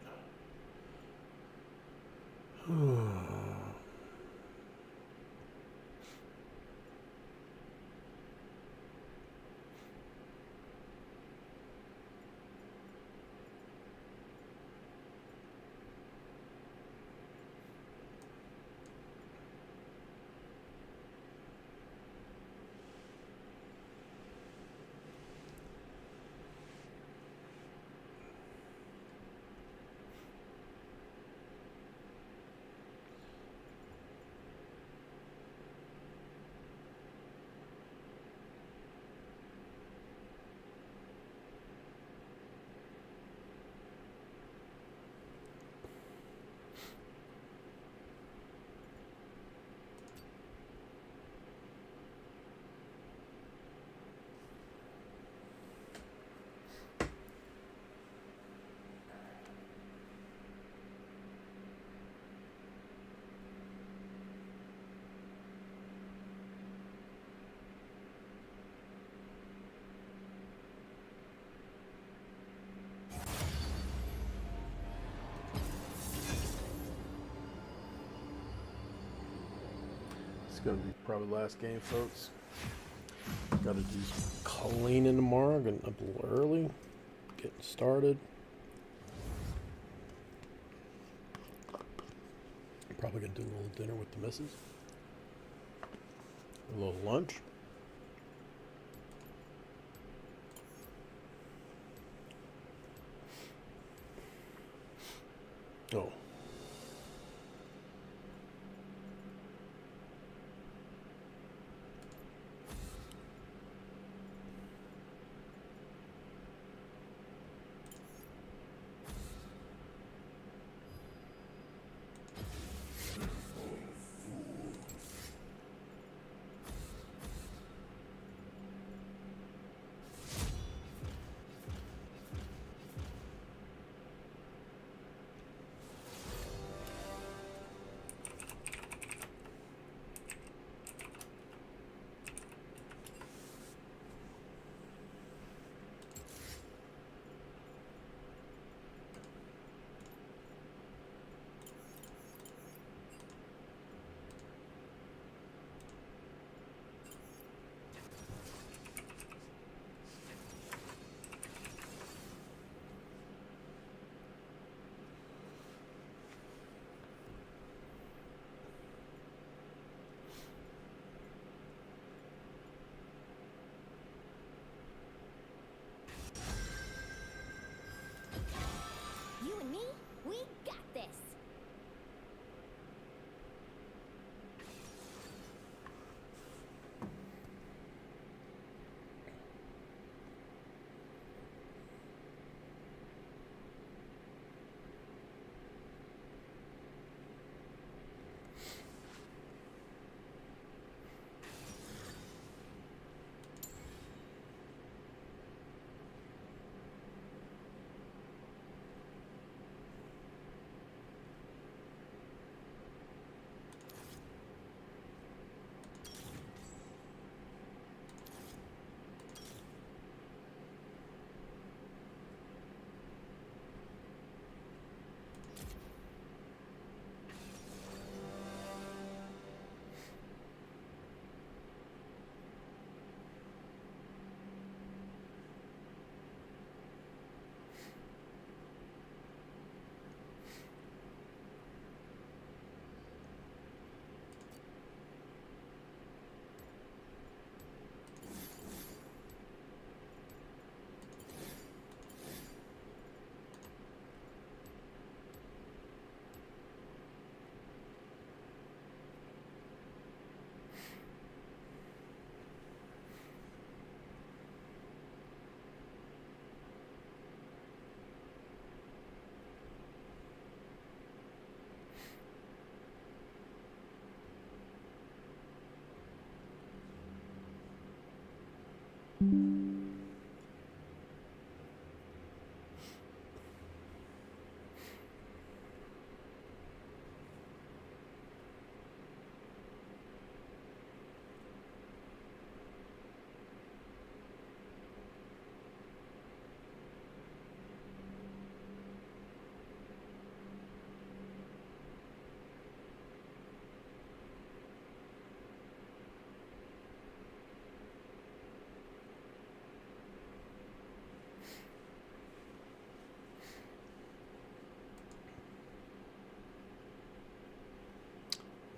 It's gonna be probably last game, folks. Got to do some cleaning tomorrow. Getting up a little early, getting started. Probably gonna do a little dinner with the missus. A little lunch. Oh. You and me, we got this.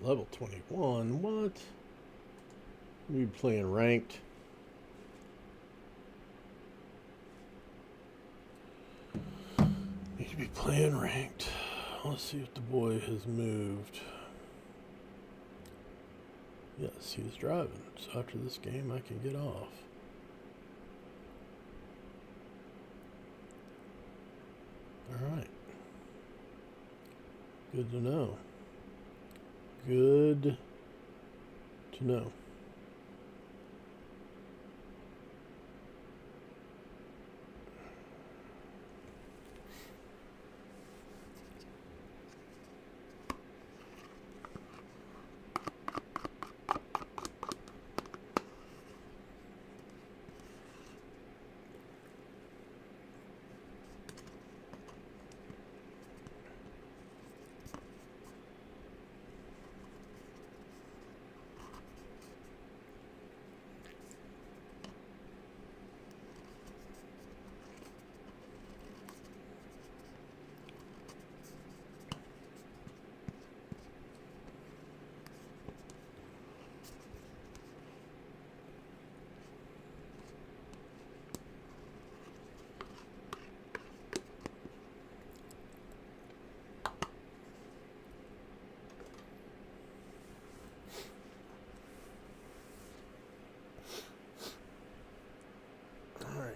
Level 21. What? We playing ranked. Need to be playing ranked. Let's see if the boy has moved. Yes, he's driving. So after this game, I can get off. Alright. Good to know. Good to know.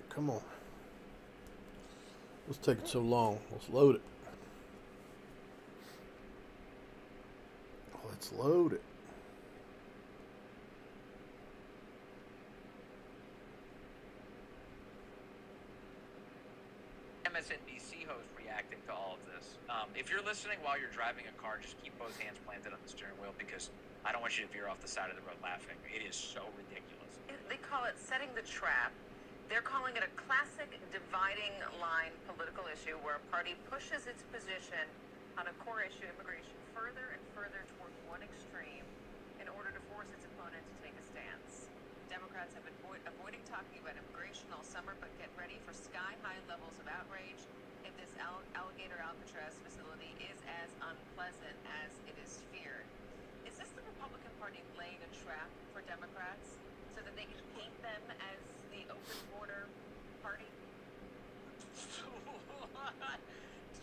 Come on. What's taking so long? Let's load it. Let's load it. MSNBC host reacting to all of this. If you're listening while you're driving a car, just keep both hands planted on the steering wheel because I don't want you to veer off the side of the road laughing. It is so ridiculous. They call it setting the trap. They're calling it a classic dividing line political issue where a party pushes its position on a core issue, immigration, further and further toward one extreme in order to force its opponent to take a stance. Democrats have been avoiding talking about immigration all summer, but get ready for sky-high levels of outrage if this alligator Alcatraz facility is as unpleasant as it is feared. Is this the Republican Party laying a trap for Democrats so that they can paint them as the open border party? This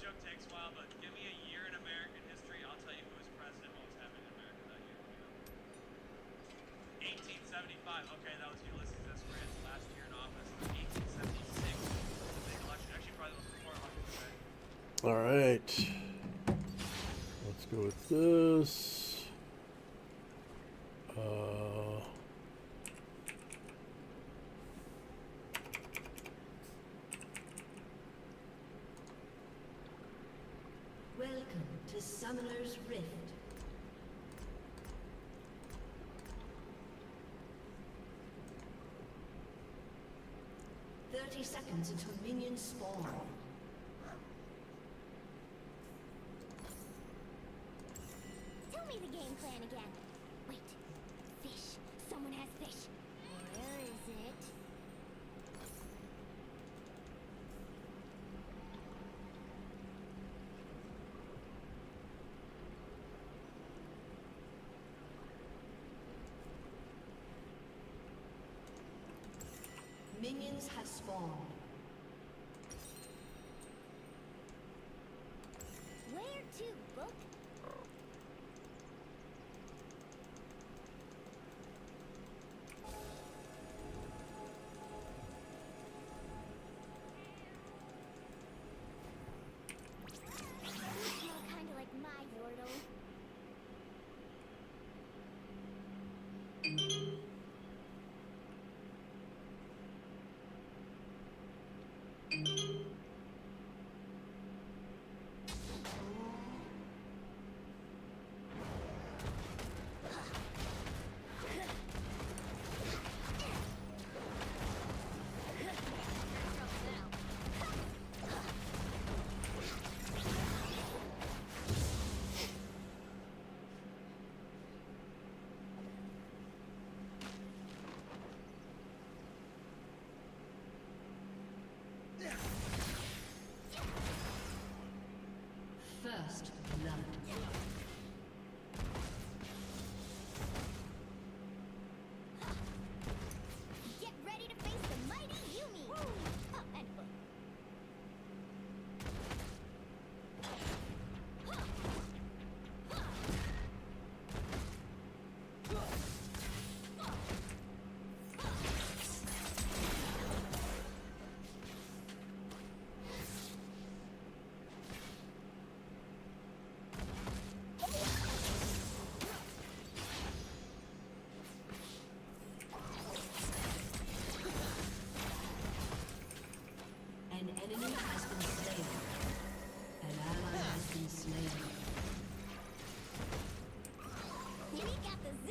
joke takes a while, but give me a year in American history. I'll tell you who was president, what was happening in America that year. 1875. Okay, that was Ulysses S. Grant's last year in office. 1876 was the big election. Actually, probably the most important election today. All right. Let's go with this. Welcome to Summoner's Rift. Seconds until minions spawn. Tell me the game plan again. Wait. Fish. Someone has fish. Where is it? Minions have spawned. Where to, book? You smell kinda like my Yordle.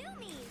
zoomies!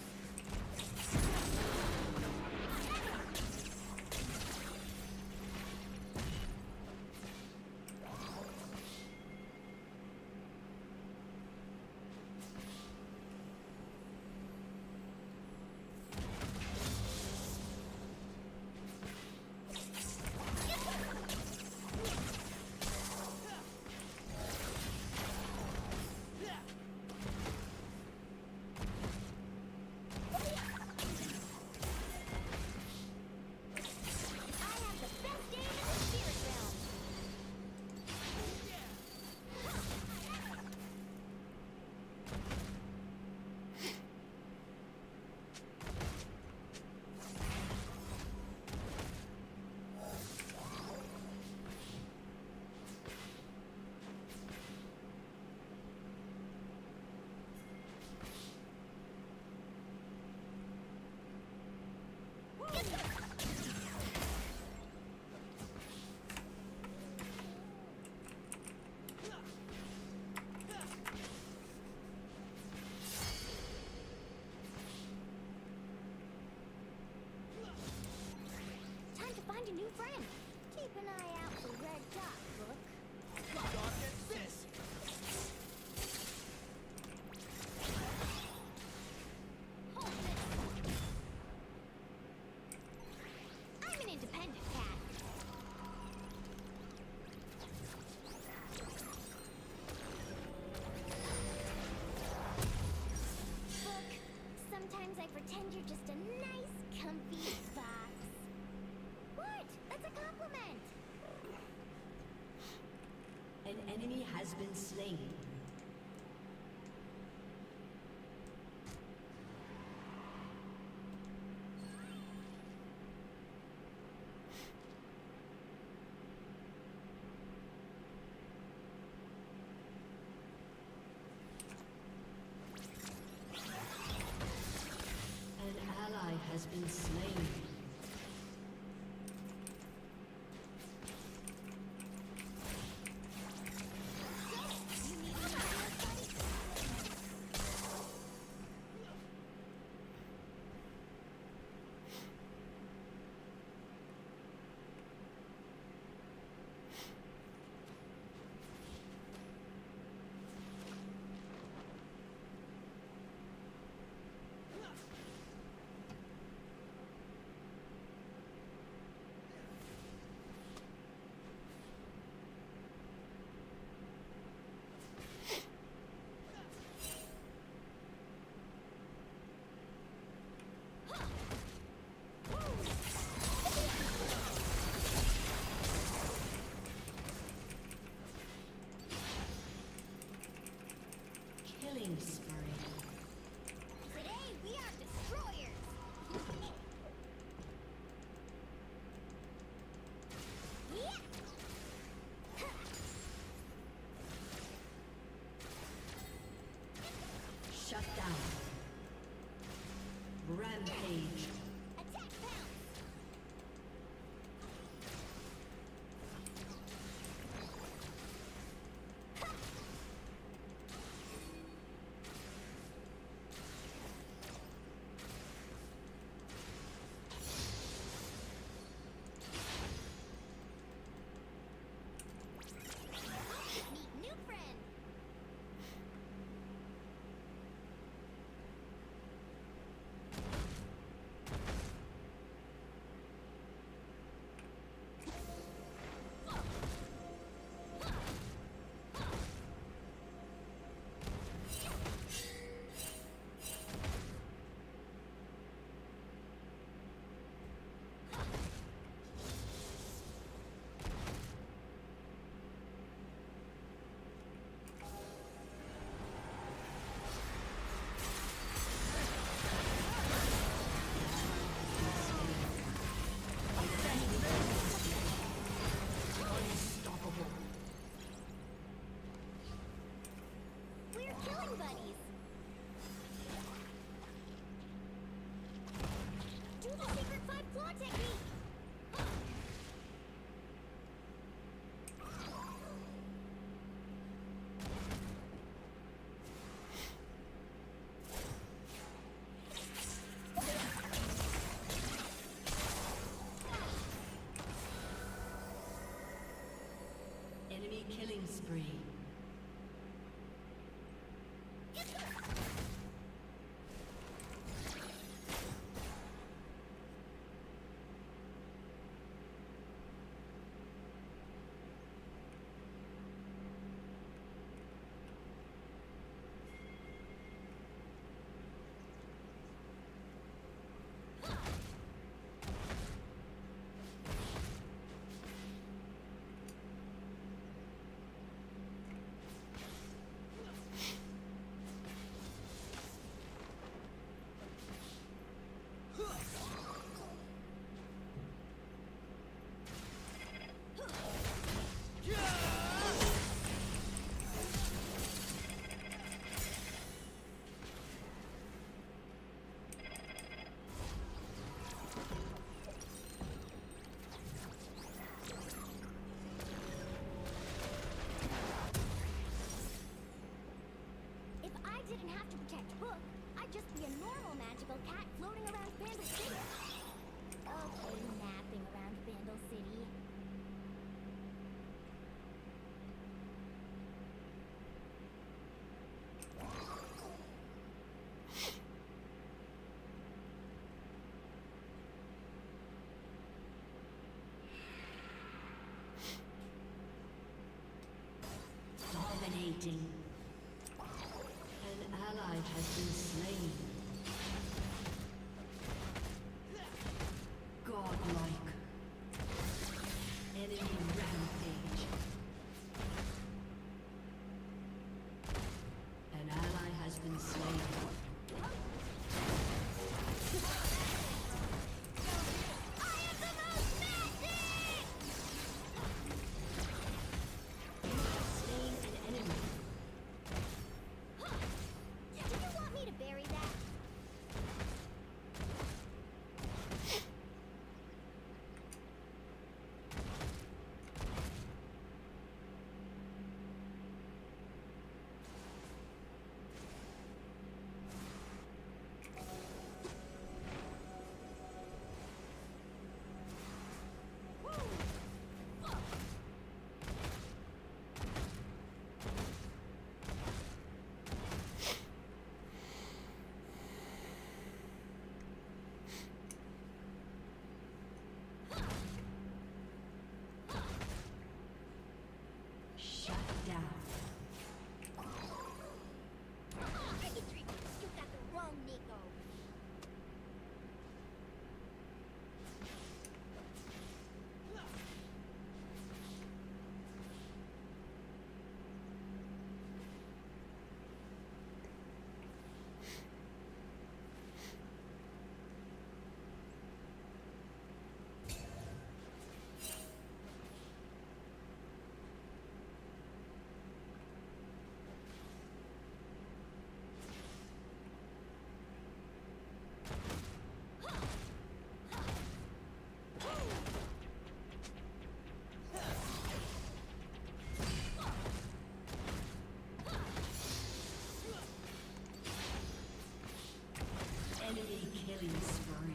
Time to find a new friend. Keep an eye out for red dot, Book. I'm an independent cat. Book, sometimes I pretend you're just a nice, comfy box. What? That's a compliment. An enemy has been slain. An ally has been slain. Killing spree. Today we are destroyers. Yeah. Shut down. Rampage. Attack pounce. Meet new friend. Dominating. An ally has been slain. Godlike. Enemy rampage. An ally has been slain. Enemy killing spree.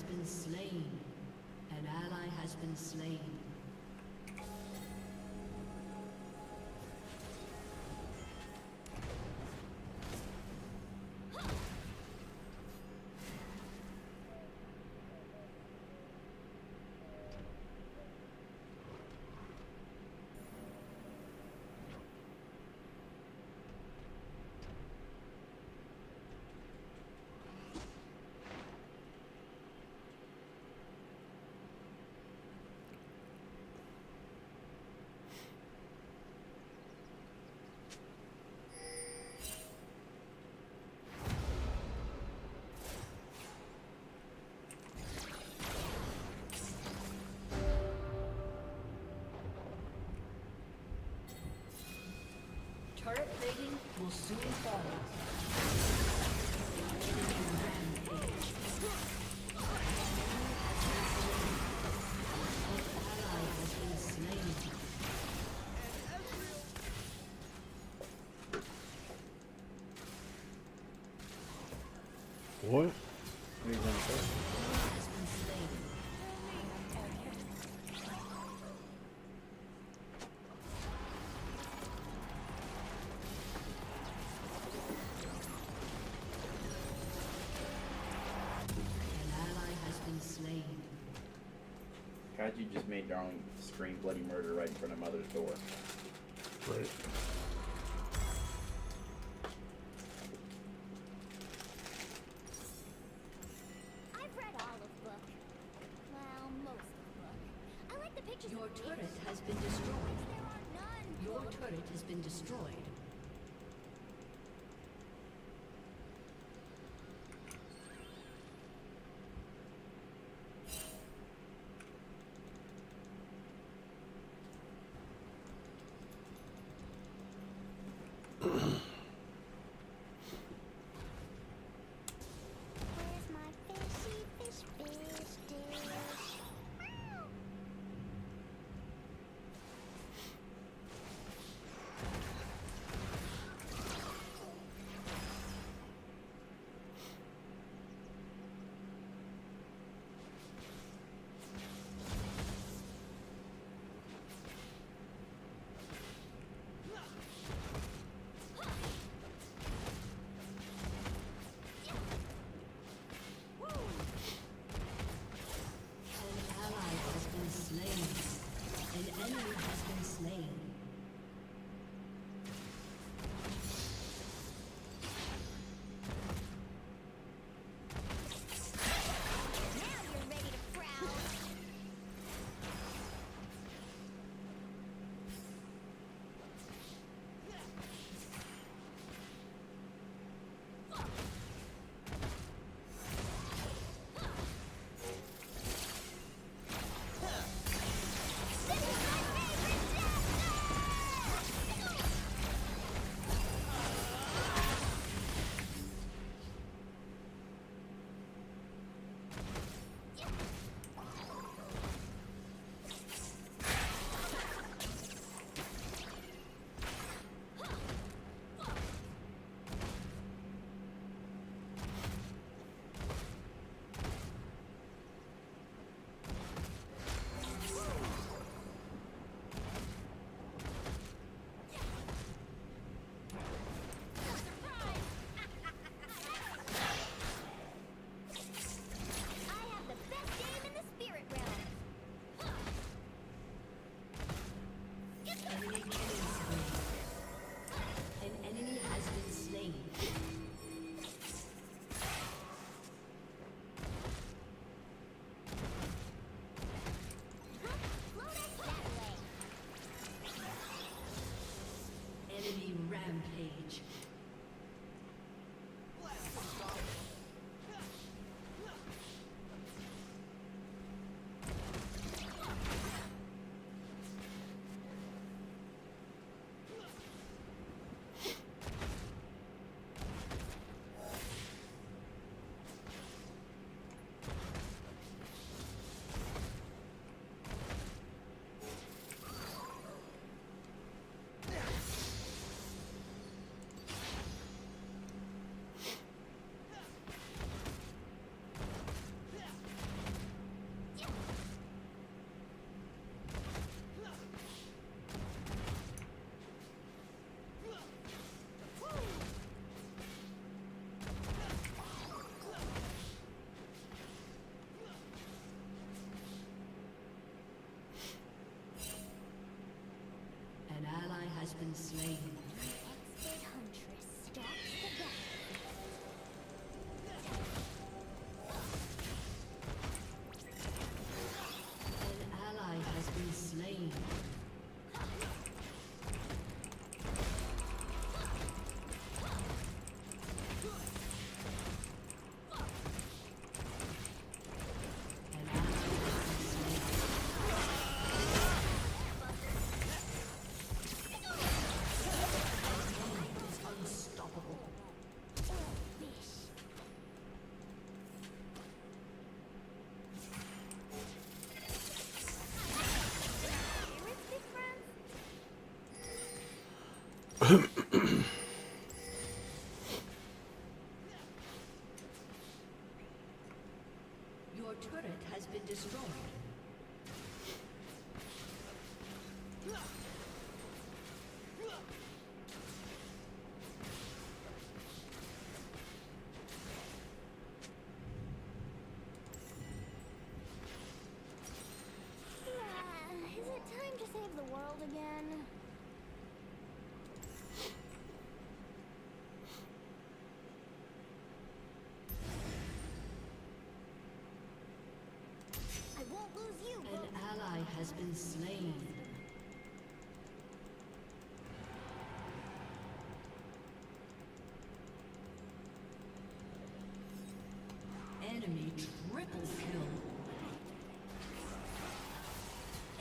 Been slain. An ally has been slain. Turret plating will soon fall. What? What are you gonna say? Kaji just made Darling scream bloody murder right in front of Mother's door. Right. I've read all of the book. Well, most of the book. I like the pictures. Your turret has been destroyed. There are none. Your turret has been destroyed. Enemy killing spree. An enemy has been slain. Enemy rampage. An ally has been slain. Expert huntress stalks the back. An ally has been slain. An ally has been slain. Is unstoppable. Your turret has been destroyed. Is it time to save the world again? I won't lose you. An ally has been slain. Enemy triple kill.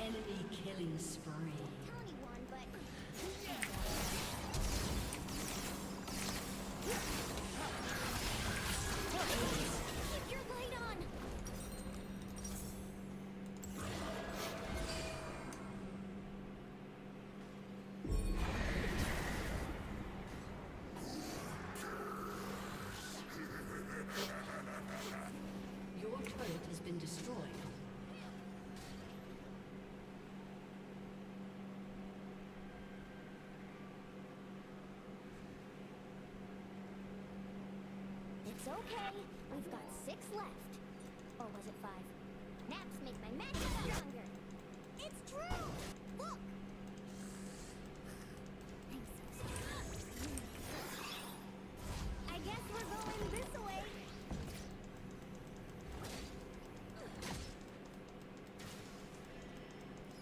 Enemy killing spree. County one, but keep your light on. Your turret has been destroyed. It's okay. We've got 6 left. Or was it 5? Naps make my magic stronger. It's true! Look! I'm so sorry. I guess we're going this way.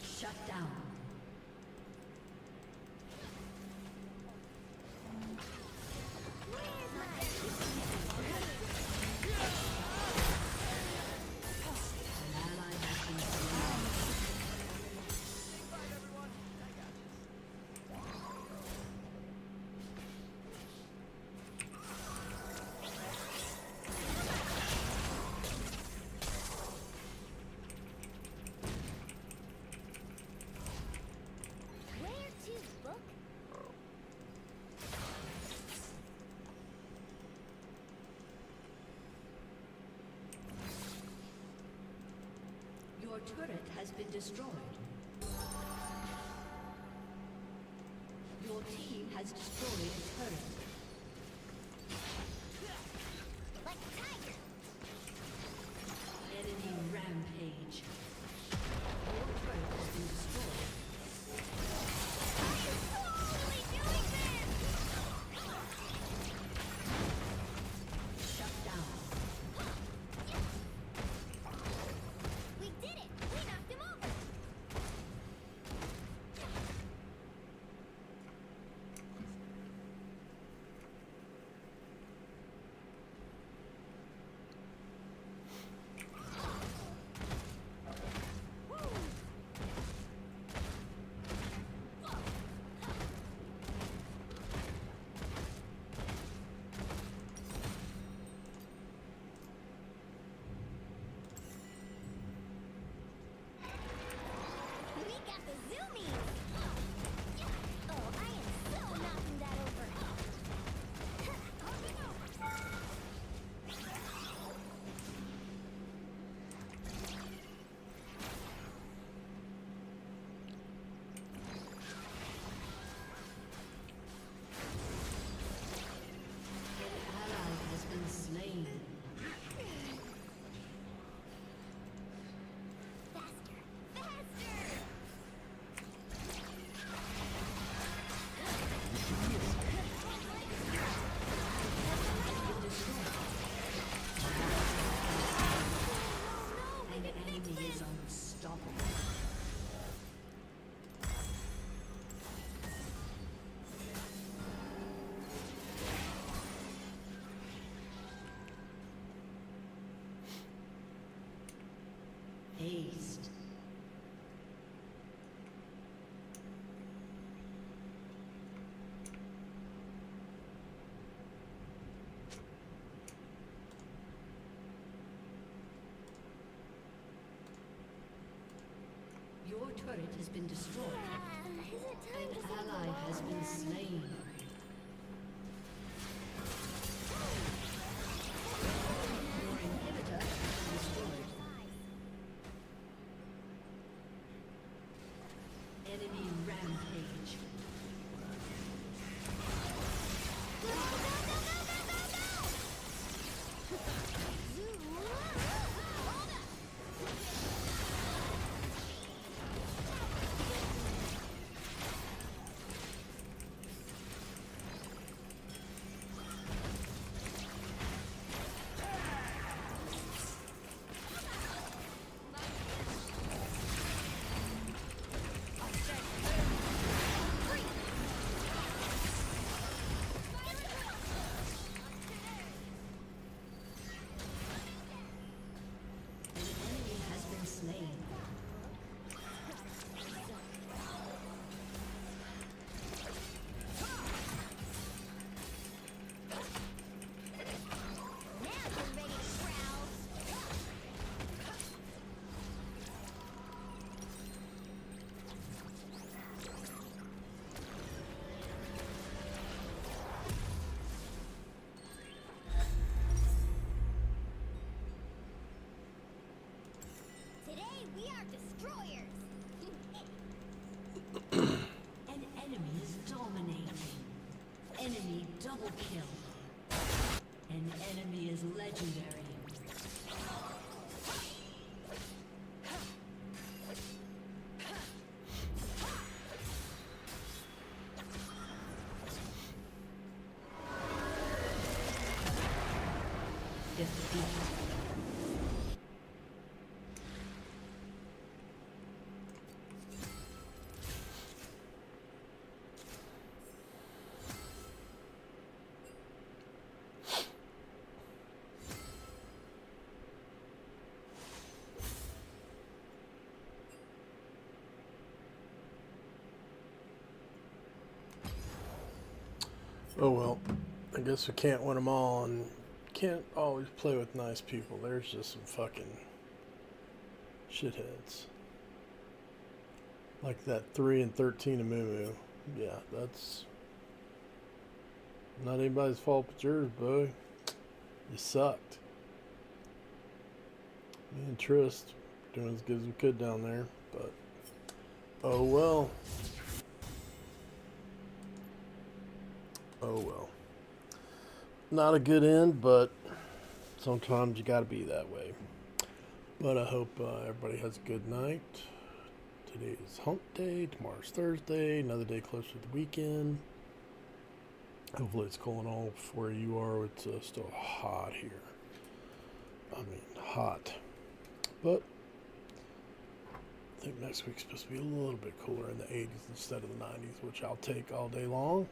Shut down. Where's my... An ally has been slain. Where to, book? Your turret has been destroyed. Your team has destroyed a turret. Like a tiger. Enemy rampage. Your turret has been destroyed. got the zoomies. Oh, I am so knocking that over. Ally has been slain. An enemy is unstoppable. Aced. Your turret has been destroyed. Is it time An to set the ally wall has been again? slain. Your inhibitor has been destroyed. Enemy rampage. An enemy has been slain. Now you're ready to growl. Today we are destroyers. An enemy is dominating. Enemy double kill. An enemy is legendary. Defeat. Oh well, I guess we can't win them all, and can't always play with nice people. There's just some fucking shitheads. Like that 3 and 13 of Moo. Yeah, that's not anybody's fault but yours, boy. You sucked. Me and Trist doing as good as we could down there, but oh well. Oh well. Not a good end, but sometimes you gotta be that way. But I hope everybody has a good night. Today is hump day, tomorrow's Thursday, another day closer to the weekend. Hopefully it's cooling off where you are. It's still hot here. I mean, hot. But I think next week's supposed to be a little bit cooler in the 80s instead of the 90s, which I'll take all day long.